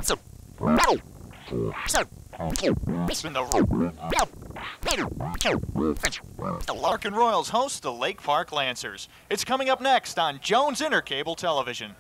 The Larkin Royals host the Lake Park Lancers. It's coming up next on Jones Intercable Television.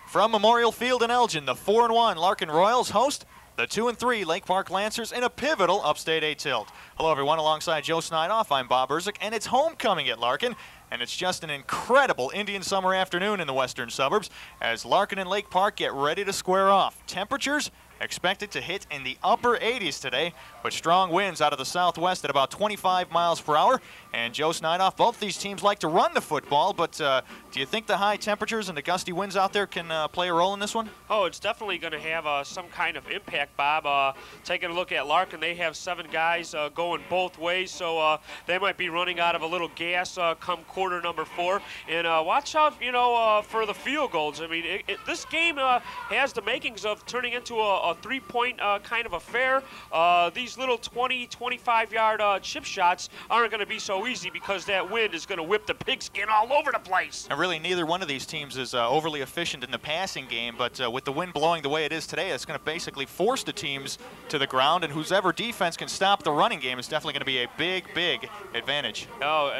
From Memorial Field in Elgin, the 4-1 Larkin Royals host the 2-3 Lake Park Lancers in a pivotal Upstate 8 tilt. Hello everyone, alongside Joe Snidoff, I'm Bob Erzik, and it's homecoming at Larkin. And it's just an incredible Indian summer afternoon in the western suburbs as Larkin and Lake Park get ready to square off. Temperatures expected to hit in the upper 80s today, with strong winds out of the southwest at about 25 miles per hour. And Joe Snidoff, both these teams like to run the football, but do you think the high temperatures and the gusty winds out there can play a role in this one? Oh, it's definitely going to have some kind of impact, Bob. Taking a look at Larkin, they have 7 guys going both ways, so they might be running out of a little gas come quarter number 4. And watch out, for the field goals. I mean, this game has the makings of turning into a 3-point kind of affair. These little 20, 25-yard chip shots aren't going to be so easy because that wind is going to whip the pigskin all over the place. And really, neither one of these teams is overly efficient in the passing game, but with the wind blowing the way it is today, it's going to basically force the teams to the ground, and whoever defense can stop the running game is definitely going to be a big, big advantage. Oh,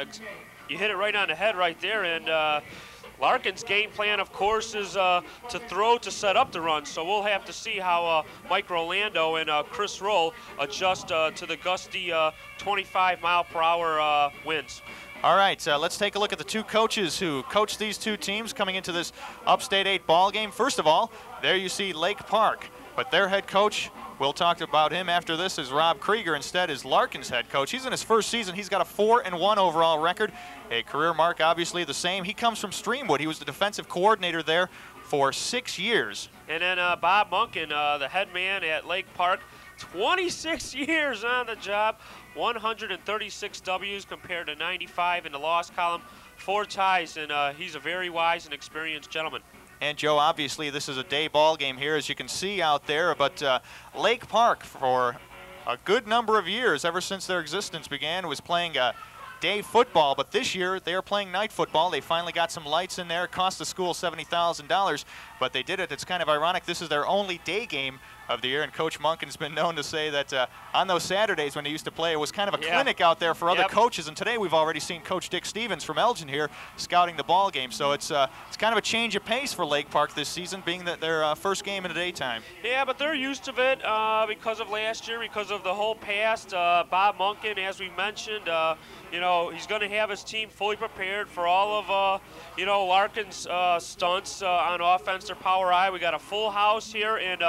you hit it right on the head right there, and Larkin's game plan, of course, is to throw to set up the run. So we'll have to see how Mike Rolando and Chris Roll adjust to the gusty 25-mile-per-hour winds. All right, let's take a look at the two coaches who coach these two teams coming into this Upstate 8 ball game. First of all, there you see Lake Park, but their head coach, we'll talk about him after this, is Rob Krieger. Instead is Larkin's head coach. He's in his first season. He's got a 4-1 overall record. A career mark, obviously the same. He comes from Streamwood. He was the defensive coordinator there for 6 years. And then Bob Munkin, the head man at Lake Park, 26 years on the job, 136 W's compared to 95 in the loss column, 4 ties, and he's a very wise and experienced gentleman. And Joe, obviously this is a day ball game here, as you can see out there, but Lake Park for a good number of years, ever since their existence began, was playing day football, but this year they are playing night football. They finally got some lights in there. It cost the school $70,000, but they did it. It's kind of ironic. This is their only day game of the year, and Coach Munkin's been known to say that on those Saturdays when they used to play, it was kind of a clinic out there for other coaches, and today we've already seen Coach Dick Stevens from Elgin here scouting the ball game, so it's kind of a change of pace for Lake Park this season, being that their first game in the daytime. Yeah, but they're used to it because of last year, because of the whole past. Bob Munkin, as we mentioned, he's going to have his team fully prepared for all of, Larkin's stunts on offense, their power eye. We got a full house here, and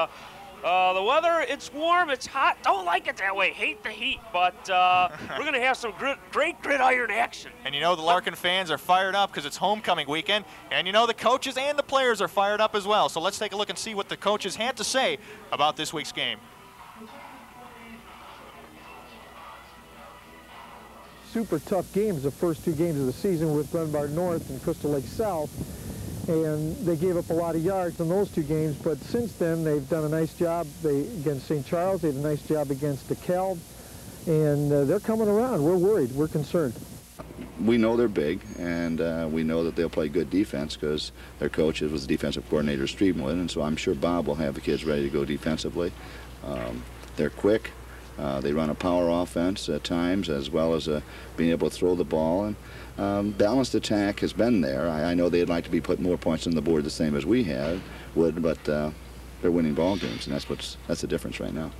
the weather, it's warm, it's hot. Don't like it that way. Hate the heat, but we're going to have some great gridiron action. And the Larkin fans are fired up because it's homecoming weekend, and the coaches and the players are fired up as well. So let's take a look and see what the coaches had to say about this week's game. Super tough games, the first 2 games of the season with Glenbard North and Crystal Lake South, and they gave up a lot of yards in those 2 games, but since then they've done a nice job against St. Charles. They did a nice job against DeKalb, and they're coming around. We're worried. We're concerned. We know they're big, and we know that they'll play good defense because their coach was the defensive coordinator of Streamwood, and so I'm sure Bob will have the kids ready to go defensively. They're quick. They run a power offense at times, as well as being able to throw the ball. And balanced attack has been there. I know they'd like to be putting more points on the board the same as we would, but they're winning ball games, and that's the difference right now.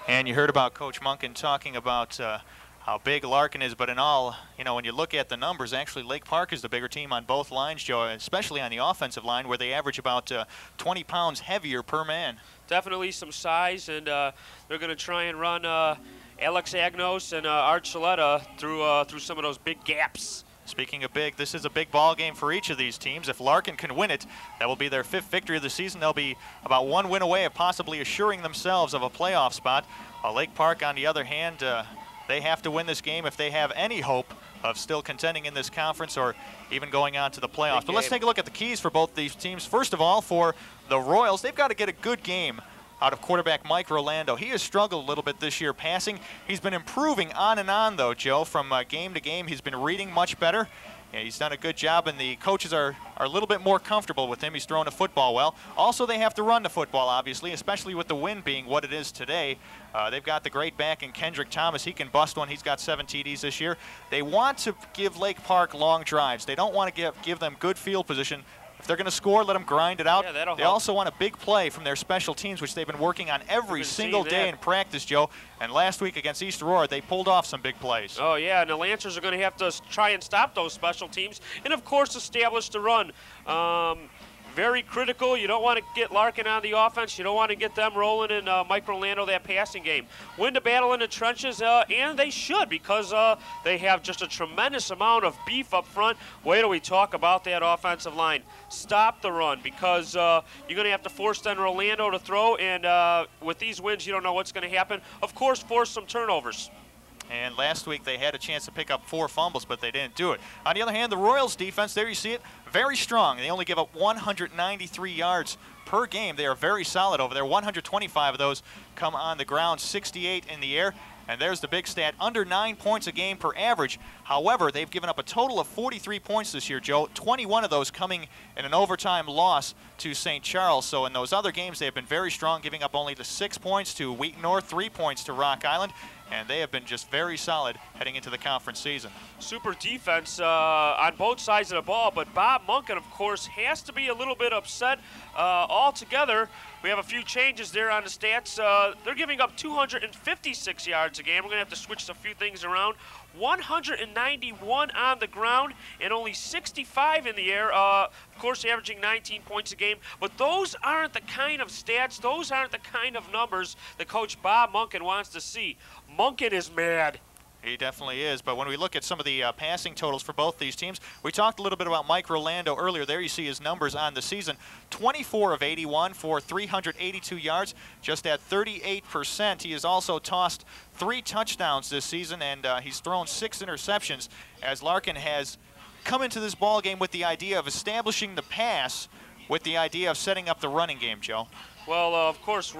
And you heard about Coach Munkin talking about how big Larkin is, but in all, when you look at the numbers, actually Lake Park is the bigger team on both lines, Joe, especially on the offensive line where they average about 20 pounds heavier per man. Definitely some size, and they're going to try and run Alex Agnos and Art Shaletta through some of those big gaps. Speaking of big, this is a big ball game for each of these teams. If Larkin can win it, that will be their 5th victory of the season. They'll be about 1 win away of possibly assuring themselves of a playoff spot. Lake Park, on the other hand, they have to win this game if they have any hope of still contending in this conference or even going on to the playoffs. But let's take a look at the keys for both these teams. First of all, for the Royals, they've got to get a good game out of quarterback Mike Rolando. He has struggled a little bit this year passing. He's been improving on and on, though, Joe, from game to game. He's been reading much better. Yeah, he's done a good job, and the coaches are a little bit more comfortable with him. He's throwing the football well. Also, they have to run the football, obviously, especially with the wind being what it is today. They've got the great back in Kendrick Thomas. He can bust one. He's got 7 TDs this year. They want to give Lake Park long drives. They don't want to give them good field position. If they're going to score, let them grind it out. Yeah, that'll they help. Also want a big play from their special teams, which they've been working on every single day in practice, Joe. And last week against East Aurora, they pulled off some big plays. Oh, yeah, and the Lancers are going to have to try and stop those special teams and, of course, establish the run. Very critical. You don't want to get Larkin on the offense. You don't want to get them rolling in Mike Rolando, that passing game. Win the battle in the trenches, and they should, because they have just a tremendous amount of beef up front. Wait till we talk about that offensive line. Stop the run, because you're going to have to force then Rolando to throw, and with these wins, you don't know what's going to happen. Of course, force some turnovers. And last week they had a chance to pick up 4 fumbles, but they didn't do it. On the other hand, the Royals defense, there you see it, very strong. They only give up 193 yards per game. They are very solid over there. 125 of those come on the ground, 68 in the air. And there's the big stat, under 9 points a game per average. However, they've given up a total of 43 points this year, Joe, 21 of those coming in an overtime loss to St. Charles. So in those other games, they have been very strong, giving up only the 6 points to Wheaton North, 3 points to Rock Island. And they have been just very solid heading into the conference season. Super defense on both sides of the ball, but Bob Monken, of course, has to be a little bit upset altogether. We have a few changes there on the stats. They're giving up 256 yards a game. We're going to have to switch a few things around. 191 on the ground and only 65 in the air. Of course, averaging 19 points a game. But those aren't the kind of stats, those aren't the kind of numbers that Coach Bob Monken wants to see. Monken is mad. He definitely is, but when we look at some of the passing totals for both these teams, we talked a little bit about Mike Rolando earlier. There you see his numbers on the season. 24 of 81 for 382 yards, just at 38%. He has also tossed 3 touchdowns this season, and he's thrown 6 interceptions, as Larkin has come into this ball game with the idea of establishing the pass, with the idea of setting up the running game, Joe. Well, of course, he's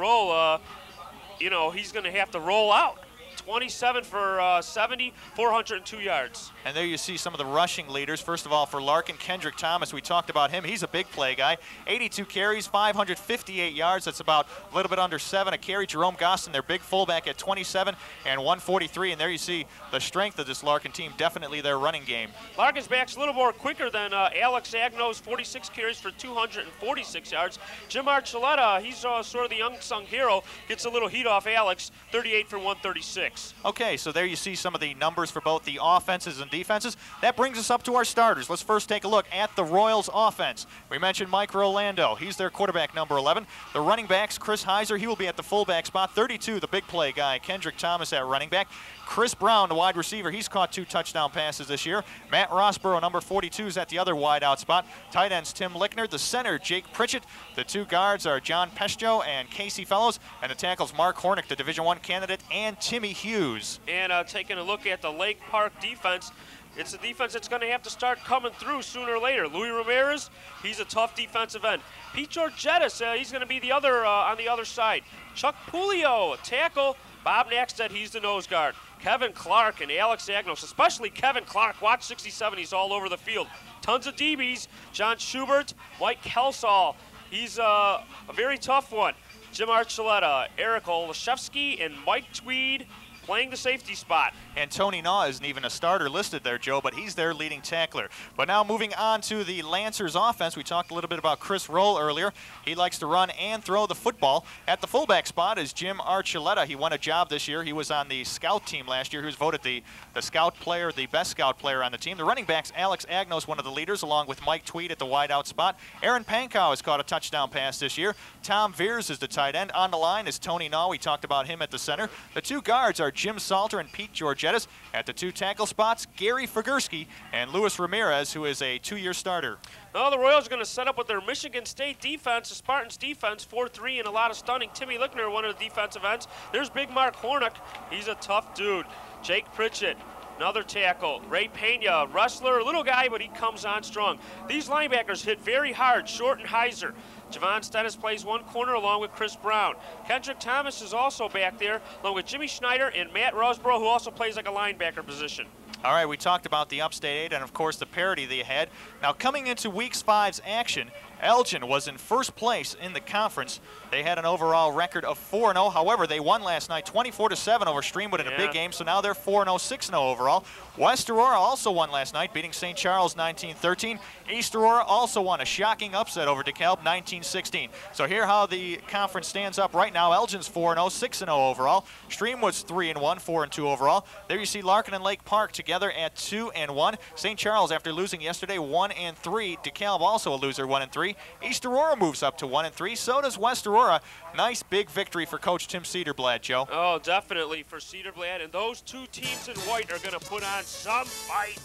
going to have to roll out. 27 for 70, 402 yards. And there you see some of the rushing leaders. First of all, for Larkin, Kendrick Thomas, we talked about him. He's a big play guy. 82 carries, 558 yards. That's about a little bit under 7 a carry. Jerome Gostin, their big fullback, at 27 and 143. And there you see the strength of this Larkin team, definitely their running game. Larkin's back's a little more quicker than Alex Agnos, 46 carries for 246 yards. Jim Archuleta, he's sort of the unsung hero, gets a little heat off Alex, 38 for 136. Okay, so there you see some of the numbers for both the offenses and defenses. That brings us up to our starters. Let's first take a look at the Royals offense. We mentioned Mike Rolando. He's their quarterback, number 11. The running backs, Chris Heiser, he will be at the fullback spot. 32, the big play guy, Kendrick Thomas at running back. Chris Brown, the wide receiver, he's caught 2 touchdown passes this year. Matt Rossborough, number 42, is at the other wideout spot. Tight ends, Tim Lickner. The center, Jake Pritchett. The 2 guards are John Pescio and Casey Fellows. And the tackles, Mark Hornick, the Division I candidate, and Timmy Hughes. And taking a look at the Lake Park defense, it's a defense that's going to have to start coming through sooner or later. Louis Ramirez, he's a tough defensive end. Pete Georgettis, he's going to be the other on the other side. Chuck Pulio, tackle. Bob Nackstead, he's the nose guard. Kevin Clark and Alex Agnos, especially Kevin Clark. Watch 67, he's all over the field. Tons of DBs. John Schubert, Mike Kelsall, he's a very tough one. Jim Archuleta, Eric Olszewski, and Mike Tweed. playing the safety spot. And Tony Naw isn't even a starter listed there, Joe, but he's their leading tackler. But now moving on to the Lancers offense, we talked a little bit about Chris Roll earlier. He likes to run and throw the football. At the fullback spot is Jim Archuleta. He won a job this year. He was on the scout team last year. He was voted the scout player, the best scout player on the team. The running backs, Alex Agnos, one of the leaders, along with Mike Tweed at the wideout spot. Aaron Pankow has caught a touchdown pass this year. Tom Veers is the tight end. On the line is Tony Naw. We talked about him at the center. The two guards are Jim Salter and Pete Georgettis. At the two tackle spots, Gary Figursky and Luis Ramirez, who is a 2-year starter. Well, the Royals are going to set up with their Michigan State defense, the Spartans defense, 4-3 and a lot of stunning. Timmy Lickner, one of the defensive ends. There's Big Mark Hornick. He's a tough dude. Jake Pritchett, another tackle. Ray Pena, wrestler, little guy, but he comes on strong. These linebackers hit very hard, Short and Heiser. Javon Stennis plays one corner along with Chris Brown. Kendrick Thomas is also back there, along with Jimmy Schneider and Matt Rosborough, who also plays like a linebacker position. All right, we talked about the Upstate 8 and, of course, the parity they had. Now, coming into Week 5's action, Elgin was in first place in the conference. They had an overall record of 4-0. However, they won last night 24-7 over Streamwood in a big game, so now they're 4-0, 6-0 overall. West Aurora also won last night, beating St. Charles 19-13. East Aurora also won a shocking upset over DeKalb 19-16. So here how the conference stands up right now. Elgin's 4-0, 6-0 overall. Streamwood's 3-1, 4-2 overall. There you see Larkin and Lake Park together at 2-1. St. Charles, after losing yesterday, 1-3. DeKalb also a loser, 1-3. East Aurora moves up to 1-3. So does West Aurora. Nice big victory for Coach Tim Cedarblad, Joe. Oh, definitely for Cedarblad. And those two teams in white are going to put on some fight.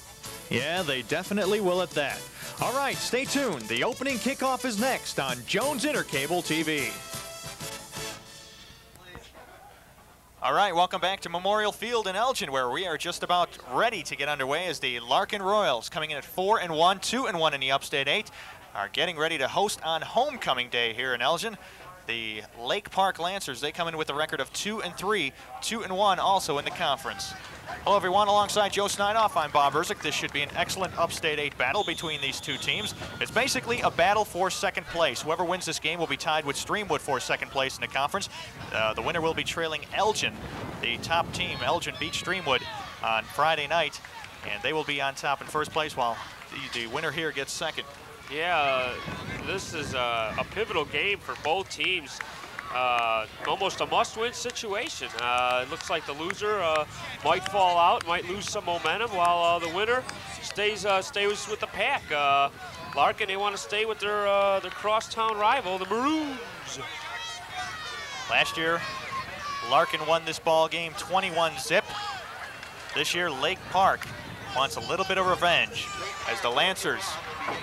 Yeah, they definitely will at that. All right, stay tuned. The opening kickoff is next on Jones Intercable TV. All right, welcome back to Memorial Field in Elgin, where we are just about ready to get underway as the Larkin Royals, coming in at 4-1, 2-1 in the Upstate 8, are getting ready to host on homecoming day here in Elgin. The Lake Park Lancers, they come in with a record of 2-3, 2-1 also in the conference. Hello everyone, alongside Joe Snydoff, I'm Bob Erzik. This should be an excellent Upstate 8 battle between these two teams. It's basically a battle for second place. Whoever wins this game will be tied with Streamwood for second place in the conference. The winner will be trailing Elgin. The top team, Elgin, beat Streamwood on Friday night, and they will be on top in first place while the winner here gets second. Yeah, this is a pivotal game for both teams. Almost a must-win situation. It looks like the loser might fall out, might lose some momentum, while the winner stays with the pack. Larkin, they want to stay with their crosstown rival, the Maroons. Last year, Larkin won this ball game 21-zip. This year, Lake Park wants a little bit of revenge as the Lancers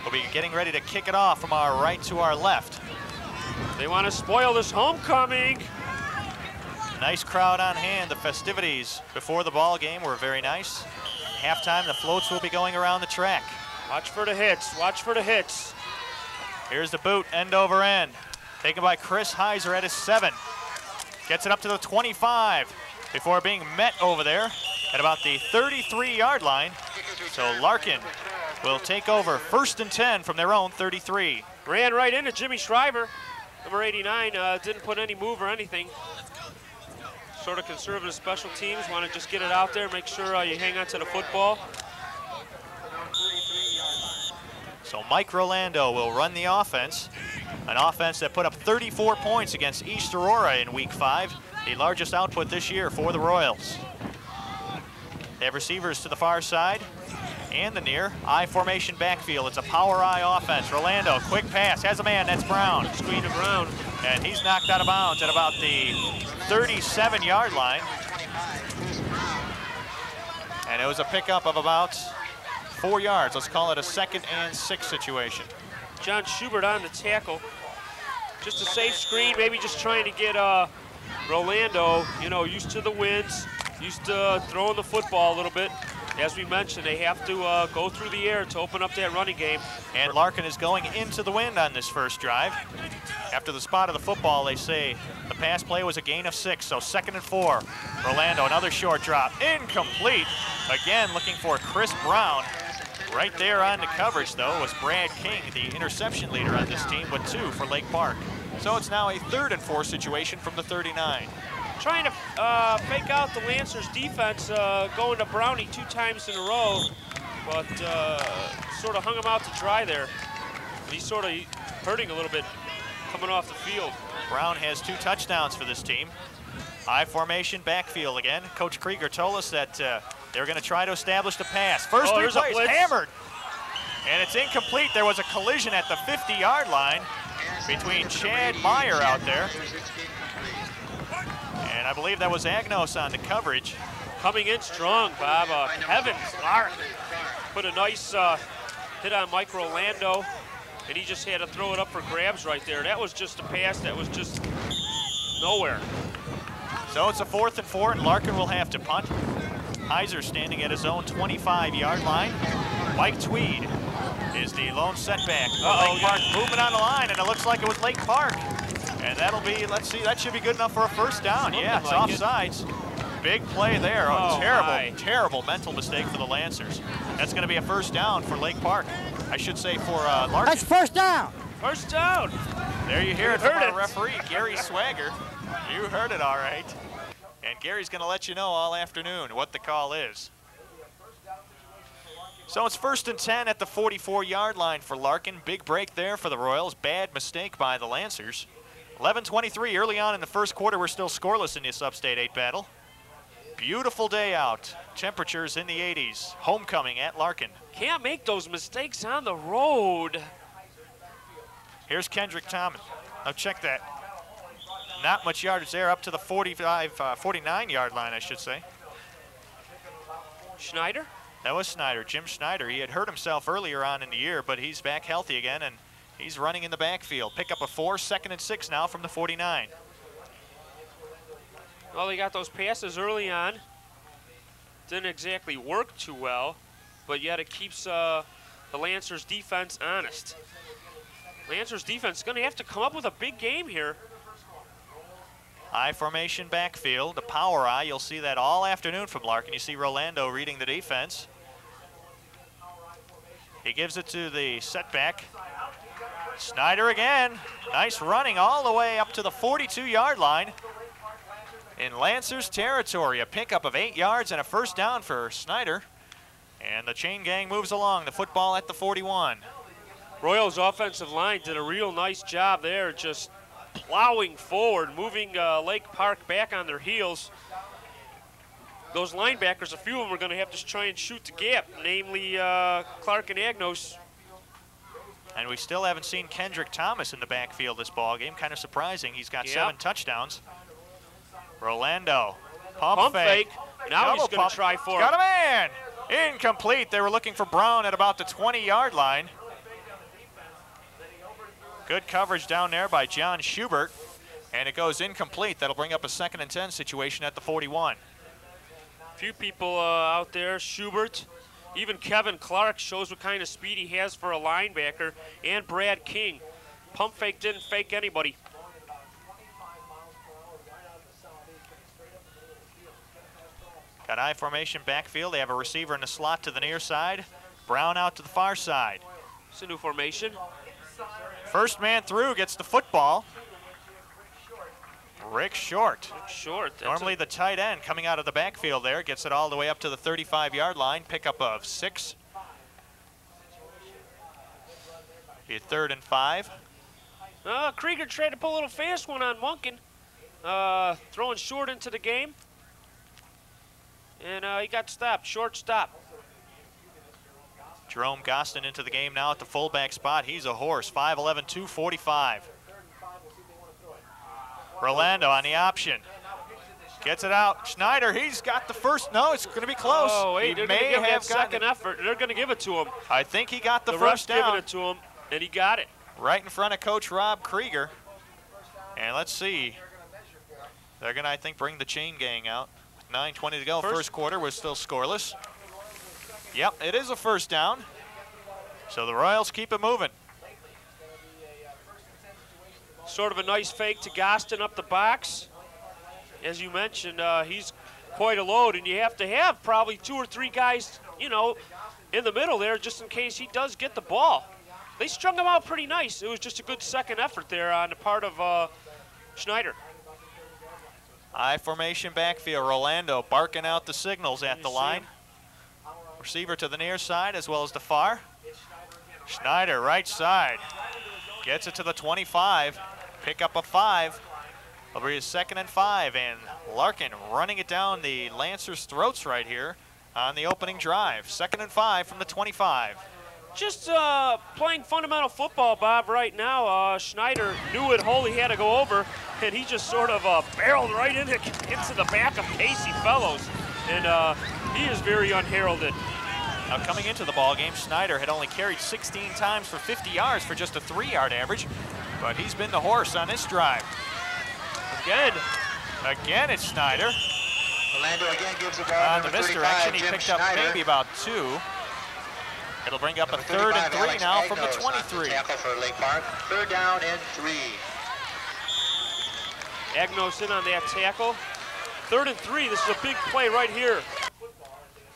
will be getting ready to kick it off from our right to our left. They want to spoil this homecoming. Nice crowd on hand. The festivities before the ball game were very nice. Halftime, the floats will be going around the track. Watch for the hits. Watch for the hits. Here's the boot, end over end. Taken by Chris Heiser at his 7. Gets it up to the 25 before being met over there at about the 33-yard line. So Larkin will take over 1st and 10 from their own 33. Ran right into Jimmy Shriver. Number 89 didn't put any move or anything. Sort of conservative special teams, want to just get it out there, make sure you hang on to the football. So Mike Rolando will run the offense, an offense that put up 34 points against East Aurora in Week 5, the largest output this year for the Royals. They have receivers to the far side and the near. I formation backfield. It's a power I offense. Rolando, quick pass, has a man, that's Brown. Screen to Brown. And he's knocked out of bounds at about the 37-yard line. And it was a pickup of about 4 yards. Let's call it a 2nd and 6 situation. John Schubert on the tackle. Just a safe screen, maybe just trying to get Rolando, used to the winds, used to throwing the football a little bit. As we mentioned, they have to go through the air to open up that running game. And Larkin is going into the wind on this first drive. After the spot of the football, they say the pass play was a gain of 6, so 2nd and 4. Rolando, another short drop, incomplete. Again, looking for Chris Brown. Right there on the coverage, though, was Brad King, the interception leader on this team, with 2 for Lake Park. So it's now a 3rd and 4 situation from the 39. trying to fake out the Lancers defense, going to Brownie 2 times in a row, but sort of hung him out to dry there. He's sort of hurting a little bit coming off the field. Brown has 2 touchdowns for this team. I formation backfield again. Coach Krieger told us that they were going to try to establish the pass. First 3 plays hammered, and it's incomplete. There was a collision at the 50-yard line between Chad Meyer out there, and I believe that was Agnos on the coverage. Coming in strong, Bob. Kevin Clark put a nice hit on Mike Rolando, and he just had to throw it up for grabs right there. That was just a pass that was just nowhere. So it's a 4th and 4, and Larkin will have to punt. Heiser standing at his own 25-yard line. Mike Tweed is the lone setback. Lake Park moving on the line, and it looks like it was Lake Park. And that'll be, let's see, that should be good enough for a first down. Yeah, it's offsides. Big play there. Terrible mental mistake for the Lancers. That's going to be a first down for Lake Park. I should say for Larkin. That's first down. First down. There you hear it from our referee, Gary Swagger. You heard it all right. And Gary's going to let you know all afternoon what the call is. So it's 1st and 10 at the 44-yard line for Larkin. Big break there for the Royals. Bad mistake by the Lancers. 11:23 early on in the first quarter. We're still scoreless in this Upstate 8 battle. Beautiful day out. Temperatures in the 80s. Homecoming at Larkin. Can't make those mistakes on the road. Here's Kendrick Thomas. Now check that. Not much yardage there, up to the 49-yard line, I should say. Schneider? That was Snyder, Jim Schneider. He had hurt himself earlier on in the year, but he's back healthy again, and he's running in the backfield. Pick up a 4, 2nd and 6 now from the 49. Well, they got those passes early on. Didn't exactly work too well, but yet it keeps the Lancers defense honest. Lancers defense is going to have to come up with a big game here. I formation backfield, the power I. You'll see that all afternoon from Larkin. You see Rolando reading the defense. He gives it to the setback. Snyder again. Nice running all the way up to the 42-yard line. In Lancers territory, a pickup of 8 yards and a first down for Snyder. And the chain gang moves along. The football at the 41. Royals offensive line did a real nice job there, just plowing forward, moving Lake Park back on their heels. Those linebackers, a few of them are going to have to try and shoot the gap, namely Clark and Agnos. And we still haven't seen Kendrick Thomas in the backfield this ball game. Kind of surprising. He's got 7 touchdowns. Rolando, pump fake. Now he's going to try for it. Got a man. Incomplete. They were looking for Brown at about the 20-yard line. Good coverage down there by John Schubert, and it goes incomplete. That'll bring up a 2nd and 10 situation at the 41. A few people out there, Schubert, even Kevin Clark shows what kind of speed he has for a linebacker, and Brad King. Pump fake didn't fake anybody. Got I formation backfield. They have a receiver in the slot to the near side. Brown out to the far side. It's a new formation. First man through gets the football. Rick Short. Normally the tight end coming out of the backfield there. Gets it all the way up to the 35-yard line. Pickup of 6. Be 3rd and 5. Krieger tried to pull a little fast one on Munkin. Throwing Short into the game. And he got stopped. Short stop. Jerome Gostin into the game now at the fullback spot. He's a horse, 5'11", 245. Rolando on the option. Gets it out. Schneider, he's got the first. No, it's going to be close. Oh, wait, he they're going to give that second effort. They're going to give it to him. I think he got the ref's first down. giving it to him, and he got it. Right in front of Coach Rob Krieger. And let's see. They're going to, I think, bring the chain gang out. 9:20 to go. First quarter was still scoreless. Yep, it is a first down. So the Royals keep it moving. Sort of a nice fake to Gostin up the box. As you mentioned, he's quite a load, and you have to have probably 2 or 3 guys, you know, in the middle there just in case he does get the ball. They strung him out pretty nice. It was just a good second effort there on the part of Schneider. I formation backfield. Rolando barking out the signals at the line. Receiver to the near side as well as the far. Schneider, right side. Gets it to the 25. Pick up a 5. It'll be his 2nd and 5. And Larkin running it down the Lancers' throats right here on the opening drive. 2nd and 5 from the 25. Just playing fundamental football, Bob, right now. Schneider knew it hole he had to go over, and he just sort of barreled right into the back of Casey Fellows. And he is very unheralded. Now coming into the ball game, Schneider had only carried 16 times for 50 yards for just a 3-yard average, but he's been the horse on this drive. Again it's Schneider. Rolando again gives the ball On the misdirection, he picked up maybe about 2. It'll bring up a 3rd and 3 now from the 23. Tackle for Lake Park. 3rd down and 3. Agnos in on that tackle. 3rd and 3. This is a big play right here.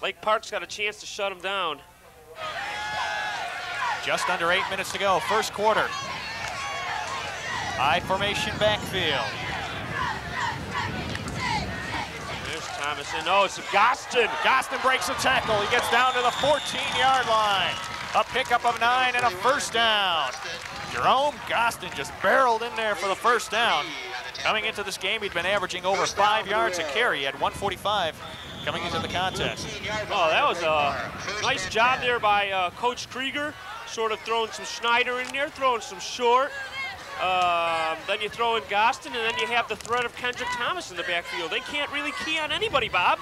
Lake Park's got a chance to shut him down. Just under 8 minutes to go, first quarter. I formation backfield. There's Thomas in. Oh, it's Gostin. Gostin breaks a tackle. He gets down to the 14-yard line. A pickup of 9 and a first down. Jerome Gostin just barreled in there for the first down. Coming into this game, he'd been averaging over 5 yards a carry. He had 145 coming into the contest. Oh, that was a nice job there by Coach Krieger. Sort of throwing some Schneider in there, throwing some short. Then you throw in Gostin, and then you have the threat of Kendrick Thomas in the backfield. They can't really key on anybody, Bob.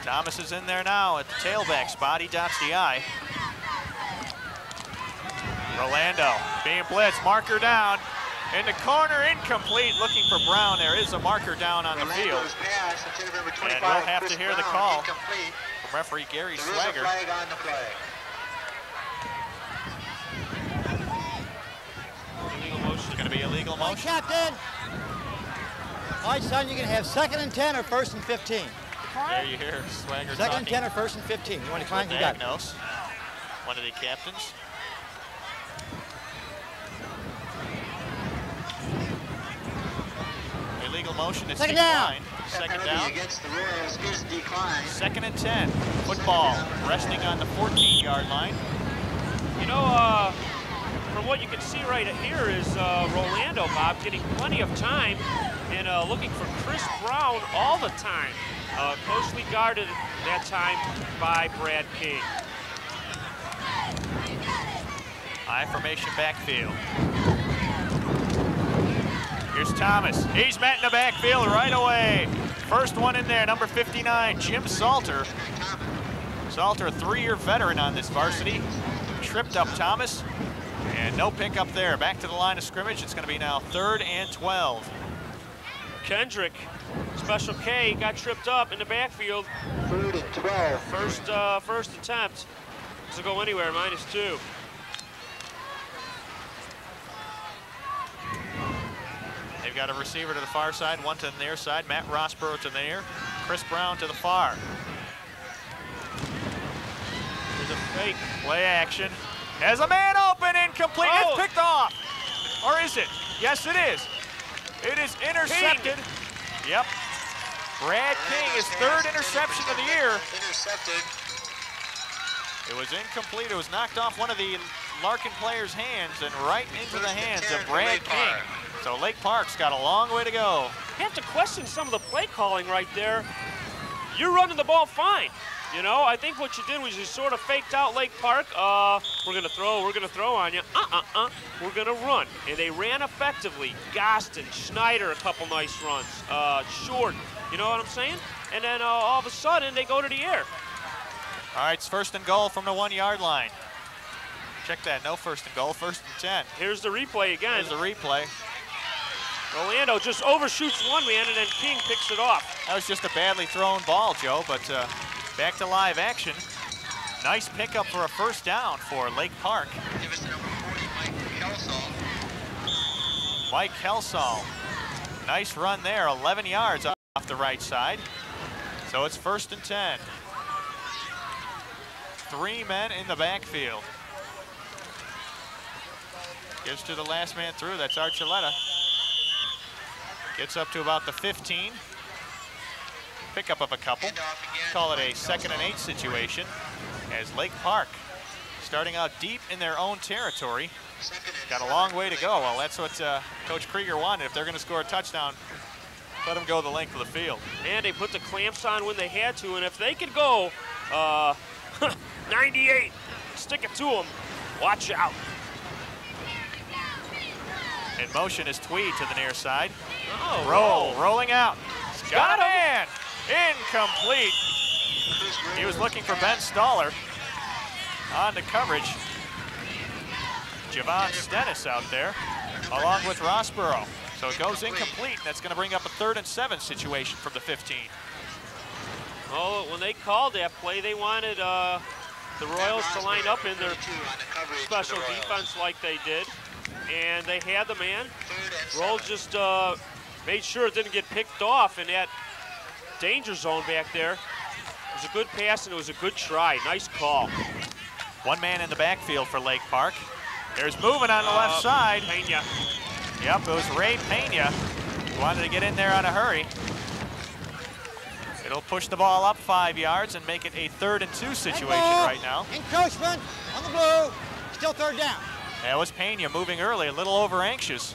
Thomas is in there now at the tailback spot. He dots the I. Rolando being blitzed, marker down. In the corner, incomplete, looking for Brown. There is a marker down on the field. And we'll have to hear the call from referee Gary Swagger. Flag on the play. It's going to be illegal motion. Captain. All right, son, you can have 2nd and 10 or 1st and 15. There you hear Swagger 2nd and 10 or 1st and 15. You want to climb? You got it. Agnos, one of the captains. Illegal motion is declined. Second down. Against the Royals is declined. 2nd and 10. Football resting on the 14-yard line. You know, from what you can see right here is Rolando, Bob, getting plenty of time and looking for Chris Brown all the time. Closely guarded that time by Brad King. I formation backfield. Here's Thomas. He's met in the backfield right away. First one in there, number 59, Jim Salter. Salter, a 3-year veteran on this varsity. Tripped up Thomas, and no pickup there. Back to the line of scrimmage. It's going to be now 3rd and 12. Kendrick, Special K, got tripped up in the backfield. 3rd and 12. First attempt. Doesn't go anywhere, -2. They've got a receiver to the far side, one to the near side. Matt Rossborough to the near. Chris Brown to the far. There's a fake. Play action. Has a man open, incomplete. Oh. It's picked off. Or is it? Yes, it is. It is intercepted. King. Yep. Brad King, his 3rd interception of the year. Intercepted. It was incomplete. It was knocked off one of the Larkin players' hands and right into the hands of Brad King. So Lake Park's got a long way to go. You have to question some of the play calling right there. You're running the ball fine. You know, I think what you did was you sort of faked out Lake Park. We're gonna throw on you. We're gonna run. And they ran effectively. Gostin, Schneider, a couple nice runs. Short, you know what I'm saying? And then all of a sudden, they go to the air. All right, it's 1st and goal from the 1-yard line. Check that, no 1st and goal, 1st and 10. Here's the replay again. Here's the replay. Rolando just overshoots one man, and then King picks it off. That was just a badly thrown ball, Joe, but back to live action. Nice pickup for a first down for Lake Park. Give us number 40, Mike Kelsall. Mike Kelsall. Nice run there, 11 yards off the right side. So it's 1st and 10. 3 men in the backfield. Gives to the last man through, that's Archuleta. Gets up to about the 15. pickup of a couple. Call it a 2nd and 8 situation as Lake Park starting out deep in their own territory. Got a long way to go. Well, that's what Coach Krieger wanted. If they're going to score a touchdown, let them go the length of the field. And they put the clamps on when they had to, and if they could go 98, stick it to them, watch out. In motion is Tweed to the near side. Oh, rolling out. Got a him. man. Incomplete. He was looking for Ben Staller. On to coverage. Javon Stennis out there, along with Rossborough. So it goes incomplete, and that's going to bring up a 3rd and 7 situation from the 15. Oh, when they called that play, they wanted the Royals to line up in their special defense like they did. And they had the man. Roll just made sure it didn't get picked off in that danger zone back there. It was a good pass and it was a good try. Nice call. One man in the backfield for Lake Park. There's movement on the left side. Pena. Yep, it was Ray Pena. He wanted to get in there on a hurry. It'll push the ball up 5 yards and make it a 3rd and 2 situation right now. Encroachment on the blue. Still 3rd down. That was Pena moving early, a little over anxious.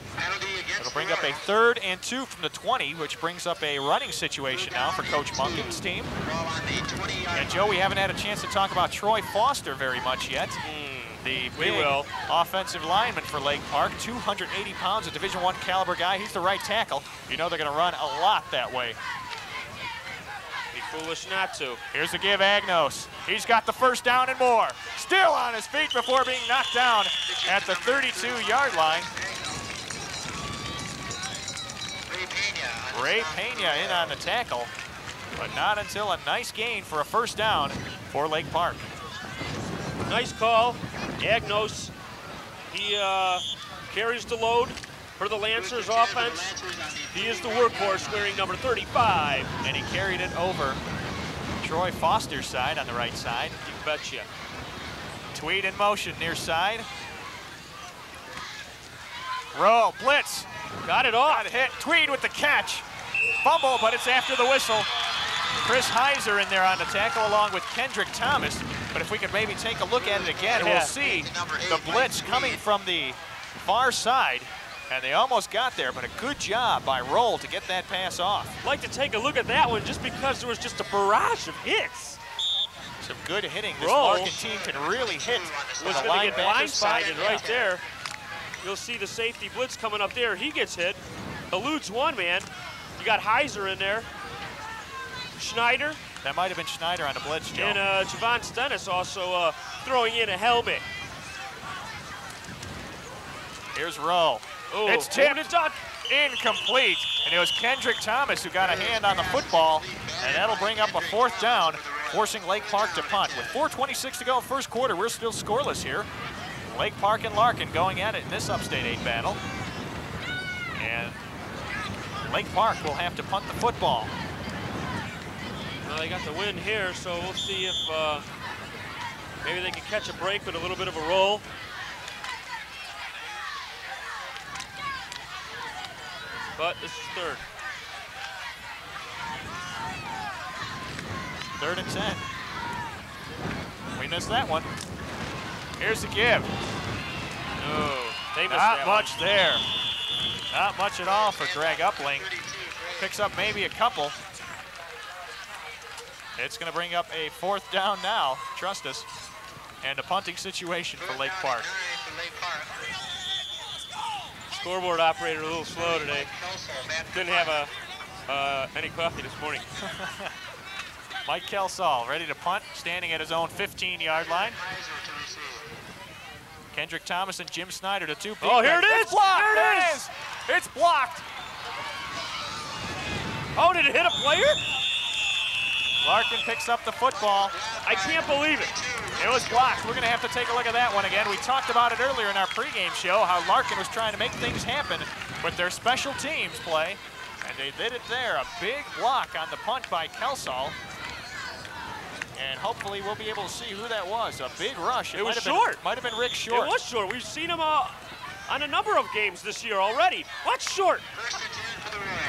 It'll bring up a 3rd and 2 from the 20, which brings up a running situation now for Coach Munkin's team. And Joe, we haven't had a chance to talk about Troy Foster very much yet. The big offensive lineman for Lake Park, 280 pounds, a Division I caliber guy. He's the right tackle. You know they're going to run a lot that way. Be foolish not to. Here's the give, Agnos. He's got the 1st down and more. Still on his feet before being knocked down at the 32-yard line. Ray Pena in on the tackle, but not until a nice gain for a 1st down for Lake Park. Nice call. Agnos, he carries the load for the Lancers offense. He is the workhorse wearing number 35. And he carried it over Troy Foster's side on the right side. You betcha. Tweed in motion near side. Roll, blitz. Got it off. Got it hit. Tweed with the catch. Fumble, but it's after the whistle. Chris Heiser in there on the tackle along with Kendrick Thomas. But if we could maybe take a look at it again, we'll see the blitz coming from the far side. And they almost got there, but a good job by Roll to get that pass off. I'd like to take a look at that one just because there was just a barrage of hits. Some good hitting. This Roll Larkin team can really hit. Was going to get blindsided right there. You'll see the safety blitz coming up there. He gets hit. Eludes one man. You got Heiser in there. Schneider. That might have been Schneider on the blitz, Joe. And Javon Stennis also throwing in a helmet. Here's Rowe. Oh, it's tipped. Incomplete. And it was Kendrick Thomas who got a hand on the football. And that'll bring up a 4th down, forcing Lake Park to punt. With 4:26 to go 1st quarter, we're still scoreless here. Lake Park and Larkin going at it in this Upstate 8 battle. And Lake Park will have to punt the football. Well, they got the win here, so we'll see if maybe they can catch a break with a little bit of a roll. But this is 3rd. 3rd and 10. We missed that one. Here's the give. No, they missed Not that much one. there. Not much at all for Greg Upling. Picks up maybe a couple. It's going to bring up a 4th down now, trust us, and a punting situation for Lake Park. Scoreboard operator a little slow today. Didn't have any coffee this morning. Mike Kelsall ready to punt, standing at his own 15-yard line. Kendrick Thomas and Jim Snyder, the 2 people. Oh, here it is! It's blocked! There it is! It's blocked! Oh, did it hit a player? Larkin picks up the football. I can't believe it. It was blocked. We're going to have to take a look at that one again. We talked about it earlier in our pregame show, how Larkin was trying to make things happen with their special teams play. And they did it there. A big block on the punt by Kelsall. And hopefully we'll be able to see who that was. A big rush. It was short. Might have been Rick Short. It was short. We've seen him on a number of games this year already. Watch Short.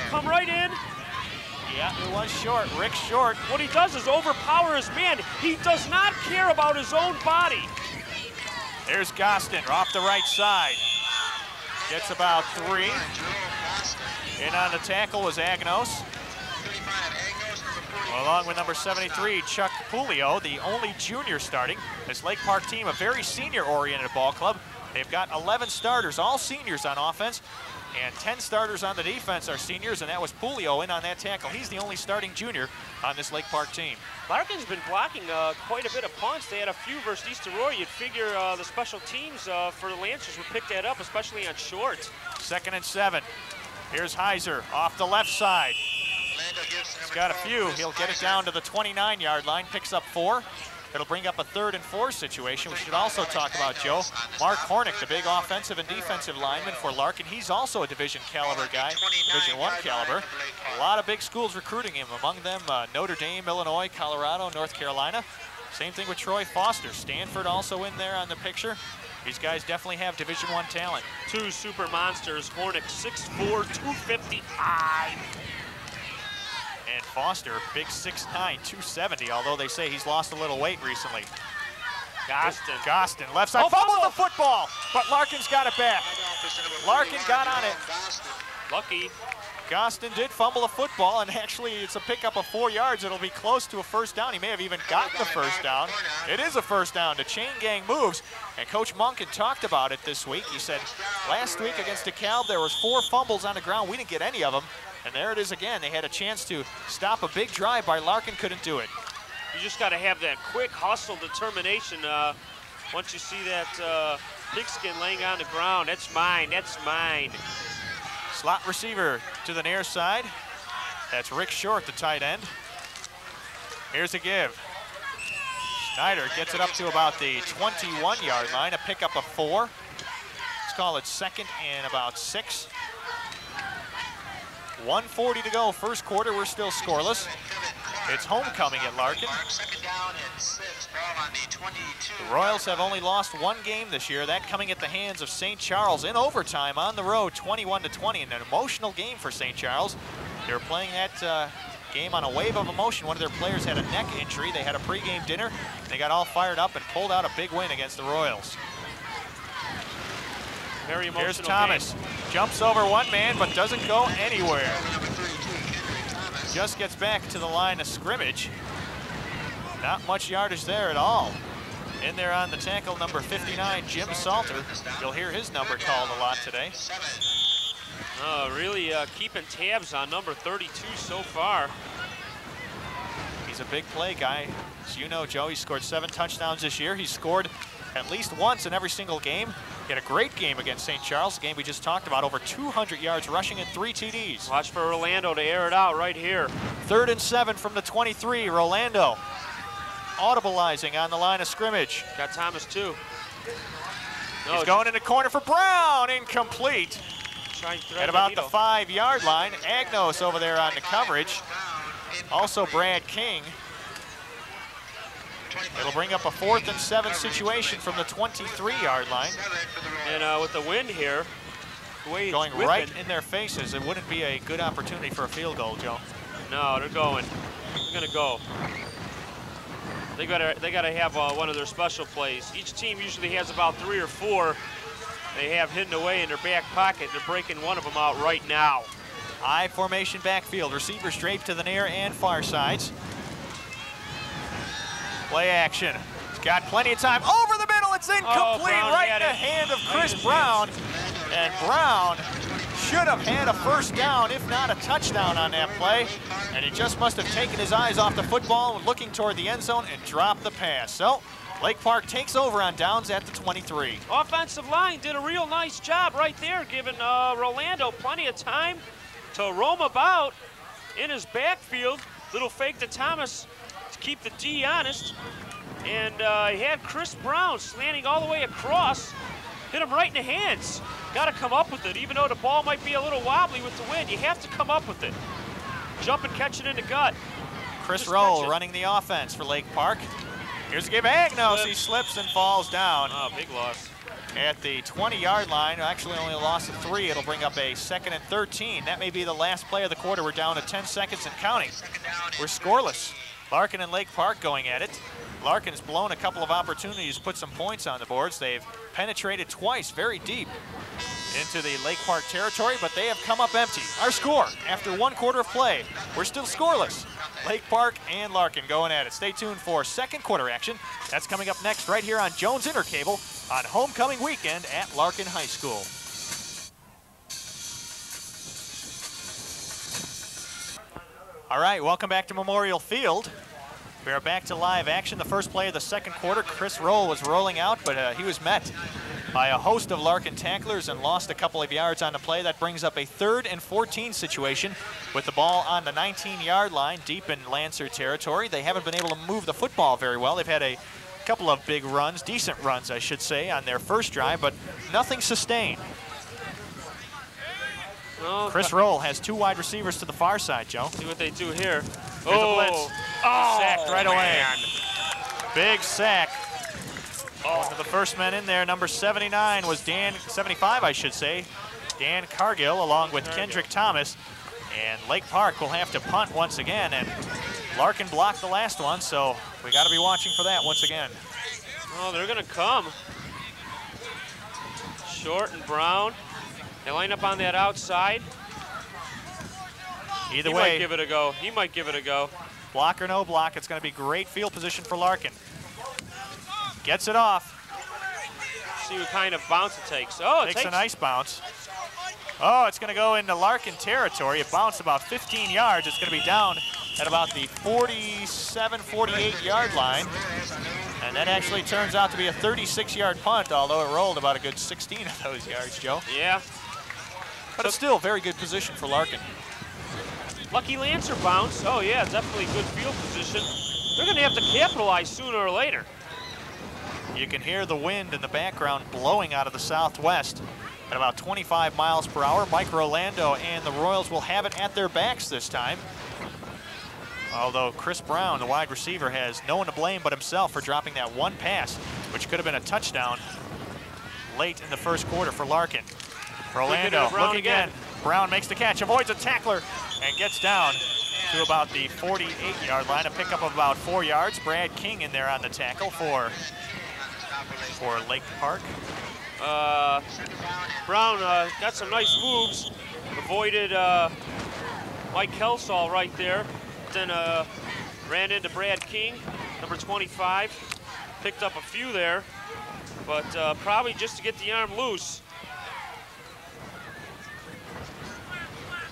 Come right in. Yeah, it was short. Rick Short. What he does is overpower his man. He does not care about his own body. There's Gostin off the right side. Gets about 3. In on the tackle was Agnos. Along with number 73, Chuck Pulio, the only junior starting. This Lake Park team, a very senior-oriented ball club. They've got 11 starters, all seniors on offense, and 10 starters on the defense are seniors, and that was Pulio in on that tackle. He's the only starting junior on this Lake Park team. Larkin's been blocking quite a bit of punts. They had a few versus East Aurora. You'd figure the special teams for the Lancers would pick that up, especially on shorts. 2nd and 7. Here's Heiser off the left side. He's got a few. He'll get it down to the 29-yard line, picks up 4. It'll bring up a 3rd and 4 situation. We should also talk about, Joe, Mark Hornick, the big offensive and defensive lineman for Larkin. He's also a Division caliber guy, Division I caliber. A lot of big schools recruiting him, among them Notre Dame, Illinois, Colorado, North Carolina. Same thing with Troy Foster. Stanford also in there on the picture. These guys definitely have Division I talent. 2 super monsters, Hornick 6'4", 255. And Foster, big 6'9", 270, although they say he's lost a little weight recently. Gostin, left side, fumbled the football, but Larkin's got it back. Larkin got on it. Lucky. Gostin did fumble the football, and actually it's a pickup of 4 yards. It'll be close to a first down. He may have even gotten the first down. It is a first down. The chain gang moves, and Coach Munkin talked about it this week. He said, last week against DeKalb, there was 4 fumbles on the ground. We didn't get any of them. And there it is again. They had a chance to stop a big drive by Larkin, couldn't do it. You just got to have that quick hustle determination. Once you see that pigskin laying on the ground, that's mine, that's mine. Slot receiver to the near side. That's Rick Short, the tight end. Here's a give. Schneider gets it up to about the 21-yard line, a pickup of 4. Let's call it 2nd and about 6. 1:40 to go, first quarter, we're still scoreless. It's homecoming at Larkin. The Royals have only lost 1 game this year, that coming at the hands of St. Charles in overtime on the road, 21-20, and an emotional game for St. Charles. They were playing that game on a wave of emotion. One of their players had a neck injury. They had a pregame dinner. They got all fired up and pulled out a big win against the Royals. Very emotional. Here's Thomas. Game. Jumps over one man, but doesn't go anywhere. Just gets back to the line of scrimmage. Not much yardage there at all. In there on the tackle, number 59, Jim Salter. You'll hear his number called a lot today. Really keeping tabs on number 32 so far. He's a big play guy. As you know, Joe, he scored 7 touchdowns this year. He's scored at least once in every single game. He had a great game against St. Charles, the game we just talked about, over 200 yards rushing and 3 TDs. Watch for Rolando to air it out right here. 3rd and 7 from the 23, Rolando. Audibleizing on the line of scrimmage. Got Thomas too. He's going in the corner for Brown, incomplete. At about the 5-yard line, Agnos over there on the coverage. Also Brad King. It'll bring up a 4th and 7 situation from the 23-yard line. And with the wind here, the way going right in their faces, it wouldn't be a good opportunity for a field goal, Joe. No, they're going. They're gonna go. They gotta have one of their special plays. Each team usually has about 3 or 4 they have hidden away in their back pocket. They're breaking one of them out right now. I formation backfield. Receivers draped to the near and far sides. Play action. He's got plenty of time. Over the middle, it's incomplete. Right in the hand of Chris Brown. And Brown should have had a first down, if not a touchdown on that play. And he just must have taken his eyes off the football, looking toward the end zone, and dropped the pass. So Lake Park takes over on downs at the 23. Offensive line did a real nice job right there, giving Rolando plenty of time to roam about in his backfield. Little fake to Thomas to keep the D honest. And he had Chris Brown slanting all the way across. Hit him right in the hands. Got to come up with it, even though the ball might be a little wobbly with the wind. You have to come up with it. Jump and catch it in the gut. Chris Rowe running the offense for Lake Park. Here's a give Agnos. He slips and falls down. Oh, big loss. at the 20-yard line. Actually only a loss of 3. It'll bring up a 2nd and 13. That may be the last play of the quarter. We're down to 10 seconds and counting. We're scoreless. Larkin and Lake Park going at it. Larkin's blown a couple of opportunities to put some points on the boards. They've penetrated twice very deep into the Lake Park territory, but they have come up empty. Our score after 1 quarter of play, we're still scoreless. Lake Park and Larkin going at it. Stay tuned for 2nd quarter action. That's coming up next right here on Jones Intercable on homecoming weekend at Larkin High School. All right, welcome back to Memorial Field. We are back to live action. The first play of the 2nd quarter, Chris Roll was rolling out, but he was met by a host of Larkin tacklers and lost a couple of yards on the play. That brings up a 3rd and 14 situation with the ball on the 19-yard line deep in Lancer territory. They haven't been able to move the football very well. They've had a couple of big runs, decent runs, I should say, on their first drive, but nothing sustained. Well, Chris Roll has 2 wide receivers to the far side, Joe. See what they do here. Here's a blitz. Sacked right away. Big sack. One of the first men in there, number 79, was 75, I should say. Dan Cargill, along with Kendrick Thomas. And Lake Park will have to punt once again, and Larkin blocked the last one, so we got to be watching for that once again. Oh, they're going to come. Short and Brown. They line up on that outside. Either He way, might give it a go. He might give it a go. block or no block, it's going to be great field position for Larkin. Gets it off. See what kind of bounce it takes. Oh, it Takes a nice bounce. Oh, it's going to go into Larkin territory. It bounced about 15 yards. It's going to be down at about the 47, 48-yard line. And that actually turns out to be a 36-yard punt, although it rolled about a good 16 of those yards, Joe. Yeah. But it's still very good position for Larkin. Lucky Lancer bounce. Oh, yeah, definitely good field position. They're going to have to capitalize sooner or later. You can hear the wind in the background blowing out of the southwest at about 25 miles per hour. Mike Rolando and the Royals will have it at their backs this time. Although Chris Brown, the wide receiver, has no one to blame but himself for dropping that one pass, which could have been a touchdown late in the first quarter for Larkin. Rolando, look again. Brown makes the catch, avoids a tackler, and gets down to about the 48-yard line. A pickup of about 4 yards. Brad King in there on the tackle for Lake Park. Brown got some nice moves. Avoided Mike Kelsall right there. Then ran into Brad King, number 25. Picked up a few there, but probably just to get the arm loose.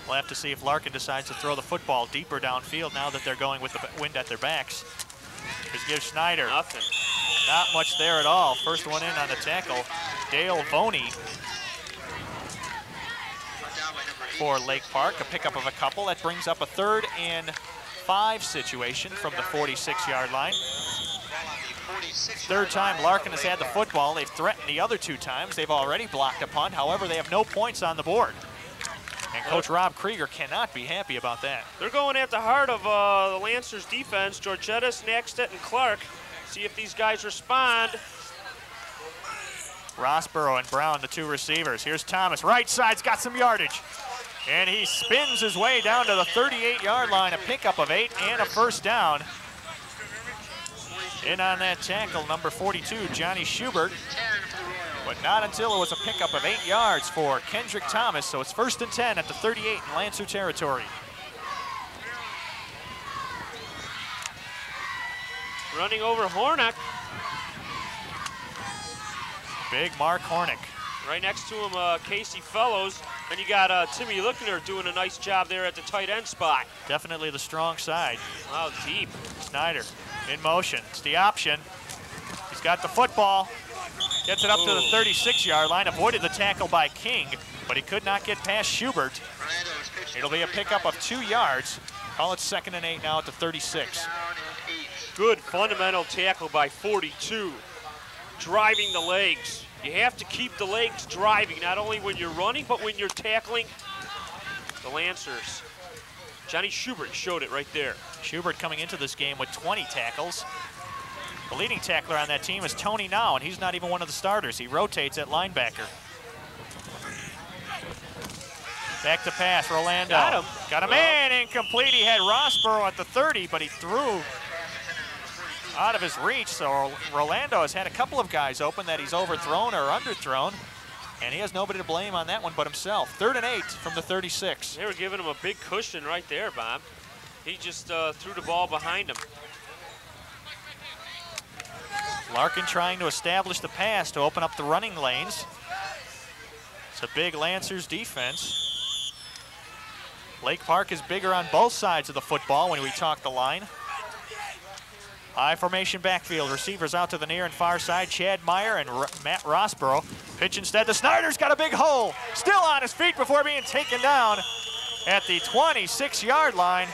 We'll have to see if Larkin decides to throw the football deeper downfield now that they're going with the wind at their backs. Here's Give Schneider. Nothing. Not much there at all. First one in on the tackle. Dale Voney for Lake Park. A pickup of a couple. That brings up a 3rd and 5 situation from the 46-yard line. 3rd time Larkin has had the football. They've threatened the other 2 times. They've already blocked a punt. However, they have no points on the board. And Coach Rob Krieger cannot be happy about that. They're going at the heart of the Lancers defense. Georgettis, Naxtet, and Clark. See if these guys respond. Rossborough and Brown, the 2 receivers. Here's Thomas, right side's got some yardage. And he spins his way down to the 38-yard line, a pickup of 8 and a first down. In on that tackle, number 42, Johnny Schubert. But not until it was a pickup of 8 yards for Kendrick Thomas. So it's 1st and 10 at the 38 in Lancer territory. Running over Hornick. Big Mark Hornick. Right next to him, Casey Fellows. Then you got Timmy Lickner doing a nice job there at the tight end spot. Definitely the strong side. Wow, deep. Schneider in motion. It's the option. He's got the football. Gets it up to the 36-yard line. Avoided the tackle by King, but he could not get past Schubert. It'll be a pickup of 2 yards. Call it 2nd and 8 now at the 36. Good fundamental tackle by 42. Driving the legs. You have to keep the legs driving, not only when you're running, but when you're tackling the Lancers. Johnny Schubert showed it right there. Schubert coming into this game with 20 tackles. The leading tackler on that team is Tony Now, and he's not even one of the starters. He rotates at linebacker. Back to pass, Rolando. Got him in, incomplete. He had Rossborough at the 30, but he threw out of his reach. So Rolando has had a couple of guys open that he's overthrown or underthrown, and he has nobody to blame on that one but himself. 3rd and 8 from the 36. They were giving him a big cushion right there, Bob. He just threw the ball behind him. Larkin trying to establish the pass to open up the running lanes. It's a big Lancers defense. Lake Park is bigger on both sides of the football when we talk the line. High formation backfield. Receivers out to the near and far side. Chad Meyer and Matt Rossborough. Pitch instead to Snyder's got a big hole. Still on his feet before being taken down at the 26-yard line.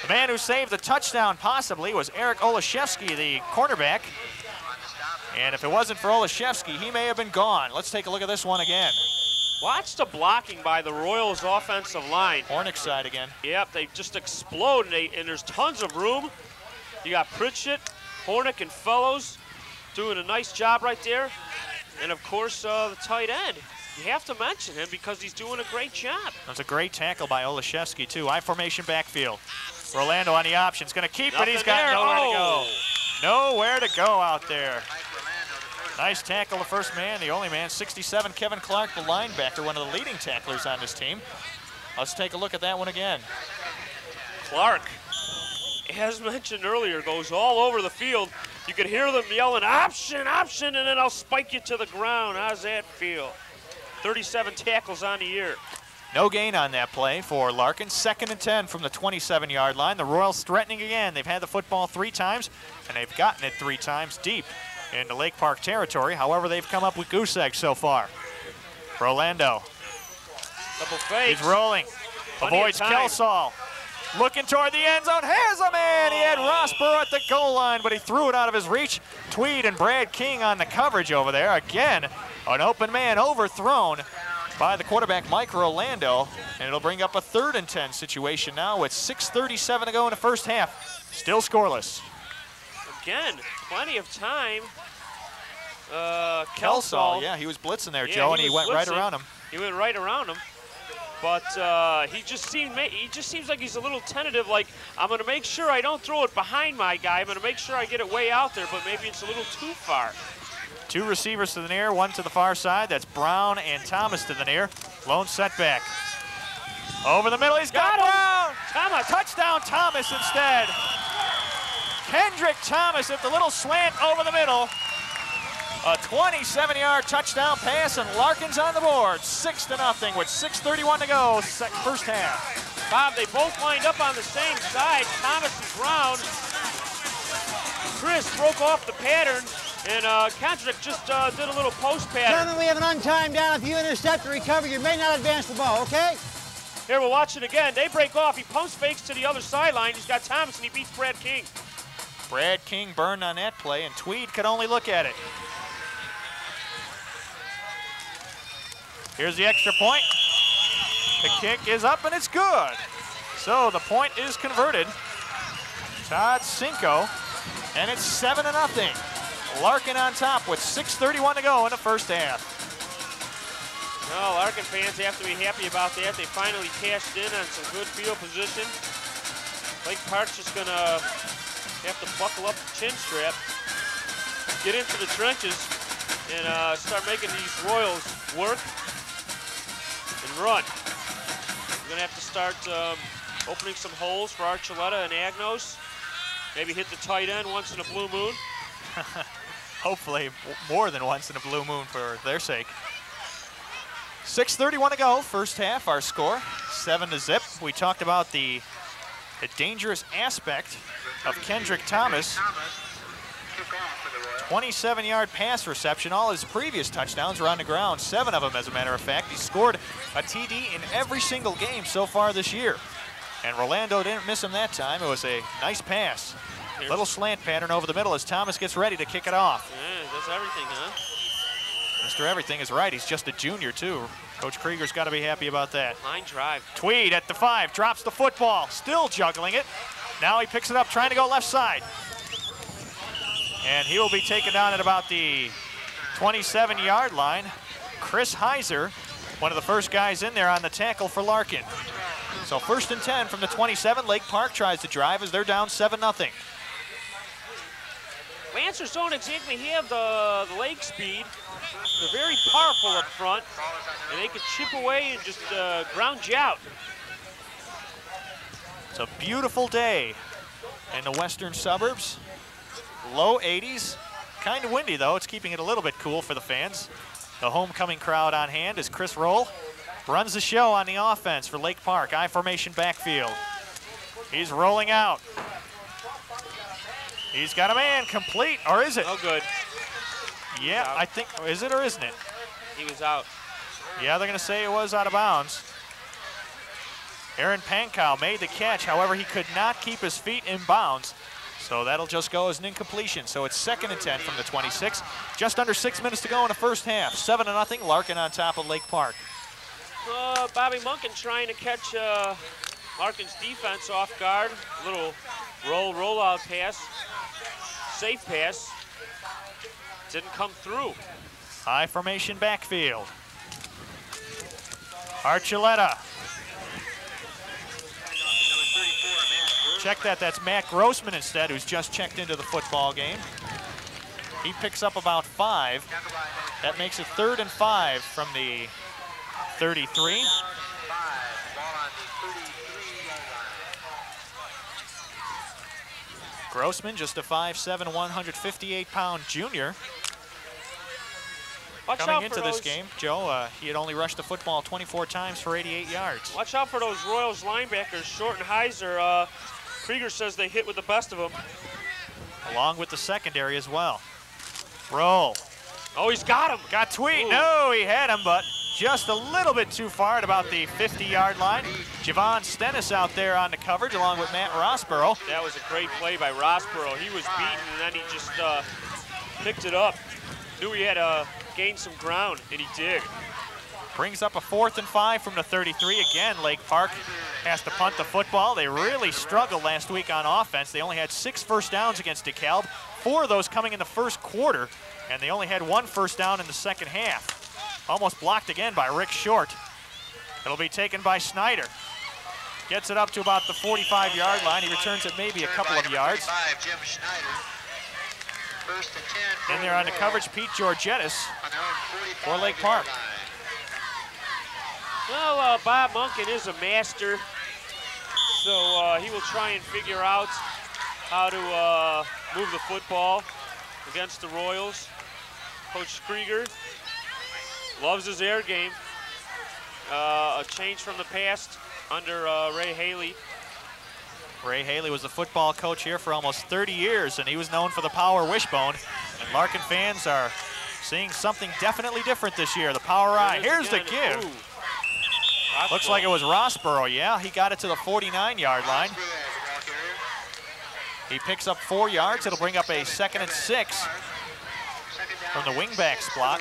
The man who saved the touchdown possibly was Eric Olaszewski, the cornerback. And if it wasn't for Olaszewski, he may have been gone. Let's take a look at this one again. Watch the blocking by the Royals offensive line. Hornick side again. Yep, they just explode, and there's tons of room. You got Pritchett, Hornick, and Fellows doing a nice job right there. And, of course, the tight end. You have to mention him because he's doing a great job. That's a great tackle by Olaszewski, too. High formation backfield. Rolando on the option. He's going to keep it. He's got nowhere to go. Nowhere to go out there. Nice tackle, the first man, the only man, 67, Kevin Clark, the linebacker, one of the leading tacklers on this team. Let's take a look at that one again. Clark, as mentioned earlier, goes all over the field. You can hear them yelling, option, option, and then I'll spike you to the ground. How's that feel? 37 tackles on the year. No gain on that play for Larkin. 2nd and 10 from the 27-yard line. The Royals threatening again. They've had the football 3 times, and they've gotten it 3 times deep into Lake Park territory. However, they've come up with goose eggs so far. Rolando. Double fake. He's rolling. Avoids Kelsall. Looking toward the end zone. Has a man. He had Rossborough at the goal line, but he threw it out of his reach. Tweed and Brad King on the coverage over there. Again, an open man overthrown by the quarterback, Mike Rolando. And it'll bring up a 3rd and 10 situation now with 6:37 to go in the first half. Still scoreless. Again, plenty of time. Kelsall, yeah, he was blitzing there, Joe, and he went right around him. He went right around him. But he just seems like he's a little tentative, like, I'm going to make sure I don't throw it behind my guy. I'm going to make sure I get it way out there, but maybe it's a little too far. 2 receivers to the near, 1 to the far side. That's Brown and Thomas to the near. Lone setback. Over the middle, he's got Brown! Thomas. Touchdown, Thomas instead. Kendrick Thomas at the little slant over the middle. A 27-yard touchdown pass, and Larkin's on the board. 6-0 with 6:31 to go, first half. Bob, they both lined up on the same side. Thomas and Brown. Chris broke off the pattern, and Kendrick just did a little post pattern. Gentlemen, we have an untimed down. If you intercept or recover, you may not advance the ball, okay? Here, we'll watch it again. They break off. He post fakes to the other sideline. He's got Thomas, and he beats Brad King. Brad King burned on that play, and Tweed could only look at it. Here's the extra point. The kick is up, and it's good. So the point is converted. Todd Sinko, and it's 7-0. Larkin on top with 6:31 to go in the first half. Well, Larkin fans have to be happy about that. They finally cashed in on some good field position. Lake Park's just going to have to buckle up the chin strap, get into the trenches, and start making these Royals work and run. We're going to have to start opening some holes for Archuleta and Agnos. Maybe hit the tight end once in a blue moon. Hopefully more than once in a blue moon for their sake. 6:31 to go, first half, our score, 7-0. We talked about the dangerous aspect of Kendrick Thomas. 27-yard pass reception. All his previous touchdowns were on the ground, 7 of them, as a matter of fact. He scored a TD in every single game so far this year. And Rolando didn't miss him that time. It was a nice pass. Little slant pattern over the middle as Thomas gets ready to kick it off. Yeah, that's everything, huh? Mr. Everything is right. He's just a junior, too. Coach Krieger's got to be happy about that. Line drive. Tweed at the 5, drops the football, still juggling it. Now he picks it up, trying to go left side. And he will be taken down at about the 27-yard line. Chris Heiser, one of the first guys in there on the tackle for Larkin. So 1st and 10 from the 27. Lake Park tries to drive as they're down 7-0. Lancers don't exactly have the leg speed. They're very powerful up front, and they can chip away and just ground you out. It's a beautiful day in the western suburbs. Low 80s. Kind of windy, though. It's keeping it a little bit cool for the fans. The homecoming crowd on hand as Chris Roll runs the show on the offense for Lake Park. I formation backfield. He's rolling out. He's got a man complete, or is it? Oh, good. Yeah, I think, is it or isn't it? He was out. Yeah, they're going to say it was out of bounds. Aaron Pankow made the catch. However, he could not keep his feet in bounds. So that'll just go as an incompletion. So it's 2nd and 10 from the 26. Just under 6 minutes to go in the first half. 7-0, Larkin on top of Lake Park. Bobby Munkin trying to catch Larkin's defense off guard. A little rollout pass. Safe pass. Didn't come through. High formation backfield. Archuleta. Check that, that's Matt Grossman instead, who's just checked into the football game. He picks up about 5. That makes it 3rd and 5 from the 33. Grossman, just a 5'7", 158-pound junior. Coming into this game, Joe, he had only rushed the football 24 times for 88 yards. Watch out for those Royals linebackers, Short and Heiser. Krieger says they hit with the best of them. Along with the secondary as well. Roll. Oh, he's got him. Got Tweed. Ooh. No, he had him, but just a little bit too far at about the 50-yard line. Javon Stennis out there on the coverage along with Matt Rossborough. That was a great play by Rossborough. He was beaten, and then he just picked it up. Knew he had to gain some ground, and he did. Brings up a 4th and 5 from the 33. Again, Lake Park has to punt the football. They really struggled last week on offense. They only had 6 first downs against DeKalb, 4 of those coming in the first quarter, and they only had 1 first down in the second half. Almost blocked again by Rick Short. It'll be taken by Snyder. Gets it up to about the 45-yard line. He returns it maybe a couple of yards. Jim Schneider. 1st and 10. In there on the coverage, Pete Georgettis for Lake Park. Well, Bob Munkin is a master, so he will try and figure out how to move the football against the Royals. Coach Krieger loves his air game. A change from the past under Ray Haley. Ray Haley was the football coach here for almost 30 years, and he was known for the power wishbone. And Larkin fans are seeing something definitely different this year, the power eye. Here's the give. Ooh. Looks like it was Rossborough, yeah. He got it to the 49-yard line. He picks up 4 yards. It'll bring up a 2nd and 6 from the wingback spot,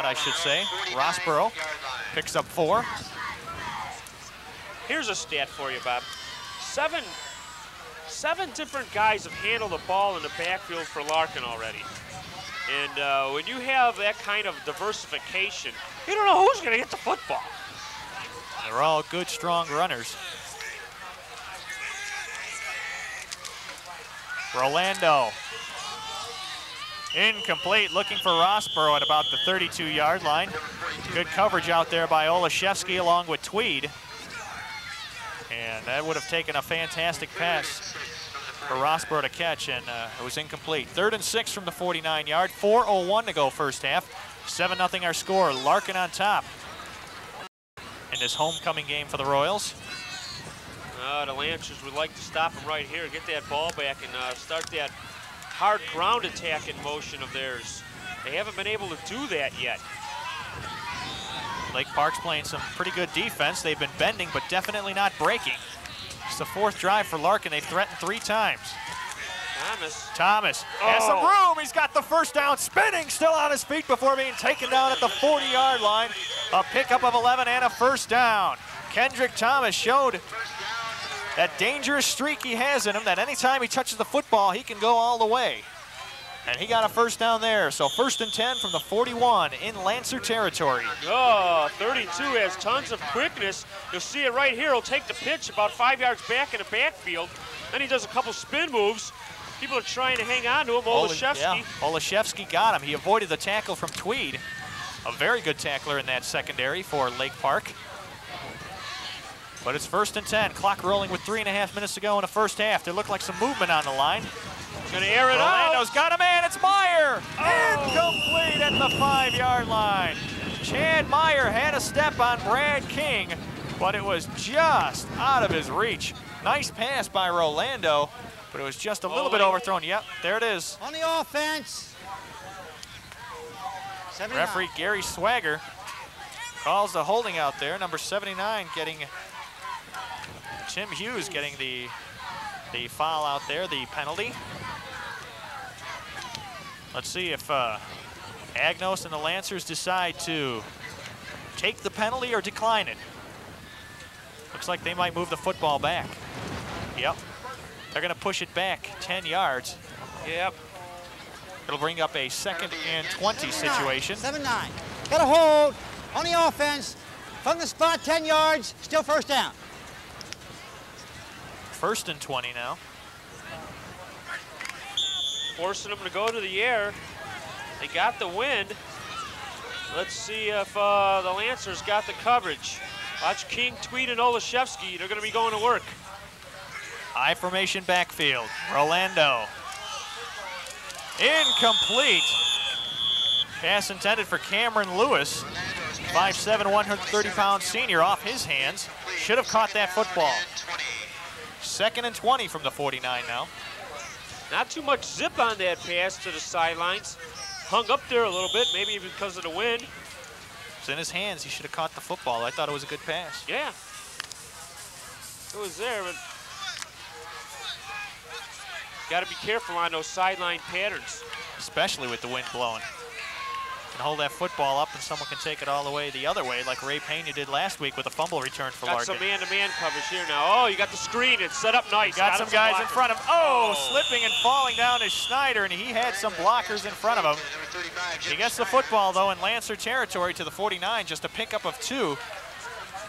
I should say. Rossborough picks up 4. Here's a stat for you, Bob. Seven different guys have handled the ball in the backfield for Larkin already. And when you have that kind of diversification, you don't know who's going to hit the football. They're all good, strong runners. Rolando. Incomplete, looking for Rossborough at about the 32-yard line. Good coverage out there by Olaszewski along with Tweed. And that would have taken a fantastic pass for Rossborough to catch, and it was incomplete. 3rd and 6 from the 49-yard, 4:01 to go first half. 7-0 our score, Larkin on top in this homecoming game for the Royals. The Lancers would like to stop them right here, get that ball back, and start that hard ground attack in motion of theirs. They haven't been able to do that yet. Lake Park's playing some pretty good defense. They've been bending, but definitely not breaking. It's the 4th drive for Larkin. They've threatened 3 times. Thomas has some room. He's got the first down, spinning, still on his feet before being taken down at the 40-yard line. A pickup of 11 and a first down. Kendrick Thomas showed that dangerous streak he has in him, that anytime he touches the football, he can go all the way. And he got a first down there. So 1st and 10 from the 41 in Lancer territory. Oh, 32 has tons of quickness. You'll see it right here. He'll take the pitch about 5 yards back in the backfield. Then he does a couple spin moves. People are trying to hang on to him. Olszewski. Yeah, Olszewski got him. He avoided the tackle from Tweed. A very good tackler in that secondary for Lake Park. But it's 1st and 10. Clock rolling with 3.5 minutes to go in the first half. There looked like some movement on the line. Gonna air it out. Rolando's got a man. It's Meyer. Incomplete at the 5-yard line. Chad Meyer had a step on Brad King, but it was just out of his reach. Nice pass by Rolando, but it was just a little bit overthrown. Yep, there it is. On the offense. 79. Referee Gary Swagger calls the holding out there. Number 79 getting, Tim Hughes getting the foul out there, the penalty. Let's see if Agnos and the Lancers decide to take the penalty or decline it. Looks like they might move the football back. Yep. They're going to push it back 10 yards. Yep. It'll bring up a 2nd and 20 situation. 7-9. Got a hold on the offense. From the spot, 10 yards, still first down. 1st and 20 now. Forcing them to go to the air. They got the wind. Let's see if the Lancers got the coverage. Watch King, Tweed, and Olszewski. They're going to be going to work. High formation backfield. Rolando. Incomplete. Pass intended for Cameron Lewis. 5'7", 130-pound senior off his hands. Should have caught that football. 2nd and 20 from the 49 now. Not too much zip on that pass to the sidelines. Hung up there a little bit, maybe because of the wind. It's in his hands. He should have caught the football. I thought it was a good pass. Yeah. It was there, but got to be careful on those sideline patterns. Especially with the wind blowing. Can hold that football up and someone can take it all the way the other way like Ray Pena did last week with a fumble return for Larkin. Got some man-to-man coverage here now. Oh, you got the screen. It's set up nice. Got some guys in front of him. Oh, slipping and falling down is Schneider, and he had some blockers in front of him. He gets the football, though, in Lancer territory to the 49, just a pickup of 2.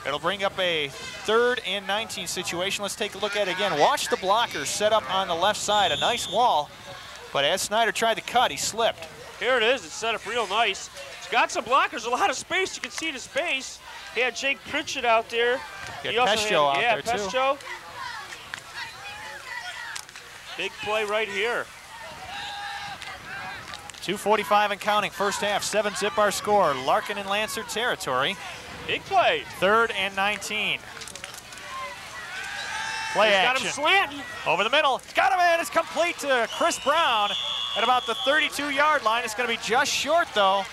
It'll bring up a 3rd and 19 situation. Let's take a look at it again. Watch the blockers set up on the left side. A nice wall, but as Schneider tried to cut, he slipped. Here it is. It's set up real nice. It's got some blockers, a lot of space. You can see the space. He had Jake Pritchett out there. He also had Pescio out there, too. Pescio. Big play right here. 2:45 and counting. First half, 7-zip our score. Larkin in Lancer territory. Big play. 3rd and 19. Play action. Got him slanting. Over the middle. Got him in. It's complete to Chris Brown at about the 32-yard line. It's going to be just short, though.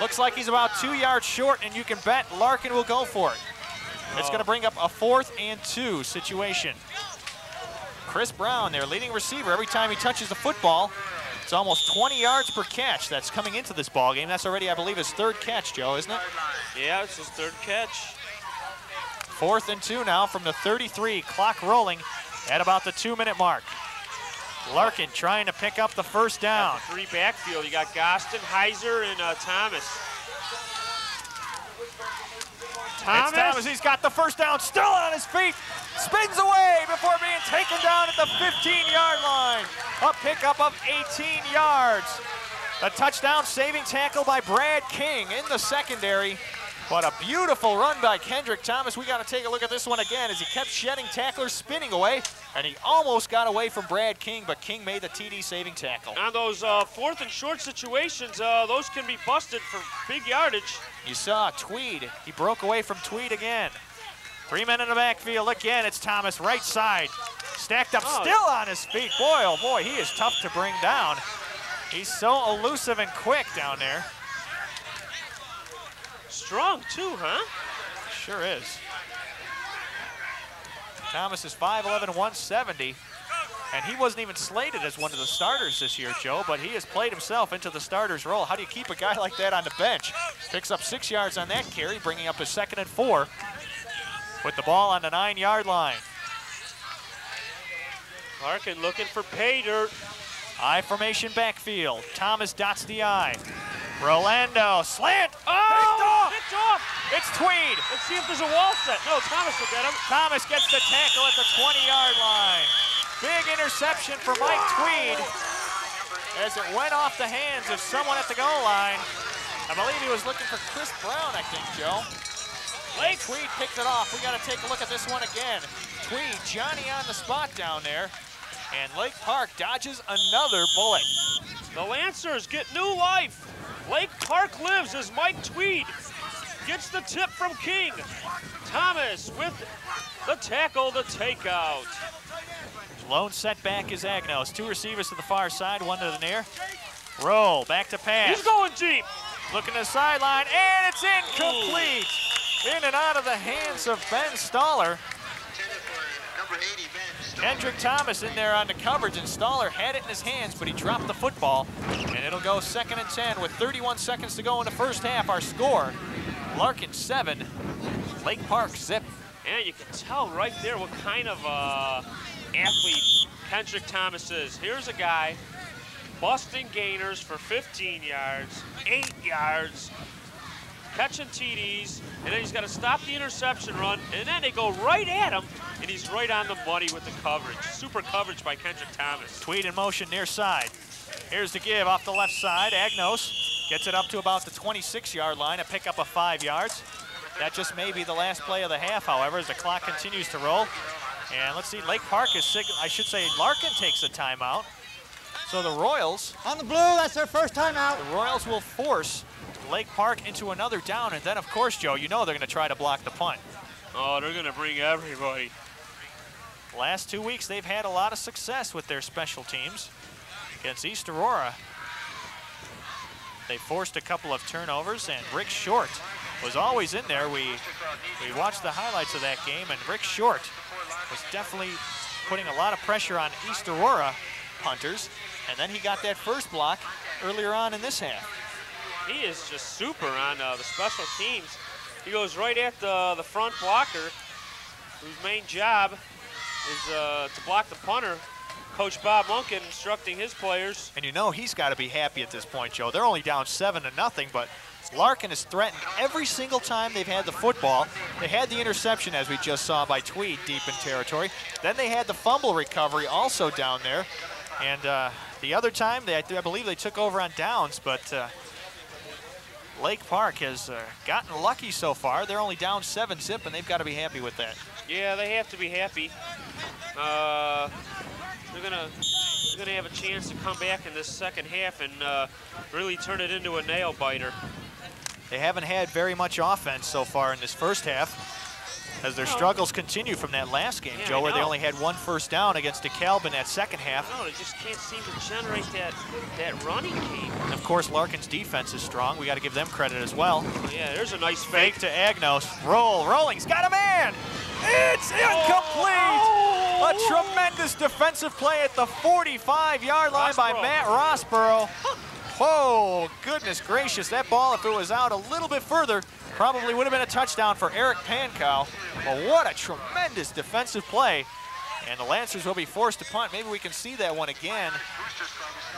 Looks like he's about 2 yards short, and you can bet Larkin will go for it. It's going to bring up a 4th and 2 situation. Chris Brown, their leading receiver, every time he touches the football, it's almost 20 yards per catch that's coming into this ball game. That's already, I believe, his 3rd catch, Joe, isn't it? Yeah, it's his 3rd catch. 4th and 2 now from the 33. Clock rolling at about the 2-minute mark. Larkin trying to pick up the first down. 3 backfield. You got Gostin, Heiser, and Thomas. Thomas, he's got the first down, still on his feet. Spins away before being taken down at the 15-yard line. A pickup of 18 yards. The touchdown saving tackle by Brad King in the secondary. What a beautiful run by Kendrick Thomas. We got to take a look at this one again as he kept shedding tacklers, spinning away, and he almost got away from Brad King, but King made the TD saving tackle. On those 4th and short situations, those can be busted for big yardage. You saw Tweed. He broke away from Tweed again. 3 men in the backfield. Again, it's Thomas, right side. Stacked up, still on his feet. Boy, oh boy, he is tough to bring down. He's so elusive and quick down there. Strong too, huh? Sure is. Thomas is 5'11", 170, and he wasn't even slated as one of the starters this year, Joe, but he has played himself into the starter's role. How do you keep a guy like that on the bench? Picks up 6 yards on that carry, bringing up his 2nd and 4 with the ball on the 9-yard line. Larkin looking for pay dirt. I formation backfield. Thomas dots the I. Rolando, slant. Oh, picked off. It's Tweed. Let's see if there's a wall set. No, Thomas will get him. Thomas gets the tackle at the 20-yard line. Big interception for Mike Tweed as it went off the hands of someone at the goal line. I believe he was looking for Chris Brown, I think, Joe. Lake Tweed picked it off. We got to take a look at this one again. Tweed, Johnny on the spot down there. And Lake Park dodges another bullet. The Lancers get new life. Lake Park lives as Mike Tweed gets the tip from King. Thomas with the tackle, the takeout. Lone setback is Agnos. Two receivers to the far side, one to the near. Roll, back to pass. He's going deep. Looking to the sideline, and it's incomplete. In and out of the hands of Ben Staller. Kendrick Thomas in there on the coverage, and Staller had it in his hands, but he dropped the football. And it'll go 2nd and 10 with 31 seconds to go in the first half. Our score, Larkin 7, Lake Park 0. And you can tell right there what kind of athlete Kendrick Thomas is. Here's a guy busting gainers for 15 yards, 8 yards, catching TDs, and then he's got to stop the interception run, and then they go right at him, and he's right on the money with the coverage. Super coverage by Kendrick Thomas. Tweed in motion near side. Here's the give off the left side. Agnos gets it up to about the 26-yard line, a pickup of 5 yards. That just may be the last play of the half, however, as the clock continues to roll. And let's see, Lake Park is, I should say Larkin takes a timeout. So the Royals. On the blue, that's their first timeout. The Royals will force Lake Park into another down, and then of course, Joe, you know they're gonna try to block the punt. Oh, they're gonna bring everybody. Last 2 weeks, they've had a lot of success with their special teams. Against East Aurora, they forced a couple of turnovers, and Rick Short was always in there. We watched the highlights of that game, and Rick Short was definitely putting a lot of pressure on East Aurora punters, and then he got that first block earlier on in this half. He is just super on the special teams. He goes right at the front blocker, whose main job is to block the punter. Coach Bob Munkin instructing his players. And you know he's got to be happy at this point, Joe. They're only down 7-0, but Larkin has threatened every single time they've had the football. They had the interception, as we just saw, by Tweed deep in territory. Then they had the fumble recovery also down there. And the other time, I believe they took over on downs, but Lake Park has gotten lucky so far. They're only down 7-0, and they've got to be happy with that. Yeah, they have to be happy. They're gonna have a chance to come back in this second half and really turn it into a nail biter. They haven't had very much offense so far in this first half, as their struggles continue from that last game, Joe, where they only had 1 first down against DeKalb in that second half. No, they just can't seem to generate that running game. And of course, Larkin's defense is strong. We got to give them credit as well. Yeah, there's a nice fake to Agnos. Rolling, he's got a man. It's incomplete. A tremendous defensive play at the 45-yard line by Matt Rossborough. Whoa, goodness gracious. That ball, if it was out a little bit further, probably would have been a touchdown for Eric Pankow. But what a tremendous defensive play. And the Lancers will be forced to punt. Maybe we can see that one again.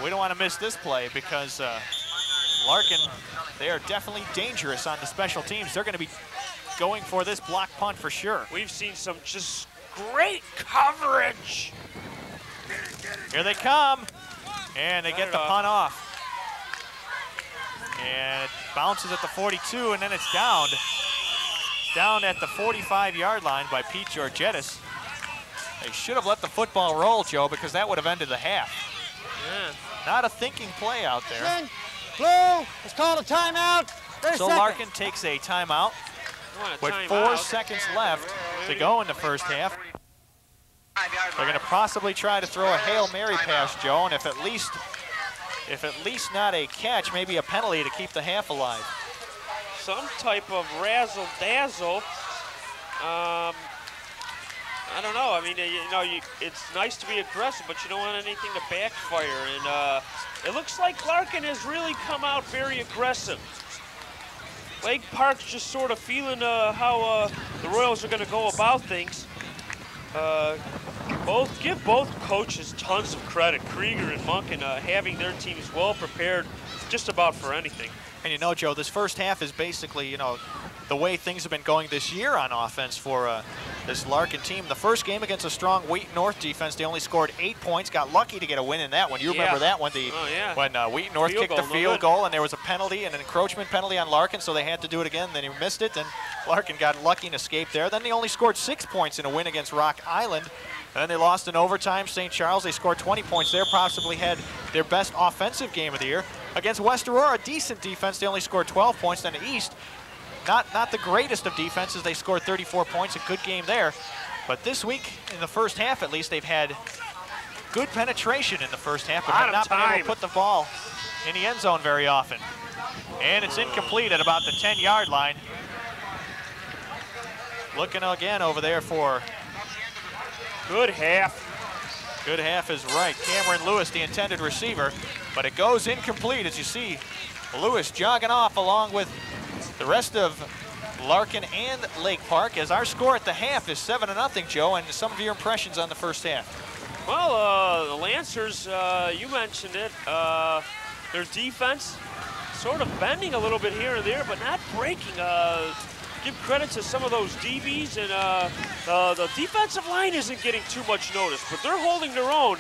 We don't want to miss this play because Larkin, they are definitely dangerous on the special teams. They're going to be going for this block punt for sure. We've seen some just great coverage. Here they come, and they get the punt off. And it bounces at the 42, and then it's downed. Down at the 45-yard line by Pete Georgettis. They should have let the football roll, Joe, because that would have ended the half. Yeah. Not a thinking play out there. Blue, it's called a timeout. So Larkin takes a timeout with 4 seconds left to go in the first half. They're going to possibly try to throw a Hail Mary pass, Joe, and if at least not a catch, maybe a penalty to keep the half alive. Some type of razzle-dazzle. I don't know. I mean, it's nice to be aggressive, but you don't want anything to backfire. And it looks like Larkin has really come out very aggressive. Lake Park's just sort of feeling how the Royals are going to go about things. Give both coaches tons of credit, Krieger and Monken, having their teams well prepared just about for anything. And you know, Joe, this first half is basically, you know, the way things have been going this year on offense for this Larkin team. The first game against a strong Wheaton North defense, they only scored 8 points, got lucky to get a win in that one. You remember that one, when Wheaton North kicked the field goal and there was a penalty, an encroachment penalty on Larkin, so they had to do it again. Then he missed it, and Larkin got lucky and escaped there. Then they only scored 6 points in a win against Rock Island. And then they lost in overtime. St. Charles, they scored 20 points there, possibly had their best offensive game of the year. Against West Aurora, decent defense, they only scored 12 points. Then the East, not the greatest of defenses, they scored 34 points, a good game there. But this week, in the first half at least, they've had good penetration in the first half, but have not been able to put the ball in the end zone very often. And it's incomplete at about the 10-yard line. Looking again over there for good half. Good half is right. Cameron Lewis, the intended receiver, but it goes incomplete as you see Lewis jogging off along with the rest of Larkin and Lake Park, as our score at the half is 7-0, Joe, and some of your impressions on the first half. Well, the Lancers, you mentioned it, their defense sort of bending a little bit here and there, but not breaking. Give credit to some of those DBs, and the defensive line isn't getting too much notice, but they're holding their own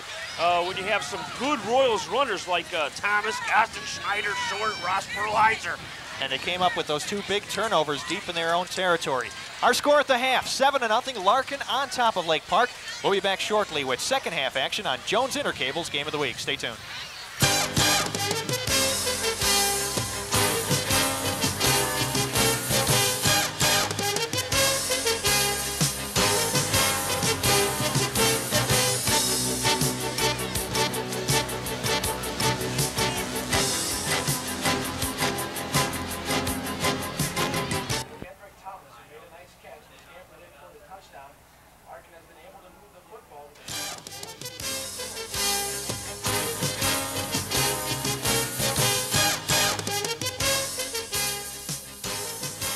when you have some good Royals runners like Thomas, Gaston, Schneider, Short, Ross Perlizer. And they came up with those 2 big turnovers deep in their own territory. Our score at the half, 7-0, Larkin on top of Lake Park. We'll be back shortly with second half action on Jones Intercable's Game of the Week. Stay tuned.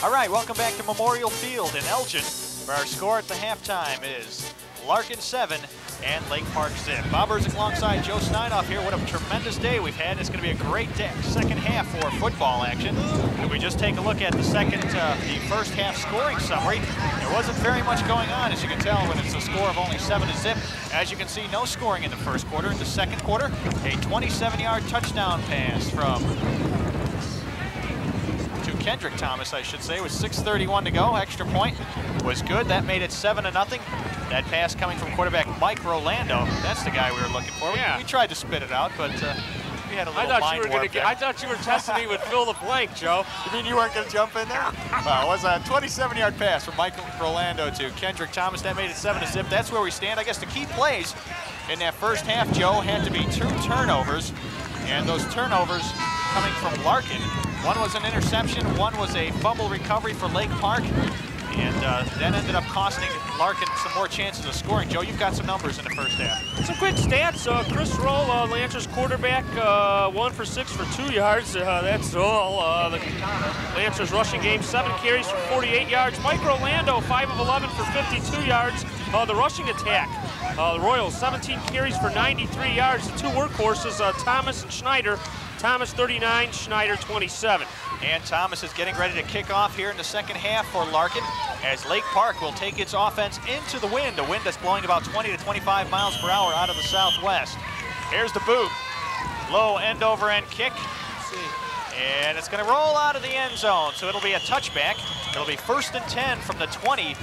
All right, welcome back to Memorial Field in Elgin, where our score at the halftime is Larkin 7 and Lake Park zip. Bob Erzik alongside Joe Snydoff here. What a tremendous day we've had. It's going to be a great day, second half for football action. If we just take a look at the first half scoring summary, there wasn't very much going on, as you can tell, when it's a score of only 7-0. As you can see, no scoring in the first quarter. In the second quarter, a 27-yard touchdown pass from Kendrick Thomas, I should say, with 6:31 to go. Extra point was good. That made it 7-0. That pass coming from quarterback Mike Rolando. That's the guy we were looking for. We tried to spit it out, but we had a little mind warp there. I thought you were testing me with fill the blank, Joe. You mean you weren't going to jump in there? Well, it was a 27-yard pass from Mike Rolando to Kendrick Thomas. That made it 7-0. That's where we stand. I guess the key plays in that first half, Joe, had to be 2 turnovers, and those turnovers coming from Larkin. One was an interception, one was a fumble recovery for Lake Park, and that ended up costing Larkin some more chances of scoring. Joe, you've got some numbers in the first half. Some quick stats. Chris Roll, Lancers quarterback, 1 for 6 for 2 yards. That's all. The Lancers rushing game, 7 carries for 48 yards. Mike Rolando, 5 of 11 for 52 yards. The rushing attack, the Royals, 17 carries for 93 yards. The 2 workhorses, Thomas and Schneider. Thomas 39, Schneider 27. And Thomas is getting ready to kick off here in the second half for Larkin, as Lake Park will take its offense into the wind, a wind that's blowing about 20 to 25 miles per hour out of the southwest. Here's the boot. Low end over end kick. And it's going to roll out of the end zone, so it'll be a touchback. It'll be 1st and 10 from the 20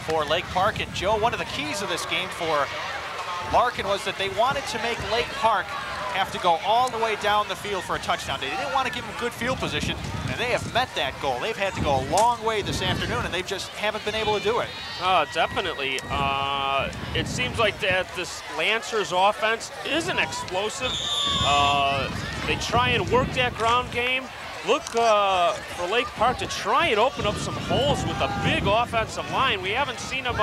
for Lake Park. And Joe, one of the keys of this game for Larkin was that they wanted to make Lake Park have to go all the way down the field for a touchdown. They didn't want to give them good field position, and they have met that goal. They've had to go a long way this afternoon, and they just haven't been able to do it. Definitely. It seems like that this Lancers offense isn't explosive. They try and work that ground game. Look for Lake Park to try and open up some holes with a big offensive line. We haven't seen them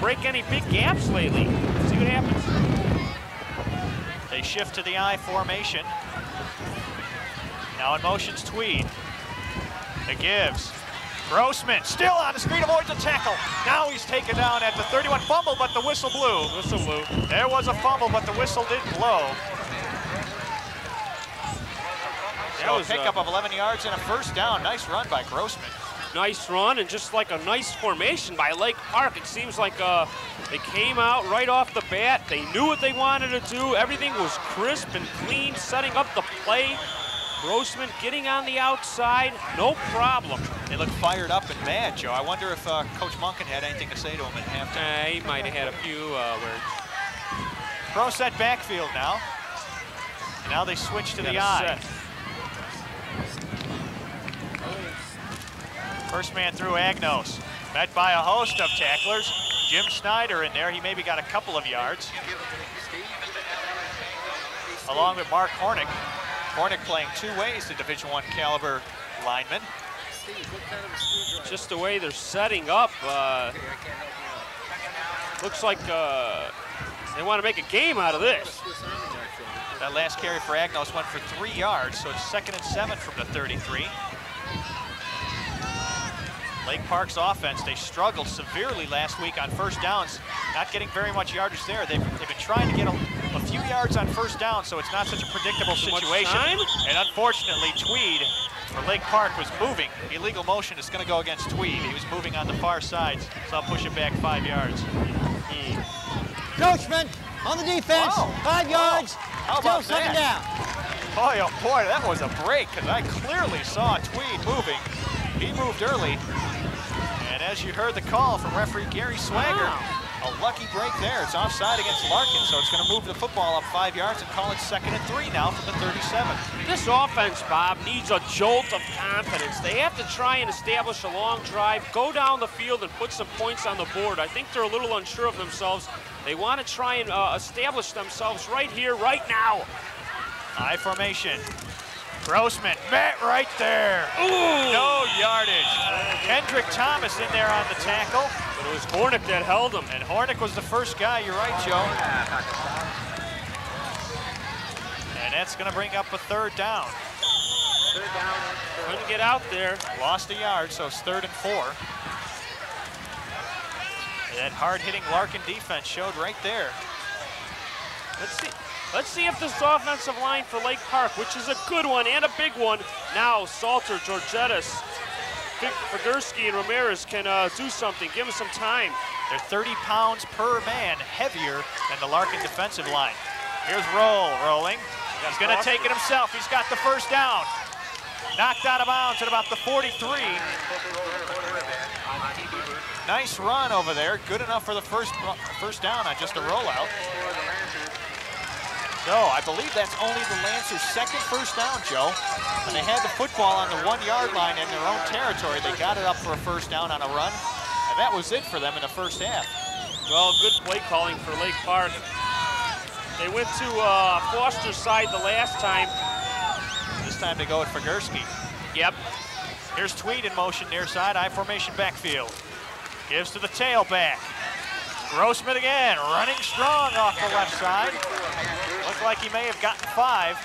break any big gaps lately. See what happens. They shift to the I formation. Now in motion's Tweed. It gives Grossman still on his feet, avoids a tackle. Now he's taken down at the 31. Fumble, but the whistle blew. Whistle blew. There was a fumble, but the whistle didn't blow. So a pickup of 11 yards and a first down. Nice run by Grossman. Nice run, and just like a nice formation by Lake Park. It seems like they came out right off the bat. They knew what they wanted to do. Everything was crisp and clean, setting up the play. Grossman getting on the outside, no problem. They look fired up and mad, Joe. I wonder if Coach Monken had anything to say to him at halftime. He might have had a few words. Pro set backfield now. And now they switch to the eye. First man through Agnos. Met by a host of tacklers. Jim Snyder in there. He maybe got a couple of yards. Along with Mark Hornick. Hornick playing two ways, the Division I caliber lineman. Just the way they're setting up, looks like they want to make a game out of this. That last carry for Agnos went for 3 yards, so it's 2nd and 7 from the 33. Lake Park's offense, they struggled severely last week on first downs, not getting very much yardage there. They've been trying to get a few yards on first down, so it's not such a predictable situation. And unfortunately, Tweed for Lake Park was moving. Illegal motion is going to go against Tweed. He was moving on the far side, so I'll push it back 5 yards. Grossman on the defense, 5 yards, How still about 2nd that? down. Boy, oh boy, that was a break, because I clearly saw Tweed moving. He moved early. And as you heard the call from referee Gary Swagger, a lucky break there. It's offside against Larkin, so it's going to move the football up 5 yards and call it 2nd and 3 now from the 37. This offense, Bob, needs a jolt of confidence. They have to try and establish a long drive, go down the field and put some points on the board. I think they're a little unsure of themselves. They want to try and establish themselves right here, right now. I formation. Grossman met right there. Ooh. No yardage. Kendrick Thomas in there on the tackle. But it was Hornick that held him. And Hornick was the first guy, you're right, Joe. And that's going to bring up a 3rd down. Couldn't get out there. Lost a yard, so it's 3rd and 4. That hard-hitting Larkin defense showed right there. Let's see if this offensive line for Lake Park, which is a good one and a big one. Now Salter, Georgettis, Figursky, and Ramirez can do something. Give them some time. They're 30 pounds per man heavier than the Larkin defensive line. Here's rolling. He's going to take it himself. He's got the first down. Knocked out of bounds at about the 43. Nice run over there. Good enough for the first down on just a rollout. So I believe that's only the Lancers' 2nd first down, Joe. When they had the football on the 1 yard line in their own territory, they got it up for a first down on a run. And that was it for them in the first half. Well, good play calling for Lake Park. They went to Foster's side the last time. This time they go with Figursky. Yep. Here's Tweed in motion near side, I formation backfield. Gives to the tailback. Grossman again, running strong off the left side. Looked like he may have gotten 5.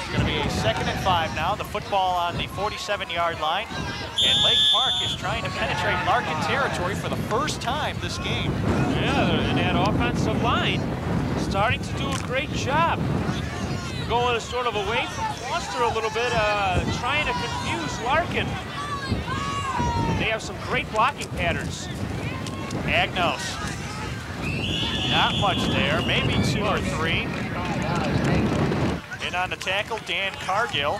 It's going to be a 2nd and 5 now. The football on the 47-yard line. And Lake Park is trying to penetrate Larkin territory for the first time this game. Yeah, and that offensive line starting to do a great job. Going sort of away from Foster a little bit, trying to confuse Larkin. They have some great blocking patterns. Agnos. Not much there, maybe 2 or 3. In on the tackle, Dan Cargill.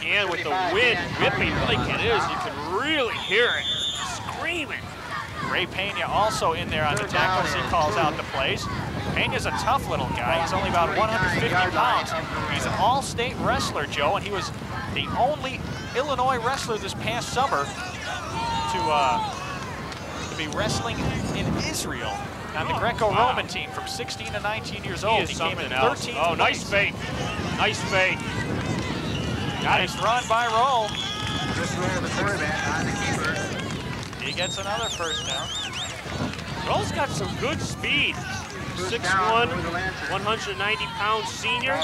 And with the wind whipping like it is, you can really hear it screaming. Ray Pena also in there on the tackles. He calls out the plays. Pena's a tough little guy. He's only about 150 pounds. He's an all-state wrestler, Joe, and he was the only Illinois wrestler this past summer to be wrestling in Israel on the Greco-Roman team from 16 to 19 years old. He came in 13th Oh, nice fake. Nice fake. Nice run by Roll. Good throw to the quarterback on the keeper. He gets another first down. Roll's got some good speed. 6'1", 190-pound senior.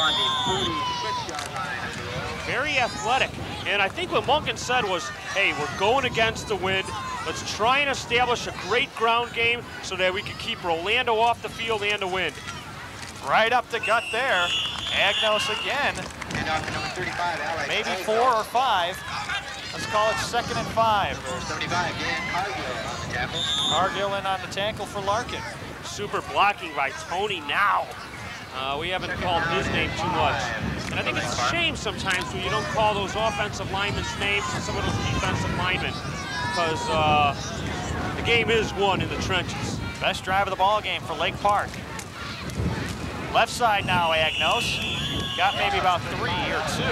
Very athletic. And I think what Monken said was, hey, we're going against the wind. Let's try and establish a great ground game so that we can keep Rolando off the field and the wind. Right up the gut there. Agnos again. And off to number 35, Alex. Maybe 4 or 5. Let's call it 2nd and 5. Number 75, Dan Cargill on the tackle. Cargill in on the tackle for Larkin. Super blocking by Tony now. We haven't called his name too much. And I think it's a shame sometimes when you don't call those offensive linemen's names and some of those defensive linemen, because the game is won in the trenches. Best drive of the ball game for Lake Park. Left side now, Agnos. Got maybe about 3 or 2.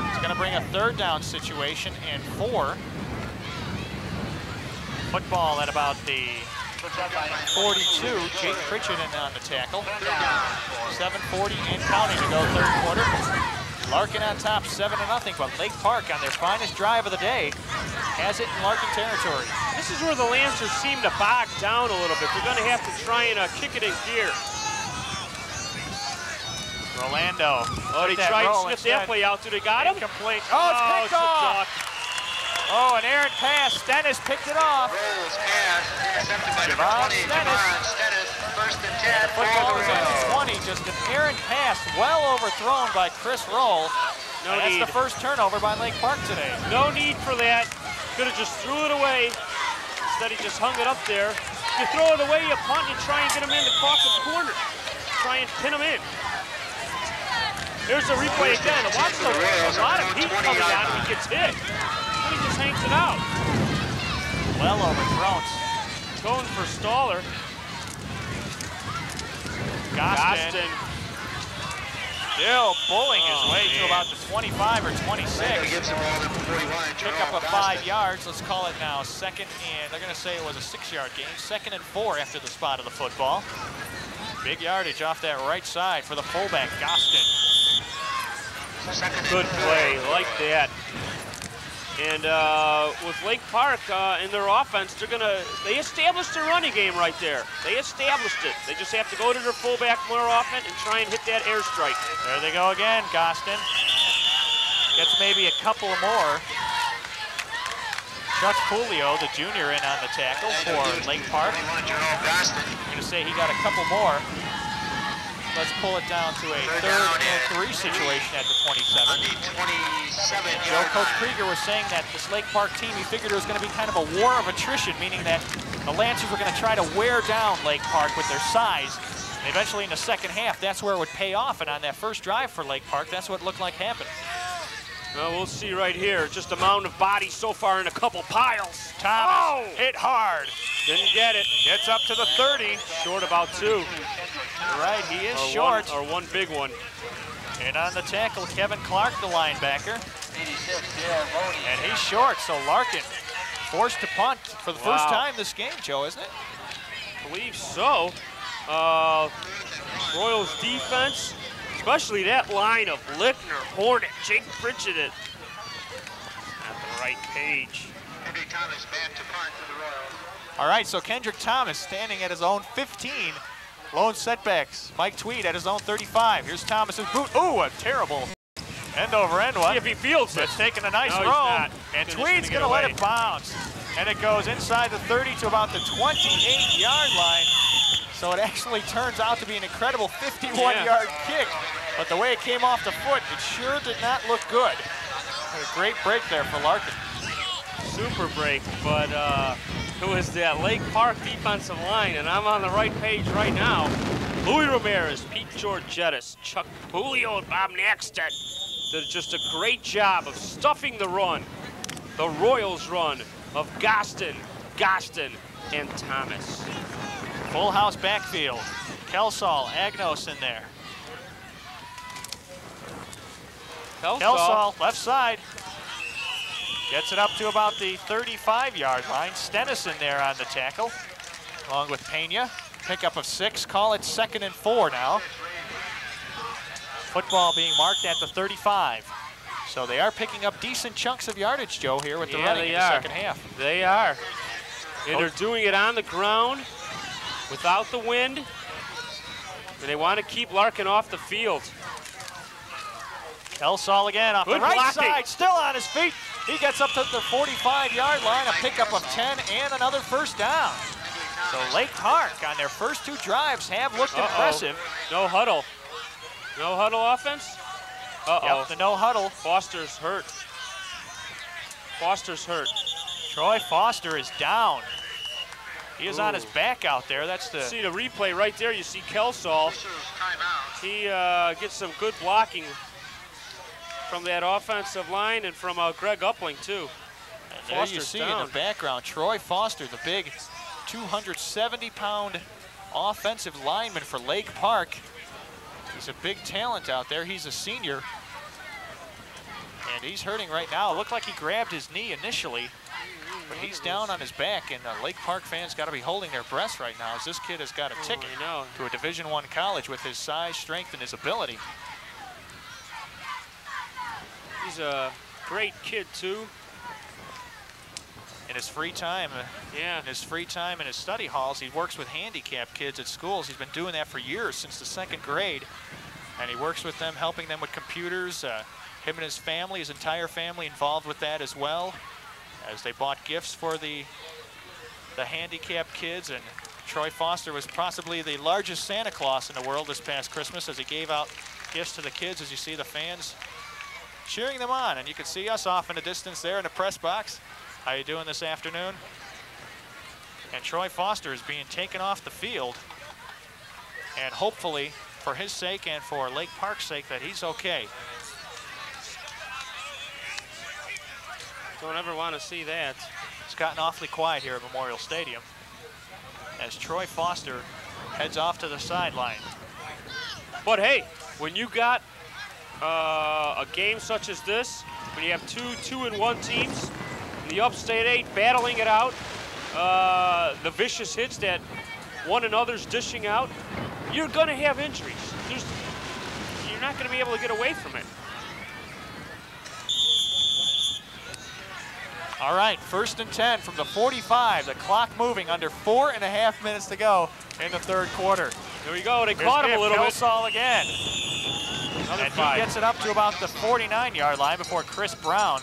It's going to bring a 3rd down situation and 4. Football at about the 42. Jake Pritchett in on the tackle. 7:40 and counting to go 3rd quarter. Larkin on top 7-0, but Lake Park on their finest drive of the day has it in Larkin territory. This is where the Lancers seem to bog down a little bit. They're going to have to try and kick it in gear. Rolando. Oh, they tried to sniff that play out. They got him? Incomplete. Oh, it's picked off. Oh, an errant pass. Stennis picked it off. Rolls pass, intercepted by number 20, Javon Stennis. 1st and 10. Football is at the 20. Just an errant pass, well overthrown by Chris Roll. No That's need. the first turnover by Lake Park today. No need for that. Could have just threw it away. Instead, he just hung it up there. You throw it away, you punt, you try and get him in the Crawford corner. Try and pin him in. Here's the replay again. Watch a lot of heat coming out and he gets hit. He just hangs it out. Well overthrown. Going for Staller. Gostin. Still bullying his way to about the 25 or 26. Pick up a 5 yards. Let's call it now 2nd and, they're going to say it was a 6-yard gain. 2nd and 4 after the spot of the football. Big yardage off that right side for the fullback, Gostin. Good play, like that. And with Lake Park in their offense, they established their running game right there. They established it. They just have to go to their fullback more often and try and hit that airstrike. There they go again, Gostin. Gets maybe a couple more. Chuck Julio, the junior, in on the tackle for Lake Park. I'm going to say he got a couple more. Let's pull it down to a 3rd and 3 situation at the 27. Joe, Coach Krieger was saying that this Lake Park team, he figured it was going to be kind of a war of attrition, meaning that the Lancers were going to try to wear down Lake Park with their size. And eventually in the 2nd half, that's where it would pay off. And on that first drive for Lake Park, that's what it looked like happened. Well, we'll see right here. Just a mound of bodies so far in a couple piles. Thomas hit hard. Didn't get it. Gets up to the 30. Short about 2. You're right, he is short. One big one. And on the tackle, Kevin Clark, the linebacker. And he's short, so Larkin forced to punt for the first time this game, Joe, isn't it? I believe so. Royals defense, especially that line of Lickner, Hornet, Jake Pritchett at the right page. Kendrick Thomas back to punt for the Royals. All right, so Kendrick Thomas standing at his own 15. Lone setbacks. Mike Tweed at his own 35. Here's Thomas's boot. Ooh, a terrible end over end one. See if he fields it. It's taking a nice No, roll. And Tweed's going to let it bounce. And it goes inside the 30 to about the 28-yard line. So it actually turns out to be an incredible 51-yard kick. But the way it came off the foot, it sure did not look good. A great break there for Larkin. Super break, but it was that Lake Park defensive line, and I'm on the right page right now. Louis Ramirez, Pete Georgettis, Chuck Julio, and Bob Naxton did just a great job of stuffing the run, the Royals run of Gostin, and Thomas. Full house backfield. Kelsall, Agnos in there. Kelsall, left side. Gets it up to about the 35-yard line. Stennis in there on the tackle, along with Pena. Pickup of 6. Call it 2nd and 4 now. Football being marked at the 35. So they are picking up decent chunks of yardage, Joe, here with the running in the second half. They are. And they're doing it on the ground. without the wind, and they want to keep Larkin off the field. Kelsall again off the right side, still on his feet. He gets up to the 45-yard line, a pickup of 10 and another first down. So Lake Park on their first 2 drives have looked impressive. No huddle. No huddle offense? Yep, the no huddle. Foster's hurt. Foster's hurt. Troy Foster is down. He is on his back out there. That's the... See the replay right there. You see Kelsall. He gets some good blocking from that offensive line and from Greg Uppling, too. And there you see in the background, Troy Foster, the big 270-pound offensive lineman for Lake Park. He's a big talent out there. He's a senior. And he's hurting right now. It looked like he grabbed his knee initially, but he's down on his back, and Lake Park fans got to be holding their breaths right now as this kid has got a ticket to a Division I college with his size, strength, and his ability. He's a great kid, too. In his free time, in his free time in his study halls, he works with handicapped kids at schools. He's been doing that for years, since the 2nd grade. And he works with them, helping them with computers. Him and his family, his entire family, involved with that as well, as they bought gifts for the handicapped kids. And Troy Foster was possibly the largest Santa Claus in the world this past Christmas, as he gave out gifts to the kids, as you see the fans cheering them on. And you can see us off in the distance there in the press box. How you doing this afternoon? And Troy Foster is being taken off the field. And hopefully, for his sake and for Lake Park's sake, that he's okay. Don't ever want to see that. It's gotten awfully quiet here at Memorial Stadium as Troy Foster heads off to the sideline. But hey, when you got a game such as this, when you have two 2-1 teams, the Upstate 8 battling it out, the vicious hits that one another's dishing out, you're going to have injuries. You're not going to be able to get away from it. All right, 1st and 10 from the 45. The clock moving, under 4.5 minutes to go in the 3rd quarter. There we go. They caught him a little bit. Kelsall again. And he gets it up to about the 49-yard line before Chris Brown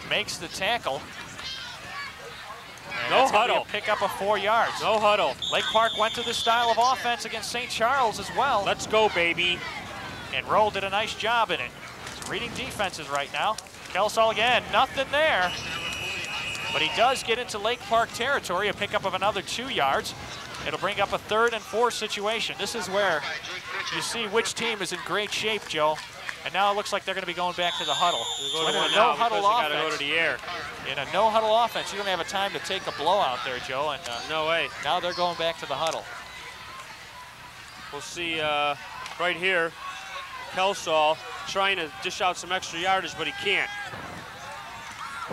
makes the tackle. And no huddle. A pickup of 4 yards. No huddle. Lake Park went to this style of offense against St. Charles as well. Let's go, baby. And Roll did a nice job in it. He's reading defenses right now. Kelsall again, nothing there. But he does get into Lake Park territory, a pickup of another 2 yards. It'll bring up a 3rd and 4 situation. This is where you see which team is in great shape, Joe. And now it looks like they're going to be going back to the huddle. So in a no-huddle offense, go to the air. In a no-huddle offense, you don't have a time to take a blowout there, Joe. And no way. Now they're going back to the huddle. We'll see right here, Kelsall trying to dish out some extra yardage, but he can't.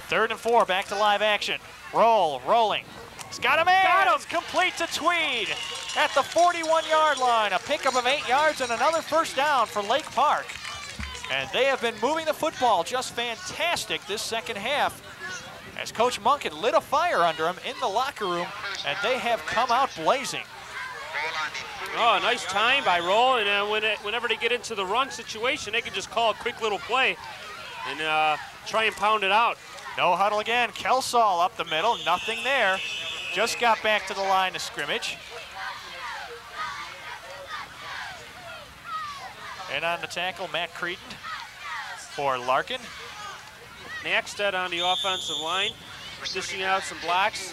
3rd and 4, back to live action. Rolling. He's got a man. Got him. It's complete to Tweed at the 41-yard line. A pickup of 8 yards and another first down for Lake Park. And they have been moving the football just fantastic this 2nd half, as Coach Monk had lit a fire under him in the locker room, and they have come out blazing. Oh, nice time by Roll, and whenever they get into the run situation, they can just call a quick little play and try and pound it out. No huddle again. Kelsall up the middle, nothing there. Just got back to the line of scrimmage. And on the tackle, Matt Creedon for Larkin. Nackstead on the offensive line, dishing out some blocks.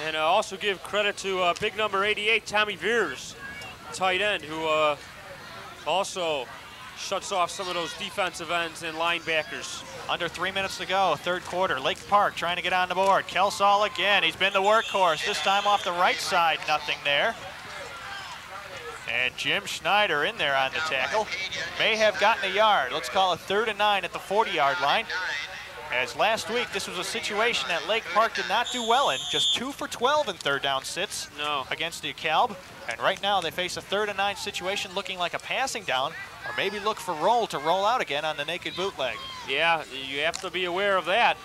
And also give credit to big number 88, Tommy Veers, tight end, who also shuts off some of those defensive ends and linebackers. Under 3 minutes to go, 3rd quarter. Lake Park trying to get on the board. Kelsall again. He's been the workhorse. This time off the right side, nothing there. And Jim Schneider in there on the tackle. May have gotten a yard. Let's call it 3rd and 9 at the 40-yard line. As last week, this was a situation that Lake Park did not do well in. Just 2 for 12 in 3rd down sits against the DeKalb. And right now, they face a 3rd and 9 situation looking like a passing down, or maybe look for Roll to roll out again on the naked bootleg. Yeah, you have to be aware of that.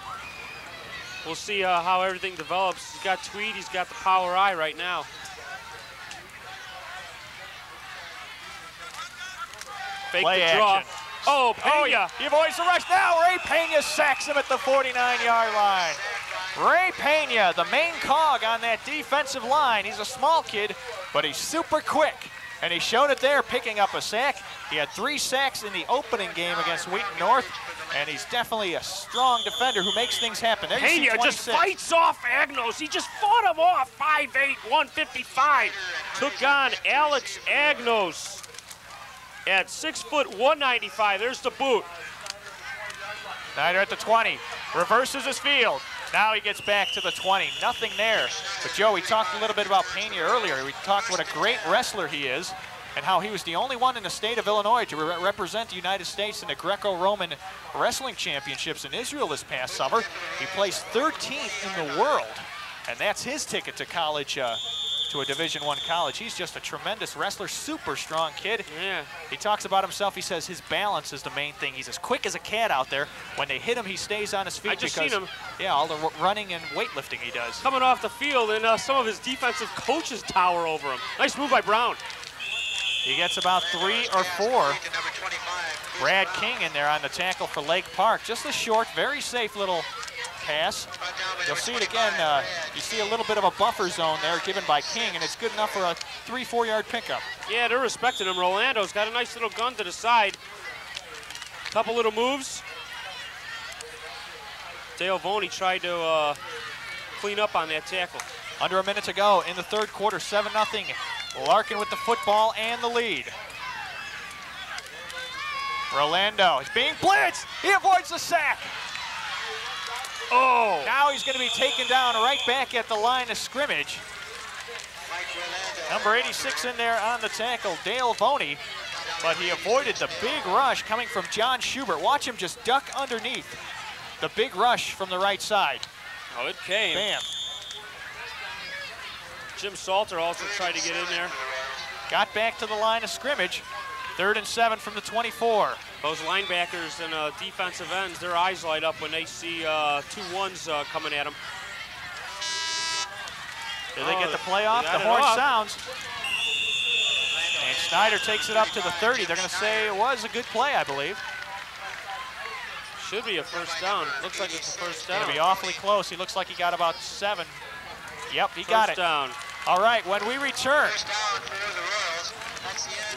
we'll see how everything develops. He's got Tweed, he's got the power eye right now. Fake Play the draw. action. Oh, Pena. He avoids the rush now. Ray Pena sacks him at the 49-yard line. Ray Pena, the main cog on that defensive line. He's a small kid, but he's super quick. And he showed it there, picking up a sack. He had 3 sacks in the opening game against Wheaton North, and he's definitely a strong defender who makes things happen. There Pena just fights off Agnos. He just fought him off. 5'8", 155. Took on Alex Agnos at 6', 195. There's the boot. Snyder at the 20, reverses his field. Now he gets back to the 20, nothing there. But Joe, we talked a little bit about Pena earlier. We talked what a great wrestler he is and how he was the only one in the state of Illinois to represent the United States in the Greco-Roman Wrestling Championships in Israel this past summer. He placed 13th in the world, and that's his ticket to college, to a Division I college. He's just a tremendous wrestler, super strong kid. Yeah. He talks about himself, he says his balance is the main thing. He's as quick as a cat out there. When they hit him, he stays on his feet. I just because, seen him. Yeah, all the running and weightlifting he does. Coming off the field, and some of his defensive coaches tower over him. Nice move by Brown. He gets about 3 or 4. Brad King in there on the tackle for Lake Park. Just a short, very safe little pass. You'll see it again. You see a little bit of a buffer zone there given by King, and it's good enough for a 3-4 yard pickup. Yeah, they're respecting him. Rolando's got a nice little gun to the side. Couple little moves. Dale Voney tried to clean up on that tackle. Under a minute to go in the third quarter, 7-0. Larkin with the football and the lead. Rolando is being blitzed. He avoids the sack. Oh! Now he's going to be taken down right back at the line of scrimmage. Number 86 in there on the tackle, Dale Voney, but he avoided the big rush coming from John Schubert. Watch him just duck underneath the big rush from the right side. Oh, it came. Bam. Jim Salter also tried to get in there. Got back to the line of scrimmage. 3rd and 7 from the 24. Those linebackers and defensive ends, their eyes light up when they see 2 ones coming at them. Did they get the play off? The horn sounds. And Snyder takes it up to the 30. They're going to say it was a good play, I believe. Should be a first down. Looks like it's a first down. Going to be awfully close. He looks like he got about 7. Yep, he got it. First down. All right, when we return,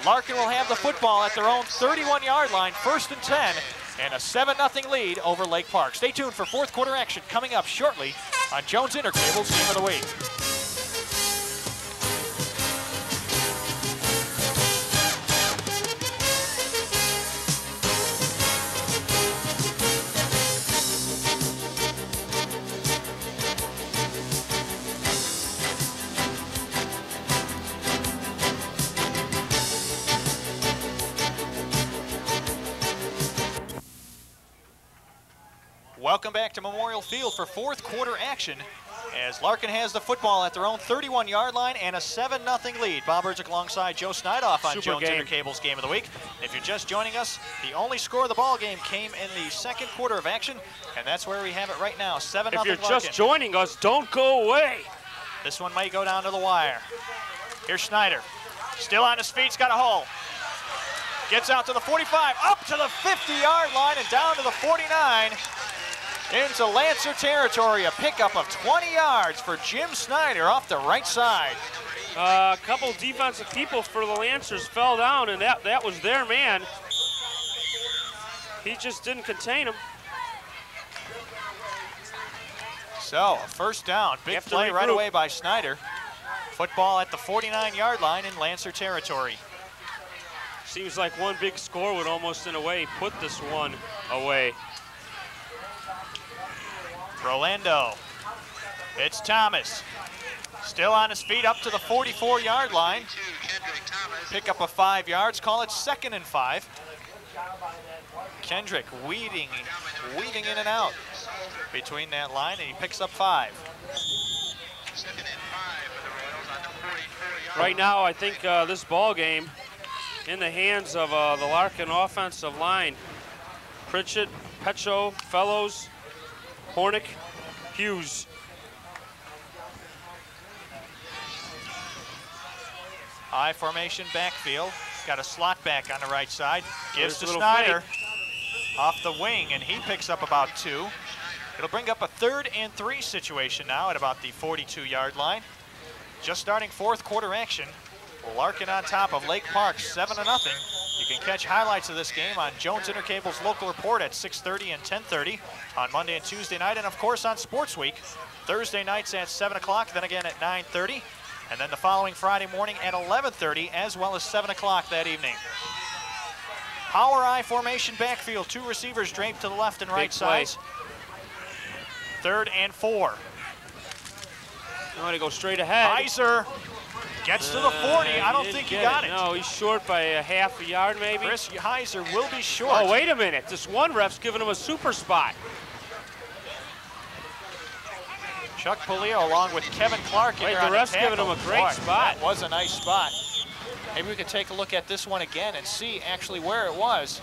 Larkin will have the football at their own 31-yard line, 1st and 10, and a 7-0 lead over Lake Park. Stay tuned for fourth quarter action coming up shortly on Jones Intercable's Game of the Week. Welcome back to Memorial Field for fourth quarter action as Larkin has the football at their own 31-yard line and a 7-0 lead. Bob Burzik alongside Joe Snydoff on Jones Intercable's Game of the Week. If you're just joining us, the only score of the ball game came in the second quarter of action, and that's where we have it right now, 7-0 Larkin. If you're just joining us, don't go away. This one may go down to the wire. Here's Snyder, still on his feet, he's got a hole. Gets out to the 45, up to the 50-yard line and down to the 49. Into Lancer territory, a pickup of 20 yards for Jim Snyder off the right side. A couple defensive people for the Lancers fell down, and that was their man. He just didn't contain him. So, a first down. Big play right away by Snyder. Football at the 49-yard line in Lancer territory. Seems like one big score would almost, in a way, put this one away. Rolando. It's Thomas. Still on his feet up to the 44-yard line. Pick up of 5 yards. Call it 2nd and 5. Kendrick weaving in and out between that line, and he picks up 5. Right now, I think this ball game in the hands of the Larkin offensive line. Pritchett, Pecho, Fellows, Hornick, Hughes. I formation backfield. Got a slot back on the right side. Gives There's to a little Snyder fake. off the wing, and he picks up about 2. It'll bring up a 3rd and 3 situation now at about the 42-yard line. Just starting 4th quarter action. Larkin on top of Lake Park, 7-0. You can catch highlights of this game on Jones Intercable's local report at 6:30 and 10:30 on Monday and Tuesday night, and of course on Sports Week. Thursday nights at 7 o'clock, then again at 9:30, and then the following Friday morning at 11:30, as well as 7 o'clock that evening. Power I formation backfield, 2 receivers draped to the left and right sides. 3rd and 4. You want to go straight ahead. Heiser gets to the 40. I don't think he got it. No, he's short by a half a yard maybe. Chris Heiser will be short. Oh, wait a minute. This one ref's giving him a super spot. Chuck Polio along with Kevin Clark. Wait, the ref's giving him a great spot. That was a nice spot. Maybe we could take a look at this one again and see actually where it was.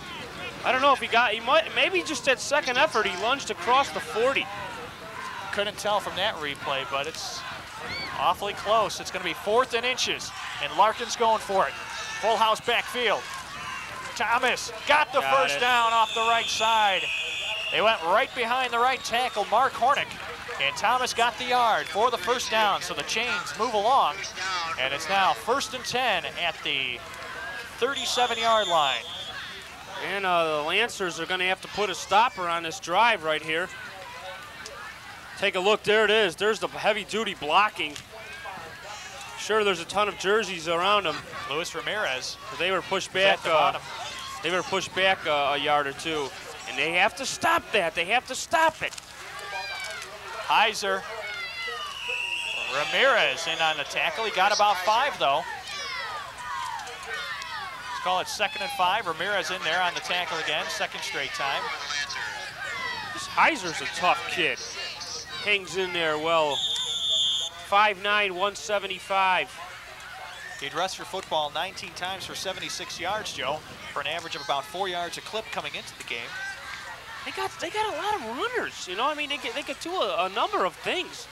I don't know if he might, maybe just that second effort, he lunged across the 40. Couldn't tell from that replay, but it's awfully close. It's going to be 4th and inches, and Larkin's going for it. Full house backfield. Thomas got the first down off the right side. They went right behind the right tackle, Mark Hornick, and Thomas got the yard for the first down, so the chains move along, and it's now 1st and 10 at the 37-yard line. And the Lancers are going to have to put a stopper on this drive right here. Take a look, there it is. There's the heavy-duty blocking. Sure, there's a ton of jerseys around them. Luis Ramirez. But they were pushed back. They were pushed back a yard or 2, and they have to stop that. They have to stop it. Heiser. Ramirez in on the tackle. He got about 5 though. Let's call it 2nd and 5. Ramirez in there on the tackle again, 2nd straight time. This Heiser's a tough kid. Hangs in there well. 5'9", 175. He'd rushed for football 19 times for 76 yards, Joe, for an average of about 4 yards a clip coming into the game. They got a lot of runners, you know. I mean, they could do a number of things.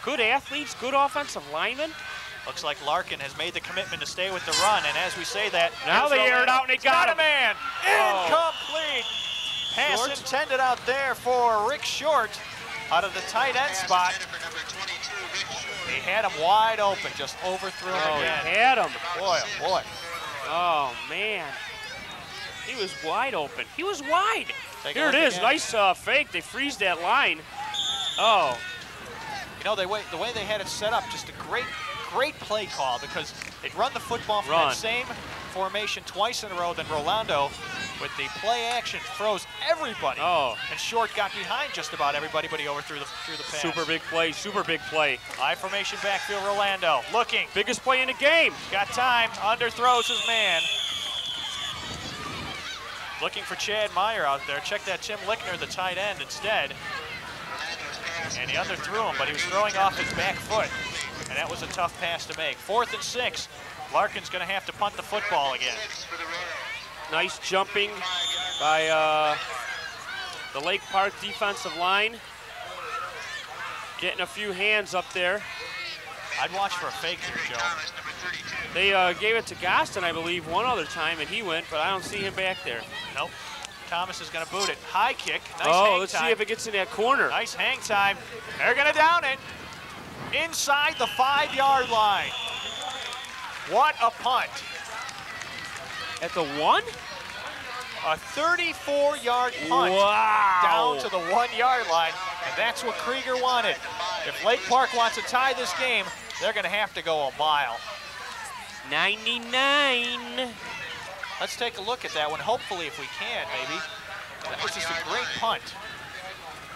Good athletes, good offensive linemen. Looks like Larkin has made the commitment to stay with the run, and as we say that, now they air it out and they got a man. Incomplete. Pass intended out there for Rick Short out of the tight end spot. He had him wide open, just overthrew him again. He had him. Boy, oh boy. Oh, man. He was wide open. He was wide. Here it is. Again. Nice fake. They freeze that line. Oh. You know, the way they had it set up, just a great play call, because they'd run the football from that same formation twice in a row, then Rolando with the play action throws everybody. Oh. And Short got behind just about everybody, but he overthrew through the pass. Super big play, super big play. I formation backfield, Rolando looking. Biggest play in the game. Got time, underthrows his man. Looking for Chad Meyer out there. Check that Tim Lickner, the tight end, instead. And he underthrew him, but he was throwing off his back foot. And that was a tough pass to make. 4th and 6. Larkin's going to have to punt the football again. Nice jumping by the Lake Park defensive line. Getting a few hands up there. I'd watch for a fake here, Joe. They gave it to Gaston, I believe, one other time, and he went, but I don't see him back there. Nope. Thomas is going to boot it. High kick. Nice hang let's time. see if it gets in that corner. Nice hang time. They're going to down it. Inside the 5-yard line. What a punt. At the 1? A 34-yard punt. Wow. Down to the 1-yard line, and that's what Krieger wanted. If Lake Park wants to tie this game, they're going to have to go a mile. 99. Let's take a look at that one, hopefully, if we can, maybe. That was just a great punt.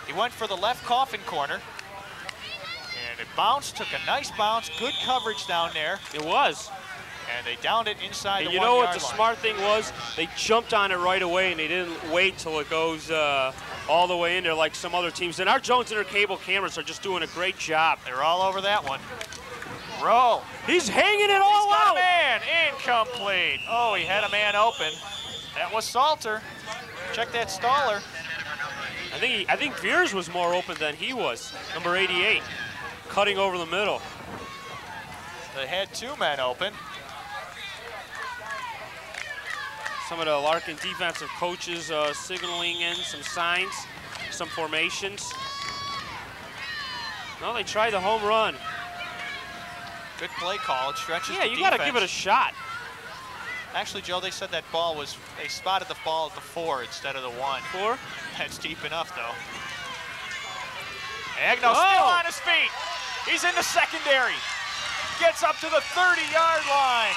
He went for the left coffin corner, and it bounced, took a nice bounce, good coverage down there. It was. And they downed it inside the 1-yard line. You know what the smart thing was? They jumped on it right away, and they didn't wait till it goes all the way in there like some other teams. And our Jones Intercable cameras are just doing a great job. They're all over that one. Rowe. He's hanging it all He's got out. a man. Incomplete. Oh, he had a man open. That was Salter. Check that Staller. I think Veers was more open than he was. Number 88, cutting over the middle. They had 2 men open. Some of the Larkin defensive coaches signaling in some signs, some formations. No, they tried the home run. Good play call. It stretches Yeah, the you got to defense. give it a shot. Actually, Joe, they said that ball was, they spotted the ball at the 4 instead of the 1. 4? That's deep enough, though. Agno still on his feet. He's in the secondary. Gets up to the 30-yard line.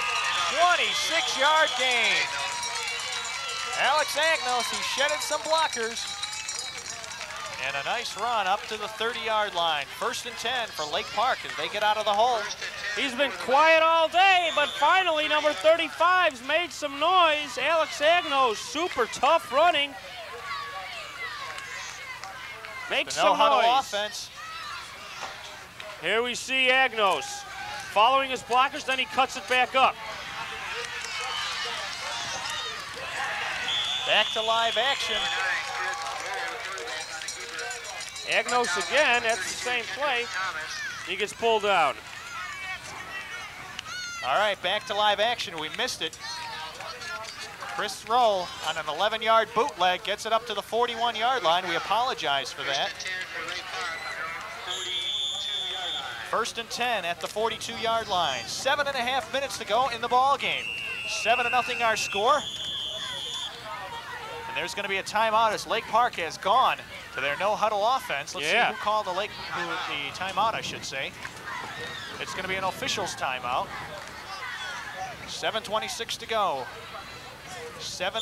26-yard gain. Alex Agnos, he shedded some blockers. And a nice run up to the 30-yard line. 1st and 10 for Lake Park as they get out of the hole. He's been quiet all day, but finally number 35's made some noise. Alex Agnos, super tough running. Makes some no-huddle noise. offense. Here we see Agnos following his blockers, then he cuts it back up. Back to live action. Agnos again, that's the same play. He gets pulled down. All right, back to live action. We missed it. Chris Roll on an 11-yard bootleg gets it up to the 41-yard line. We apologize for that. 1st and 10 at the 42-yard line. 7.5 minutes to go in the ball game. 7-0 our score. And there's going to be a timeout as Lake Park has gone to their no-huddle offense. Let's see who called the timeout, I should say. It's going to be an official's timeout. 7:26 to go. 7-0.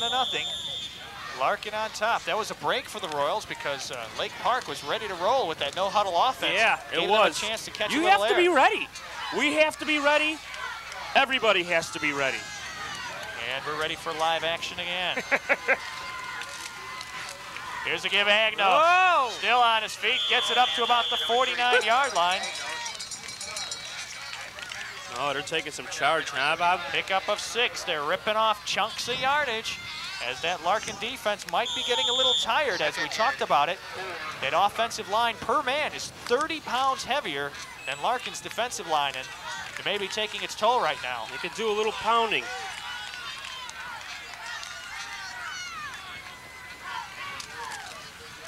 Larkin on top. That was a break for the Royals because Lake Park was ready to roll with that no-huddle offense. Yeah, Gave it was. them a chance to catch you a little have to air. be ready. We have to be ready. Everybody has to be ready. And we're ready for live action again. Here's a give Agno. Whoa! Still on his feet. Gets it up to about the 49-yard line. Oh, they're taking some charge, huh, Bob? Pickup of 6. They're ripping off chunks of yardage as that Larkin defense might be getting a little tired, as we talked about it. That offensive line per man is 30 pounds heavier than Larkin's defensive line, and it may be taking its toll right now. They could do a little pounding.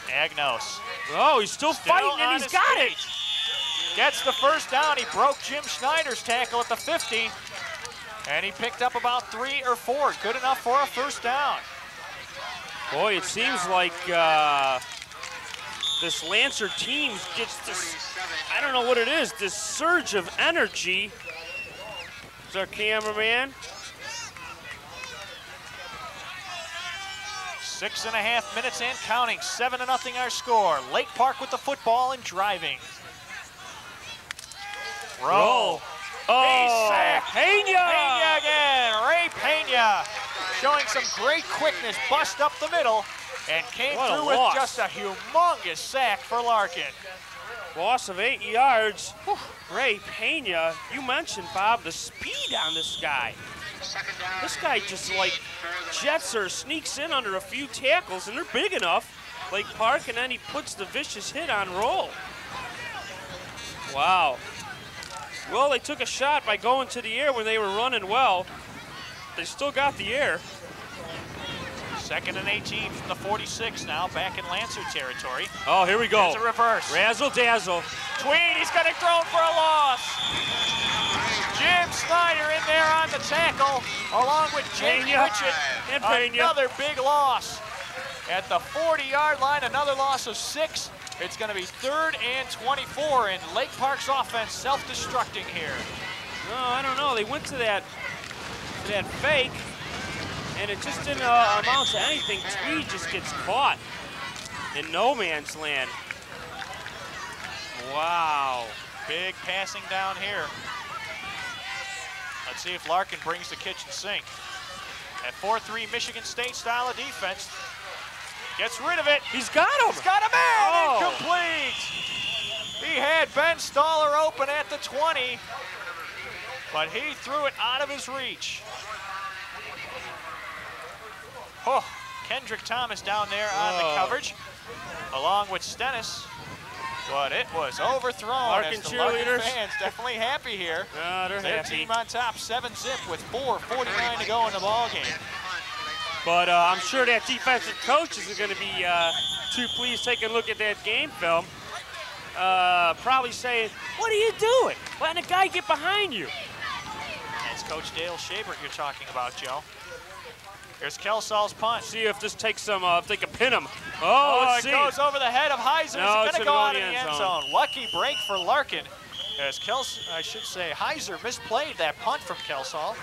Agnos. Oh, he's still fighting, on and he's his got feet. it. Gets the first down. He broke Jim Schneider's tackle at the 50. And he picked up about 3 or 4. Good enough for a first down. Boy, it seems like this Lancer team gets this, I don't know what it is, this surge of energy. Is our cameraman? 6.5 minutes and counting. 7-0 our score. Lake Park with the football and driving. Roll. Oh, sacked. Pena! Pena again. Ray Pena showing some great quickness. Bust up the middle and came What a through with loss. just a humongous sack for Larkin. Loss of 8 yards. Whew. Ray Pena, you mentioned, Bob, the speed on this guy. This guy just like jets or sneaks in under a few tackles, and they're big enough, Lake Park, and then he puts the vicious hit on Roll. Wow. Well, they took a shot by going to the air when they were running well. They still got the air. 2nd and 18 from the 46 now, back in Lancer territory. Oh, here we go. It's a reverse. Razzle dazzle. Tweed, he's got it thrown for a loss. Jim Snyder in there on the tackle, along with Jake Pena. Pritchett. And Pena. Another big loss. At the 40-yard line, another loss of 6. It's going to be 3rd and 24, and Lake Park's offense self-destructing here. No, I don't know. They went to that fake, and it just didn't amount to anything. Tweed just gets caught in no man's land. Wow. Big passing down here. Let's see if Larkin brings the kitchen sink. At 4-3 Michigan State style of defense. Gets rid of it. He's got him. He's got a man. Oh. Incomplete. He had Ben Staller open at the 20, but he threw it out of his reach. Oh, Kendrick Thomas down there on the coverage, along with Stennis. But it was overthrown. Larkin as the Larkin cheerleaders. fans definitely happy here. They're Their happy. team on top, 7-zip with 4:49 to go in the ball game. But I'm sure that defensive coach is going to be too pleased taking a look at that game film. Probably saying, what are you doing? Letting a guy get behind you. That's Coach Dale Shabert you're talking about, Joe. Here's Kelsall's punt. See if this takes some, if they can pin him. Oh, let's see. It goes over the head of Heiser. No, It's it's going to go gonna out go in the end zone. Lucky break for Larkin. As Heiser misplayed that punt from Kelsall.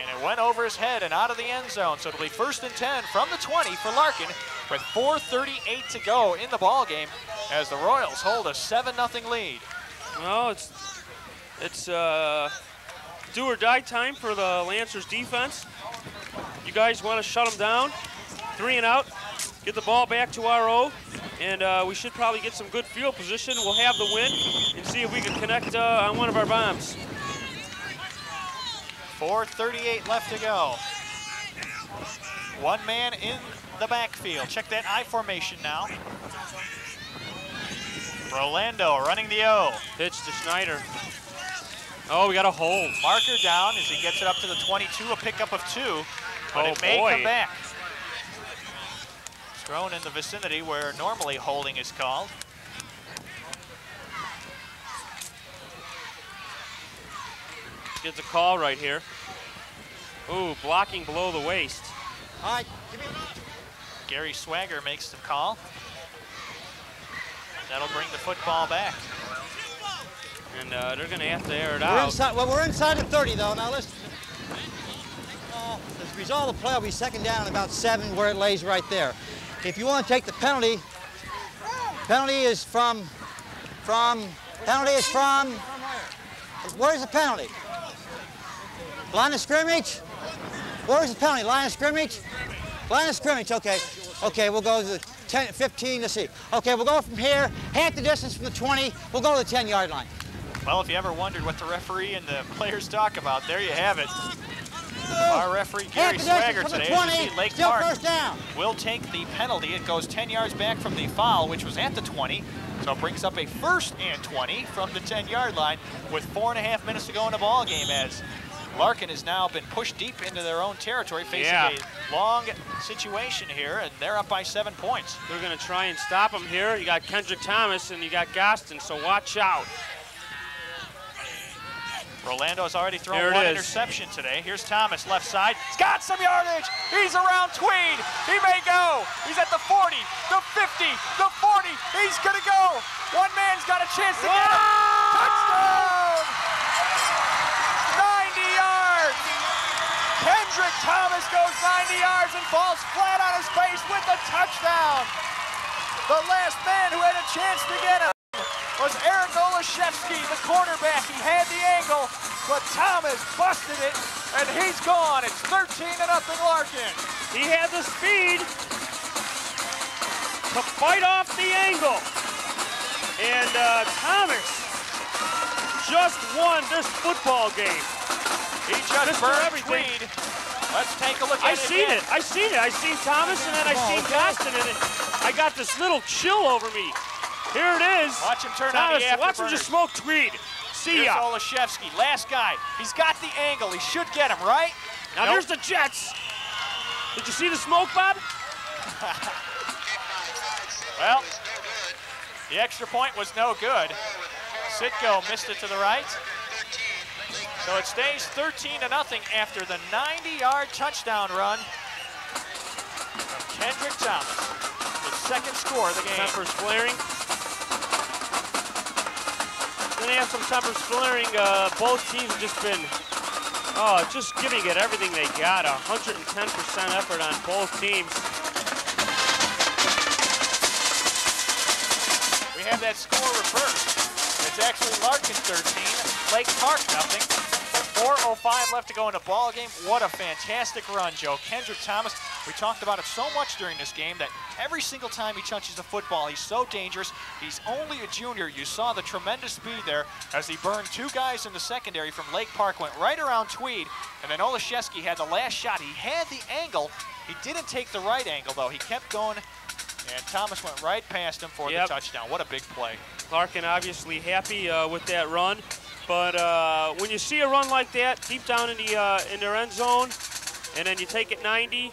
And it went over his head and out of the end zone. So it'll be 1st and 10 from the 20 for Larkin with 4:38 to go in the ball game as the Royals hold a 7-0 lead. Well, it's do or die time for the Lancers defense. You guys want to shut them down, 3 and out, get the ball back to RO, and we should probably get some good field position. We'll have the win and see if we can connect on one of our bombs. 4:38 left to go. One man in the backfield. Check that I formation now. Rolando running the O. Pitch to Schneider. Oh, we got a hold. Marker down as he gets it up to the 22, a pickup of 2, but it may boy. come back. It's thrown in the vicinity where normally holding is called. Gets a call right here. Ooh, blocking below the waist. All right. Gary Swagger makes the call. That'll bring the football back. And they're going to have to air it We're out. inside, well, we're inside the 30, though. Now, listen. The result of the play will be 2nd down and about 7 where it lays right there. If you want to take the penalty, where's the penalty? Line of scrimmage? Where's the penalty? Line of scrimmage? Line of scrimmage, okay. Okay, we'll go to the 10, 15, let's see. Okay, we'll go from here, half the distance from the 20, we'll go to the 10-yard line. Well, if you ever wondered what the referee and the players talk about, there you have it. Our referee, Gary Swagger, today, as you see, Lake Park will take the penalty. It goes 10 yards back from the foul, which was at the 20. So it brings up a 1st and 20 from the 10-yard line with 4.5 minutes to go in the ball game as Larkin has now been pushed deep into their own territory, facing a long situation here, and they're up by 7 points. They're going to try and stop him here. You got Kendrick Thomas and you got Gostin, so watch out. Rolando has already thrown one interception today. Here's Thomas, left side. He's got some yardage. He's around Tweed. He may go. He's at the 40, the 50, the 40. He's going to go. One man's got a chance to get him. Touchdown! 90 yards. Kendrick Thomas goes 90 yards and falls flat on his face with a touchdown. The last man who had a chance to get him was Eric Olszewski, the cornerback. He had the angle, but Thomas busted it, and he's gone. It's 13-0 Larkin. He had the speed to fight off the angle. And Thomas just won this football game. He just burned Tweed. Let's take a look at it. I seen it. I seen Thomas, and then I seen Gostin, and I got this little chill over me. Here it is. Watch him turn on the afterburners. Watch him just smoke Tweed. See ya. Here's Olszewski, last guy. He's got the angle. He should get him, right? Now there's the Jets. Did you see the smoke, Bob? Well, the extra point was no good. Sinko missed it to the right. So it stays 13-0 after the 90-yard touchdown run from Kendrick Thomas. The 2nd score of the game. Tempers flaring. Then they have some tempers flaring. Both teams have just been, just giving it everything they got. 110% effort on both teams. We have that score reversed. It's actually Larkin 13, Lake Park nothing. 4:05 left to go in the ball game. What a fantastic run, Joe. Kendrick Thomas, we talked about it so much during this game that every single time he touches the football, he's so dangerous. He's only a junior. You saw the tremendous speed there as he burned 2 guys in the secondary from Lake Park, went right around Tweed, and then Olszewski had the last shot. He had the angle. He didn't take the right angle, though. He kept going, and Thomas went right past him for the touchdown. What a big play. Larkin obviously happy with that run. But when you see a run like that deep down in their end zone, and then you take it 90,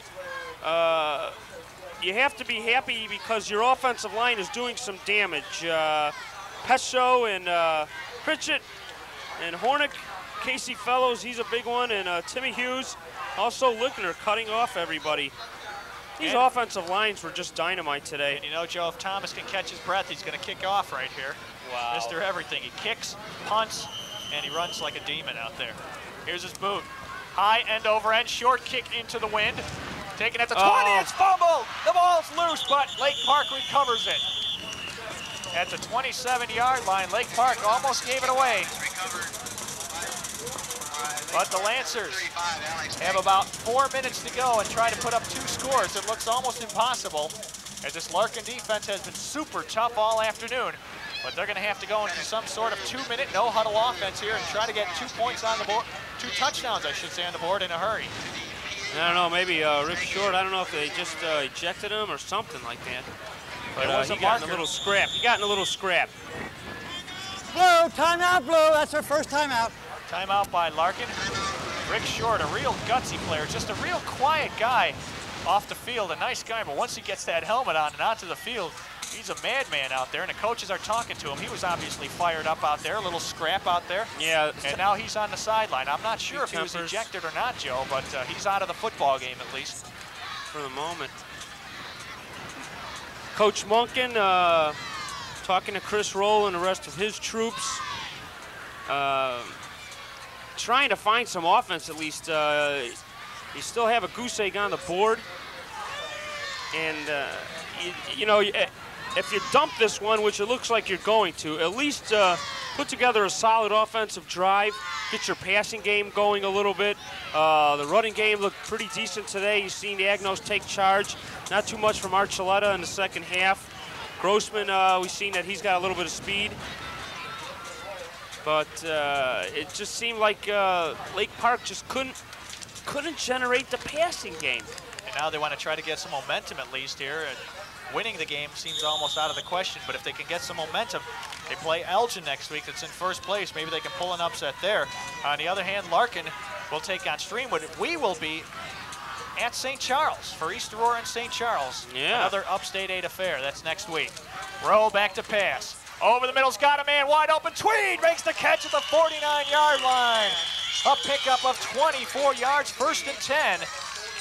you have to be happy because your offensive line is doing some damage. Pesho and Pritchett and Hornick, Casey Fellows, he's a big one, and Timmy Hughes, also Lickner cutting off everybody. These offensive lines were just dynamite today. And you know, Joe, if Thomas can catch his breath, he's going to kick off right here. Wow. Mr. Everything. He kicks, punts, and he runs like a demon out there. Here's his boot. High end over end, short kick into the wind. Taken at the 20, it's fumbled. The ball's loose, but Lake Park recovers it. At the 27-yard line, Lake Park almost gave it away. But the Lancers have about 4 minutes to go and try to put up 2 scores. It looks almost impossible, as this Larkin defense has been super tough all afternoon. But they're going to have to go into some sort of 2-minute no-huddle offense here and try to get 2 points on the board, 2 touchdowns, I should say, on the board in a hurry. I don't know, maybe Rick Short, I don't know if they just ejected him or something like that. But he got in a little scrap. He got in a little scrap. Blue, timeout, Blue. That's our first timeout. Timeout by Larkin. Rick Short, a real gutsy player, just a real quiet guy off the field, a nice guy, but once he gets that helmet on and onto the field, he's a madman out there, and the coaches are talking to him. He was obviously fired up out there, a little scrap out there. Yeah. And now he's on the sideline. I'm not sure if he was ejected or not, Joe, but he's out of the football game at least. For the moment. Coach Munkin talking to Chris Roll and the rest of his troops. Trying to find some offense at least. You still have a goose egg on the board. And, you know, if you dump this one, which it looks like you're going to, at least put together a solid offensive drive, get your passing game going a little bit. The running game looked pretty decent today. You've seen Agnos take charge. Not too much from Archuleta in the second half. Grossman, we've seen that he's got a little bit of speed. But it just seemed like Lake Park just couldn't generate the passing game. And now they want to try to get some momentum at least here. And winning the game seems almost out of the question, but if they can get some momentum, they play Elgin next week that's in first place. Maybe they can pull an upset there. On the other hand, Larkin will take on Streamwood. We will be at St. Charles for East Aurora and St. Charles. Yeah. Another Upstate 8 affair. That's next week. Rowe back to pass. Over the middle's got a man wide open. Tweed makes the catch at the 49-yard line. A pickup of 24 yards, 1st and 10.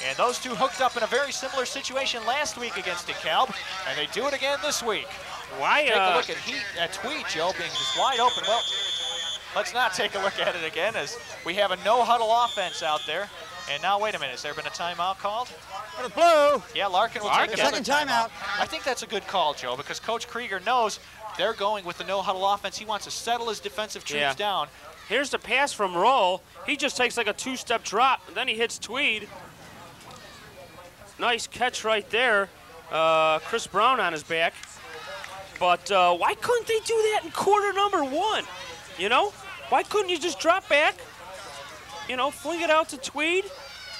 And those two hooked up in a very similar situation last week against DeKalb, and they do it again this week. Why? Take a look at Tweed, Joe, being just wide open. Well, let's not take a look at it again as we have a no-huddle offense out there. And now, wait a minute, has there been a timeout called? For the Blue. Yeah, Larkin will take a second timeout. I think that's a good call, Joe, because Coach Krieger knows they're going with the no-huddle offense. He wants to settle his defensive troops down. Here's the pass from Roll. He just takes like a 2-step drop, and then he hits Tweed. Nice catch right there. Chris Brown on his back. But why couldn't they do that in quarter number 1? You know? Why couldn't you just drop back? You know, fling it out to Tweed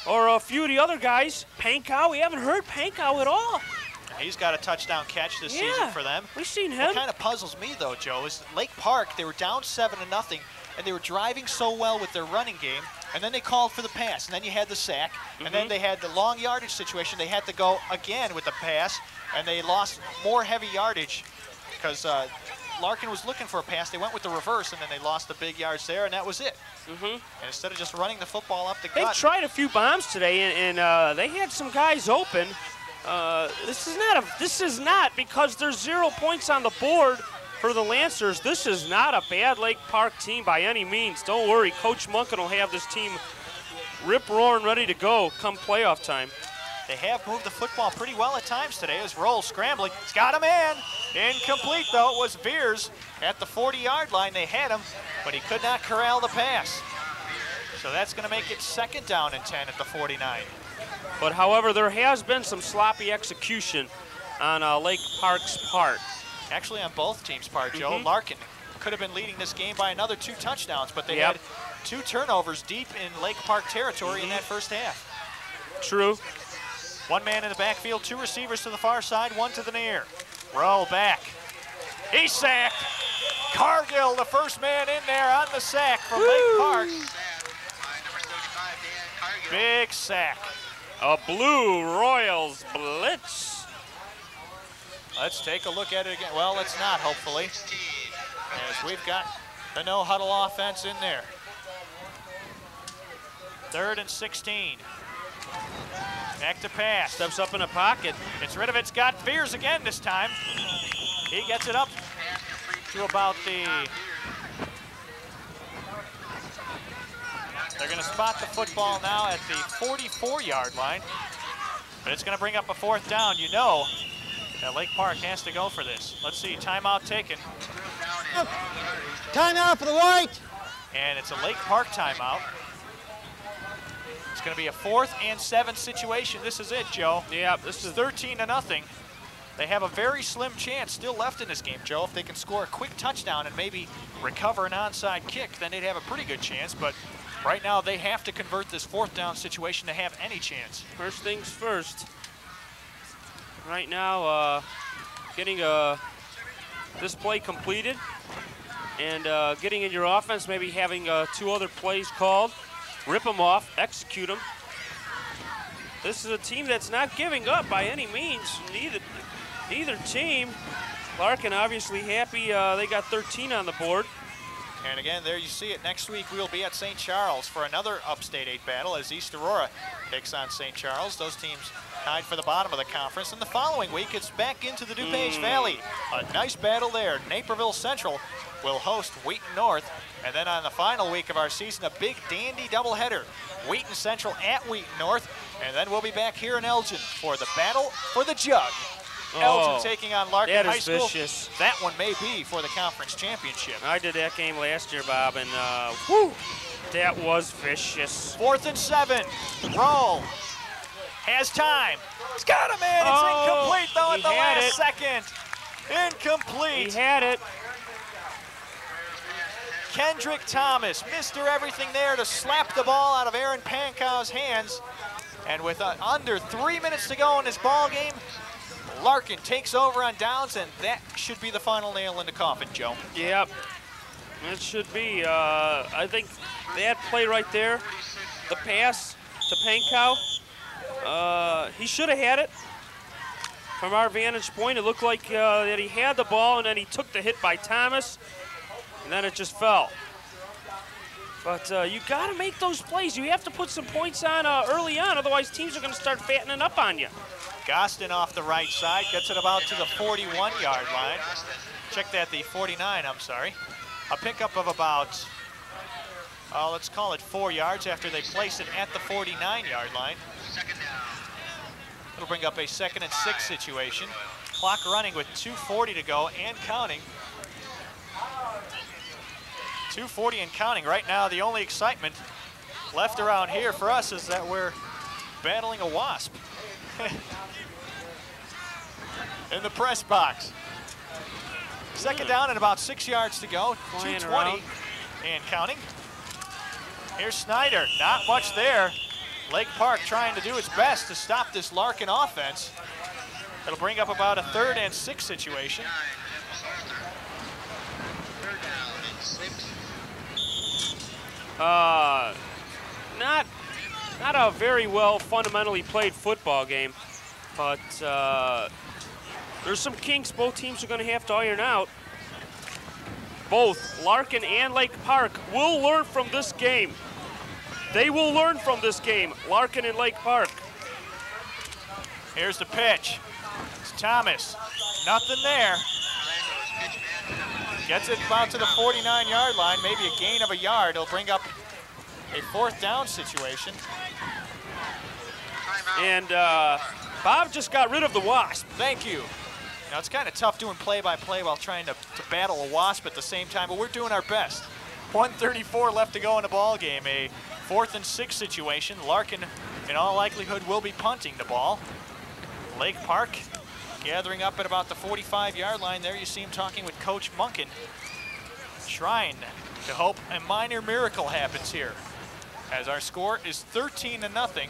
or a few of the other guys. Pankow, we haven't heard Pankow at all. He's got a touchdown catch this season for them. We've seen him. What kind of puzzles me, though, Joe, is Lake Park, they were down 7-0, and they were driving so well with their running game, and then they called for the pass, and then you had the sack, and then they had the long yardage situation. They had to go again with the pass, and they lost more heavy yardage because Larkin was looking for a pass. They went with the reverse, and then they lost the big yards there, and that was it. And instead of just running the football up the gut. They've tried a few bombs today, and they had some guys open. This is not because there's 0 points on the board for the Lancers. This is not a bad Lake Park team by any means. Don't worry, Coach Munkin will have this team rip-roaring ready to go come playoff time. They have moved the football pretty well at times today as Roll scrambling. He's got a man. Incomplete, though. It was Veers at the 40-yard line. They had him, but he could not corral the pass. So that's going to make it 2nd down and 10 at the 49. But however, there has been some sloppy execution on Lake Park's part. Actually, on both teams' part, Joe. Larkin could have been leading this game by another 2 touchdowns, but they had 2 turnovers deep in Lake Park territory in that first half. True. 1 man in the backfield, 2 receivers to the far side, 1 to the near. Roll back. He's sacked. Cargill, the first man in there on the sack from Lake Park. Big sack. A Blue Royals blitz. Let's take a look at it again. Well, let's not, hopefully, as we've got the no-huddle offense in there. 3rd and 16. Back to pass. Steps up in a pocket. Gets rid of it. Scott Fears again this time. He gets it up to about the... They're going to spot the football now at the 44-yard line. But it's going to bring up a 4th down. You know that Lake Park has to go for this. Let's see, timeout taken. Timeout for the White. And it's a Lake Park timeout. It's going to be a 4th and 7 situation. This is it, Joe. Yeah, this is 13-0. They have a very slim chance still left in this game, Joe. If they can score a quick touchdown and maybe recover an onside kick, then they'd have a pretty good chance. But right now, they have to convert this 4th down situation to have any chance. First things first. Right now, getting this play completed and getting in your offense, maybe having 2 other plays called. Rip them off, execute them. This is a team that's not giving up by any means. Neither team. Larkin obviously happy they got 13 on the board. And again, there you see it. Next week, we'll be at St. Charles for another Upstate 8 battle as East Aurora takes on St. Charles. Those teams tied for the bottom of the conference. And the following week, it's back into the DuPage Valley. A nice battle there. Naperville Central will host Wheaton North. And then on the final week of our season, a big dandy doubleheader. Wheaton Central at Wheaton North. And then we'll be back here in Elgin for the battle for the jug. Elgin taking on Larkin High School. Vicious. That one may be for the conference championship. I did that game last year, Bob, and whew, that was vicious. 4th and 7. Roll. Has time. He's got him in. It's incomplete, though, at the last second. Incomplete. He had it. Kendrick Thomas, Mr. Everything there to slap the ball out of Aaron Pankow's hands. And with under 3 minutes to go in this ball game, Larkin takes over on downs, and that should be the final nail in the coffin, Joe. Yep, it should be. I think that play right there, the pass to Pankow, he should have had it. From our vantage point, it looked like that he had the ball, and then he took the hit by Thomas, and then it just fell. But you got to make those plays. You have to put some points on early on, otherwise teams are going to start fattening up on you. Gostin off the right side, gets it about to the 41-yard line. Check that, the 49, I'm sorry. A pickup of about, let's call it 4 yards after they place it at the 49-yard line. It'll bring up a 2nd and 6 situation. Clock running with 2:40 to go and counting. 2:40 and counting. Right now, the only excitement left around here for us is that we're battling a wasp. In the press box. 2nd down and about 6 yards to go. 2:20 and counting. Here's Snyder. Not much there. Lake Park trying to do its best to stop this Larkin offense. It'll bring up about a 3rd and 6 situation. Not a very well fundamentally played football game, but there's some kinks both teams are going to have to iron out. Both Larkin and Lake Park will learn from this game. They will learn from this game, Larkin and Lake Park. Here's the pitch. It's Thomas. Nothing there. Gets it about to the 49-yard line, maybe a gain of a yard. It'll bring up a 4th down situation. And Bob just got rid of the wasp. Thank you. Now, it's kind of tough doing play-by-play while trying to battle a wasp at the same time, but we're doing our best. 1:34 left to go in the ball game. A 4th and 6 situation. Larkin, in all likelihood, will be punting the ball. Lake Park gathering up at about the 45-yard line. There you see him talking with Coach Munkin, trying to hope a minor miracle happens here, as our score is 13-0.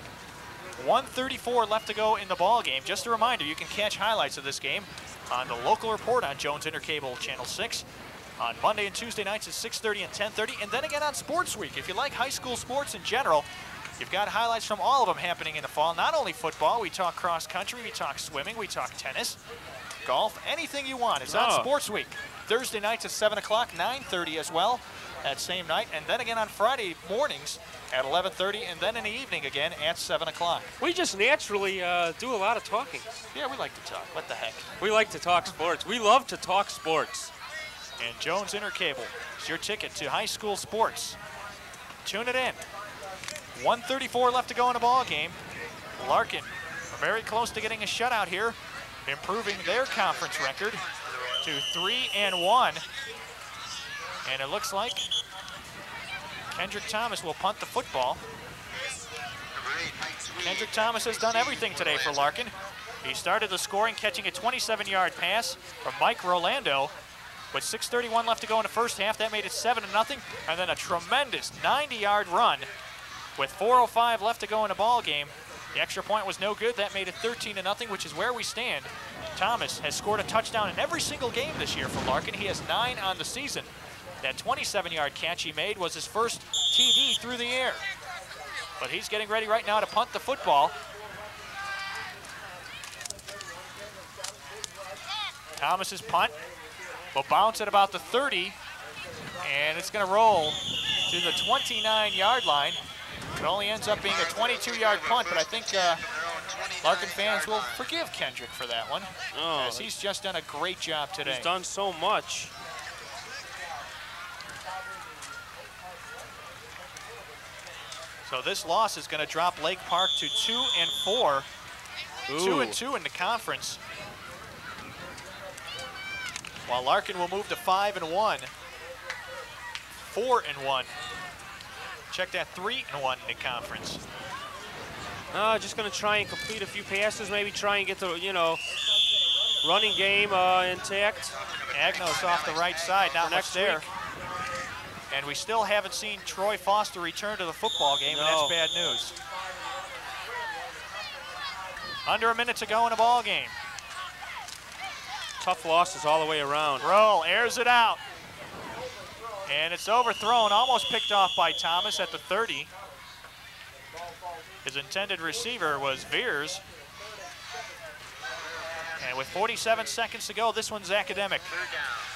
1:34 left to go in the ball game. Just a reminder, you can catch highlights of this game on the local report on Jones Intercable Channel 6 on Monday and Tuesday nights at 6:30 and 10:30, and then again on Sports Week. If you like high school sports in general, you've got highlights from all of them happening in the fall. Not only football, we talk cross country, we talk swimming, we talk tennis, golf, anything you want. It's on Sports Week. Thursday nights at 7 o'clock, 9:30 as well that same night, and then again on Friday mornings at 11:30, and then in the evening again at 7 o'clock. We just naturally do a lot of talking. Yeah, we like to talk. What the heck? We like to talk sports. We love to talk sports. And Jones Intercable is your ticket to high school sports. Tune it in. 1:34 left to go in the ball game. Larkin very close to getting a shutout here, improving their conference record to 3-1. And it looks like Kendrick Thomas will punt the football. Kendrick Thomas has done everything today for Larkin. He started the scoring, catching a 27-yard pass from Mike Rolando. With 6:31 left to go in the first half, that made it 7-0, and then a tremendous 90-yard run with 4:05 left to go in the ball game. The extra point was no good. That made it 13-0, which is where we stand. Thomas has scored a touchdown in every single game this year for Larkin. He has 9 on the season. That 27-yard catch he made was his first TD through the air. But he's getting ready right now to punt the football. Thomas's punt will bounce at about the 30, and it's going to roll to the 29-yard line. It only ends up being a 22-yard punt, but I think Larkin fans will forgive Kendrick for that one, as he's just done a great job today. He's done so much. So this loss is going to drop Lake Park to 2-4, 2-2 in the conference, while Larkin will move to 5-1, 4-1. Check that, 3-1 in the conference. Just going to try and complete a few passes, maybe try and get the, running game intact. Agnos off the right side, not much there. Week. And we still haven't seen Troy Foster return to the football game, and that's bad news. Under a minute to go in the ball game. Tough losses all the way around. Roll airs it out. And it's overthrown, almost picked off by Thomas at the 30. His intended receiver was Veers. And with 47 seconds to go, this one's academic.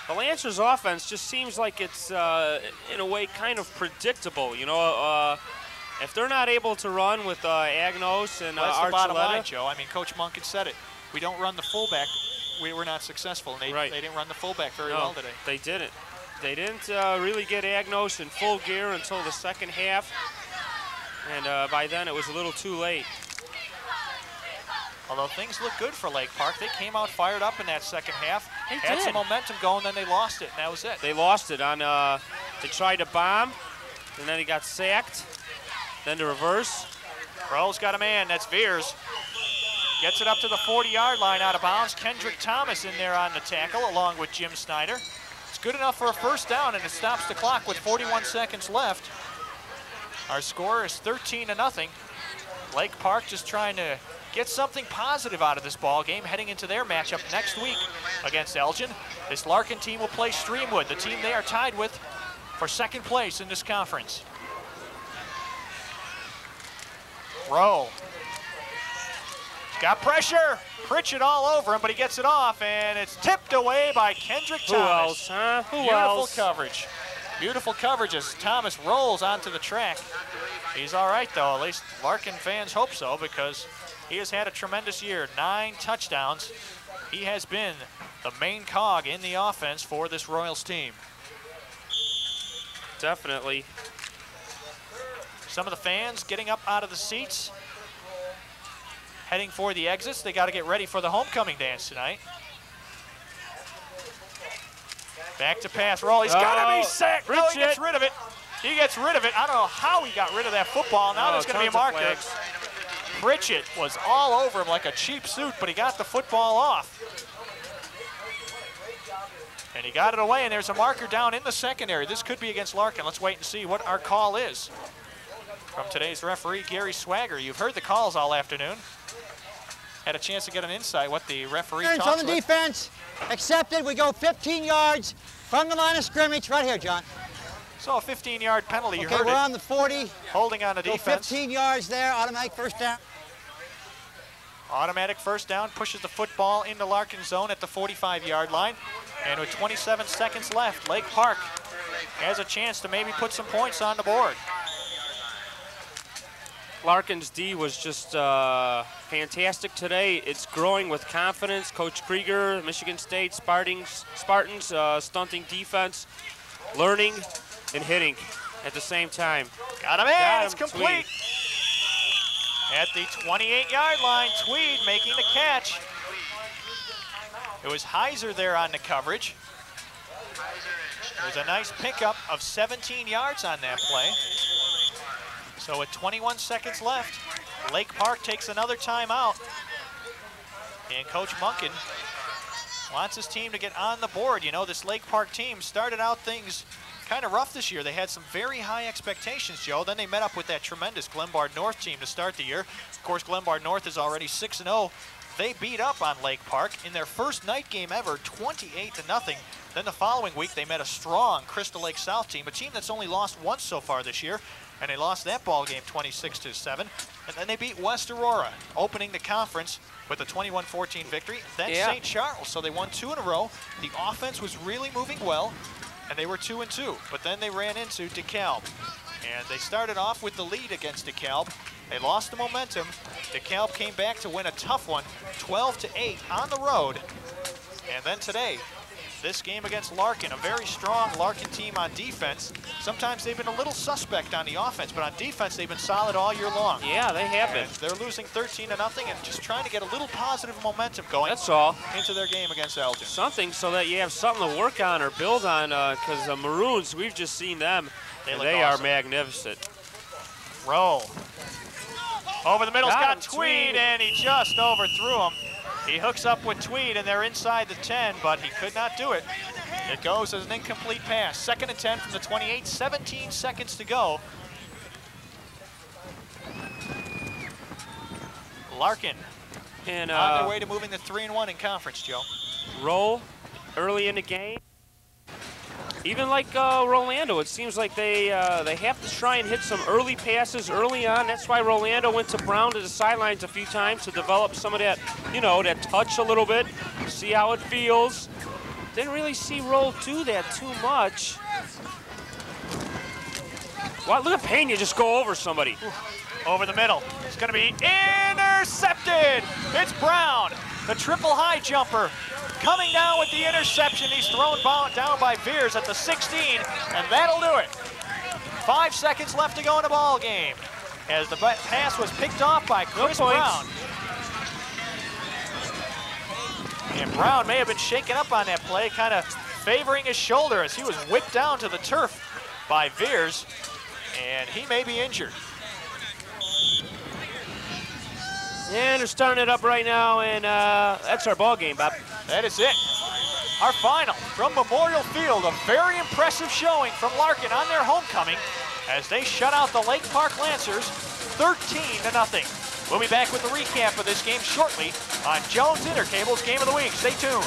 The Lancers offense just seems like it's, in a way, kind of predictable. If they're not able to run with Agnos and That's the bottom Archuleta. line, Joe. I mean, Coach Munkin said it. We don't run the fullback. We were not successful. They didn't run the fullback very well today. They didn't. They didn't really get Agnos in full gear until the second half. And by then, it was a little too late. Although things look good for Lake Park. They came out fired up in that second half. They had did. some momentum going, then they lost it, and that was it. They lost it on, they tried to bomb, and then he got sacked. Then the reverse. Crowell's got a man, that's Veers. Gets it up to the 40-yard line out of bounds. Kendrick Thomas in there on the tackle, along with Jim Snyder. It's good enough for a first down, and it stops the clock with 41 seconds left. Our score is 13-0. Lake Park just trying to get something positive out of this ball game heading into their matchup next week against Elgin. This Larkin team will play Streamwood, the team they are tied with for second place in this conference. Rowe. Got pressure. Pritchett all over him, but he gets it off, and it's tipped away by Kendrick Thomas. Who else, huh? Who Beautiful else? coverage. Beautiful coverage as Thomas rolls onto the track. He's all right, though. At least Larkin fans hope so, because he has had a tremendous year. 9 touchdowns. He has been the main cog in the offense for this Royals team. Definitely. Some of the fans getting up out of the seats, heading for the exits. They got to get ready for the homecoming dance tonight. Back to pass roll. He's got to be sacked. No, he gets Pritchett. rid of it. He gets rid of it. I don't know how he got rid of that football. Now there's going to be a tons of marker. flags. Pritchett was all over him like a cheap suit, but he got the football off. And he got it away, and there's a marker down in the secondary. This could be against Larkin. Let's wait and see what our call is. From today's referee, Gary Swagger. You've heard the calls all afternoon. Had a chance to get an insight what the referee talks On the with. defense, accepted. We go 15 yards from the line of scrimmage. Right here, John. So a 15-yard penalty. You Okay, heard we're it. on the 40. Holding on the Go defense. 15 yards there, automatic first down. Automatic first down, pushes the football into Larkin's zone at the 45-yard line. And with 27 seconds left, Lake Park has a chance to maybe put some points on the board. Larkin's D was just fantastic today. It's growing with confidence. Coach Krieger, Michigan State Spartans, stunting defense, learning and hitting at the same time. Got him in, Got it's him, complete. At the 28-yard line, Tweed making the catch. It was Heiser there on the coverage. It was a nice pickup of 17 yards on that play. So with 21 seconds left, Lake Park takes another timeout. And Coach Munkin wants his team to get on the board. You know, this Lake Park team started out things kind of rough this year. They had some very high expectations, Joe. Then they met up with that tremendous Glenbard North team to start the year. Of course, Glenbard North is already 6-0. They beat up on Lake Park in their first night game ever, 28-0. Then the following week, they met a strong Crystal Lake South team, a team that's only lost once so far this year, and they lost that ball game 26-7. And then they beat West Aurora, opening the conference with a 21-14 victory. Then St. Charles, so they won 2 in a row. The offense was really moving well, and they were 2-2. But then they ran into DeKalb, and they started off with the lead against DeKalb. They lost the momentum. DeKalb came back to win a tough one, 12-8 on the road. And then today, this game against Larkin, a very strong Larkin team on defense. Sometimes they've been a little suspect on the offense, but on defense, they've been solid all year long. Yeah, they have been. And they're losing 13-0 and just trying to get a little positive momentum going. That's all. Into their game against Elgin. Something so that you have something to work on or build on, because the Maroons, we've just seen them, and they are magnificent. Roll. Over the middle's got him, Tweed, and he just overthrew him. He hooks up with Tweed, and they're inside the 10, but he could not do it. It goes as an incomplete pass. 2nd and 10 from the 28, 17 seconds to go. Larkin And on their way to moving to 3-1 in conference, Joe. Roll early in the game. Even like Rolando, it seems like they have to try and hit some early passes early on. That's why Rolando went to Brown to the sidelines a few times to develop some of that, you know, that touch a little bit, see how it feels. Didn't really see Roll do that too much. Wow, look at Pena just go over somebody. Over the middle. It's going to be intercepted. It's Brown, the triple high jumper, coming down with the interception. He's thrown down by Veers at the 16, and that'll do it. 5 seconds left to go in the ball game as the pass was picked off by Chris Brown. And Brown may have been shaken up on that play, kind of favoring his shoulder as he was whipped down to the turf by Veers, and he may be injured. And they're starting it up right now, and that's our ball game, Bob. That is it. Our final from Memorial Field, a very impressive showing from Larkin on their homecoming as they shut out the Lake Park Lancers 13-0. We'll be back with a recap of this game shortly on Jones Intercable's Game of the Week. Stay tuned.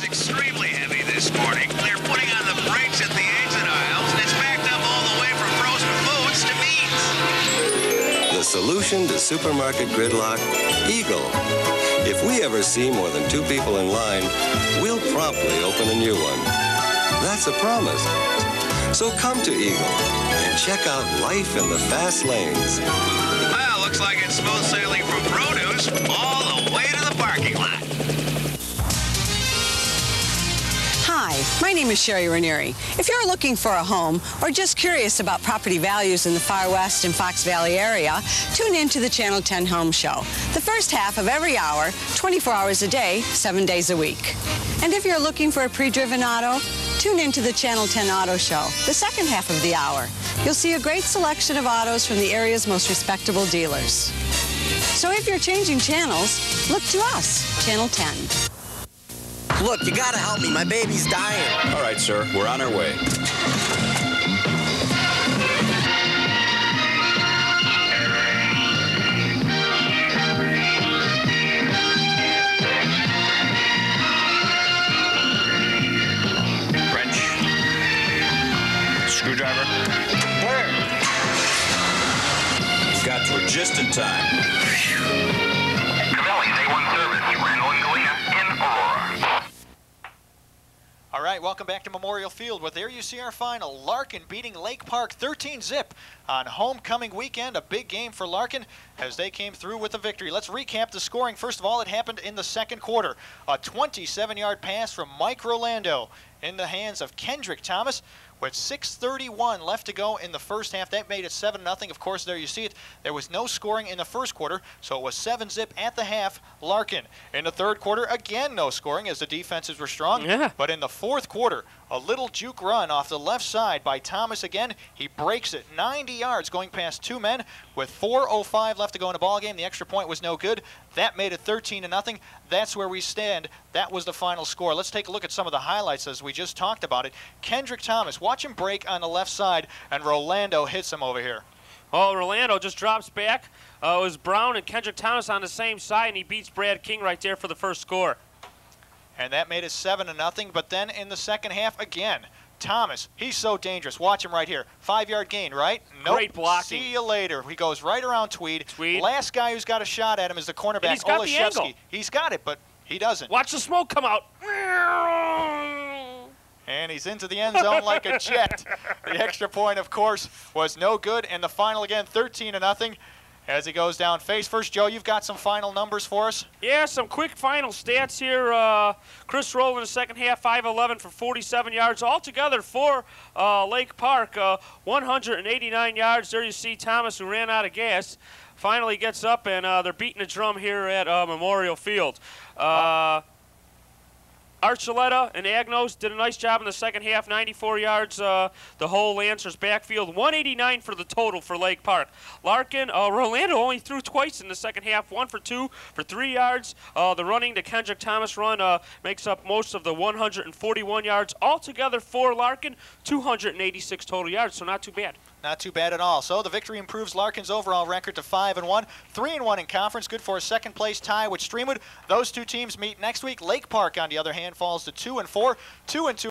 Extremely heavy this morning. They're putting on the brakes at the exit aisles, and it's backed up all the way from frozen foods to meats. The solution to supermarket gridlock? Eagle. If we ever see more than 2 people in line, we'll promptly open a new one. That's a promise. So come to Eagle and check out life in the fast lanes. Well, looks like it's smooth sailing from produce all the way to the parking lot. My name is Sherry Ranieri. If you're looking for a home or just curious about property values in the Far West and Fox Valley area, tune in to the Channel 10 Home Show. The first half of every hour, 24 hours a day, 7 days a week. And if you're looking for a pre-driven auto, tune in to the Channel 10 Auto Show, the second half of the hour. You'll see a great selection of autos from the area's most respectable dealers. So if you're changing channels, look to us, Channel 10. Look, you gotta help me. My baby's dying. All right, sir. We're on our way. Wrench. Screwdriver. Where? Got to her just in time. Cavelli's A1 service. Randall and Galena in Aurora. All right, welcome back to Memorial Field, where there you see our final. Larkin beating Lake Park 13-zip on homecoming weekend. A big game for Larkin as they came through with a victory. Let's recap the scoring. First of all, it happened in the second quarter. A 27-yard pass from Mike Rolando in the hands of Kendrick Thomas. With 6:31 left to go in the first half, that made it 7-0. Of course, there you see it. There was no scoring in the first quarter, so it was 7-zip at the half, Larkin. In the third quarter, again, no scoring as the defenses were strong. Yeah. But in the fourth quarter, a little juke run off the left side by Thomas again. He breaks it 90 yards going past two men with 4:05 left to go in the ball game. The extra point was no good. That made it 13-0. That's where we stand. That was the final score. Let's take a look at some of the highlights as we just talked about it. Kendrick Thomas, watch him break on the left side, and Rolando hits him over here. Oh, Rolando just drops back. It was Brown and Kendrick Thomas on the same side, and he beats Brad King right there for the first score. And that made it 7-0. But then in the second half, again, Thomas, he's so dangerous. Watch him right here. 5-yard gain, right? Nope. Great blocking. See you later. He goes right around Tweed. Tweed. Last guy who's got a shot at him is the cornerback, And he's got the angle. He's got it, but he doesn't. Watch the smoke come out. And he's into the end zone like a jet. The extra point, of course, was no good. And the final again, 13-0. As he goes down face first. Joe, you've got some final numbers for us? Yeah, some quick final stats here. Chris Roll in the second half, 5'11" for 47 yards. Altogether for Lake Park, 189 yards. There you see Thomas, who ran out of gas, finally gets up, and they're beating the drum here at Memorial Field. Archuleta and Agnos did a nice job in the second half, 94 yards, the whole Lancers backfield, 189 for the total for Lake Park. Larkin, Rolando only threw twice in the second half, 1 for 2 for 3 yards. The running, the Kendrick Thomas run, makes up most of the 141 yards. Altogether for Larkin, 286 total yards, so not too bad. Not too bad at all. So the victory improves Larkin's overall record to 5-1, 3-1 in conference. Good for a second-place tie with Streamwood. Those two teams meet next week. Lake Park, on the other hand, falls to 2-4, 2-2.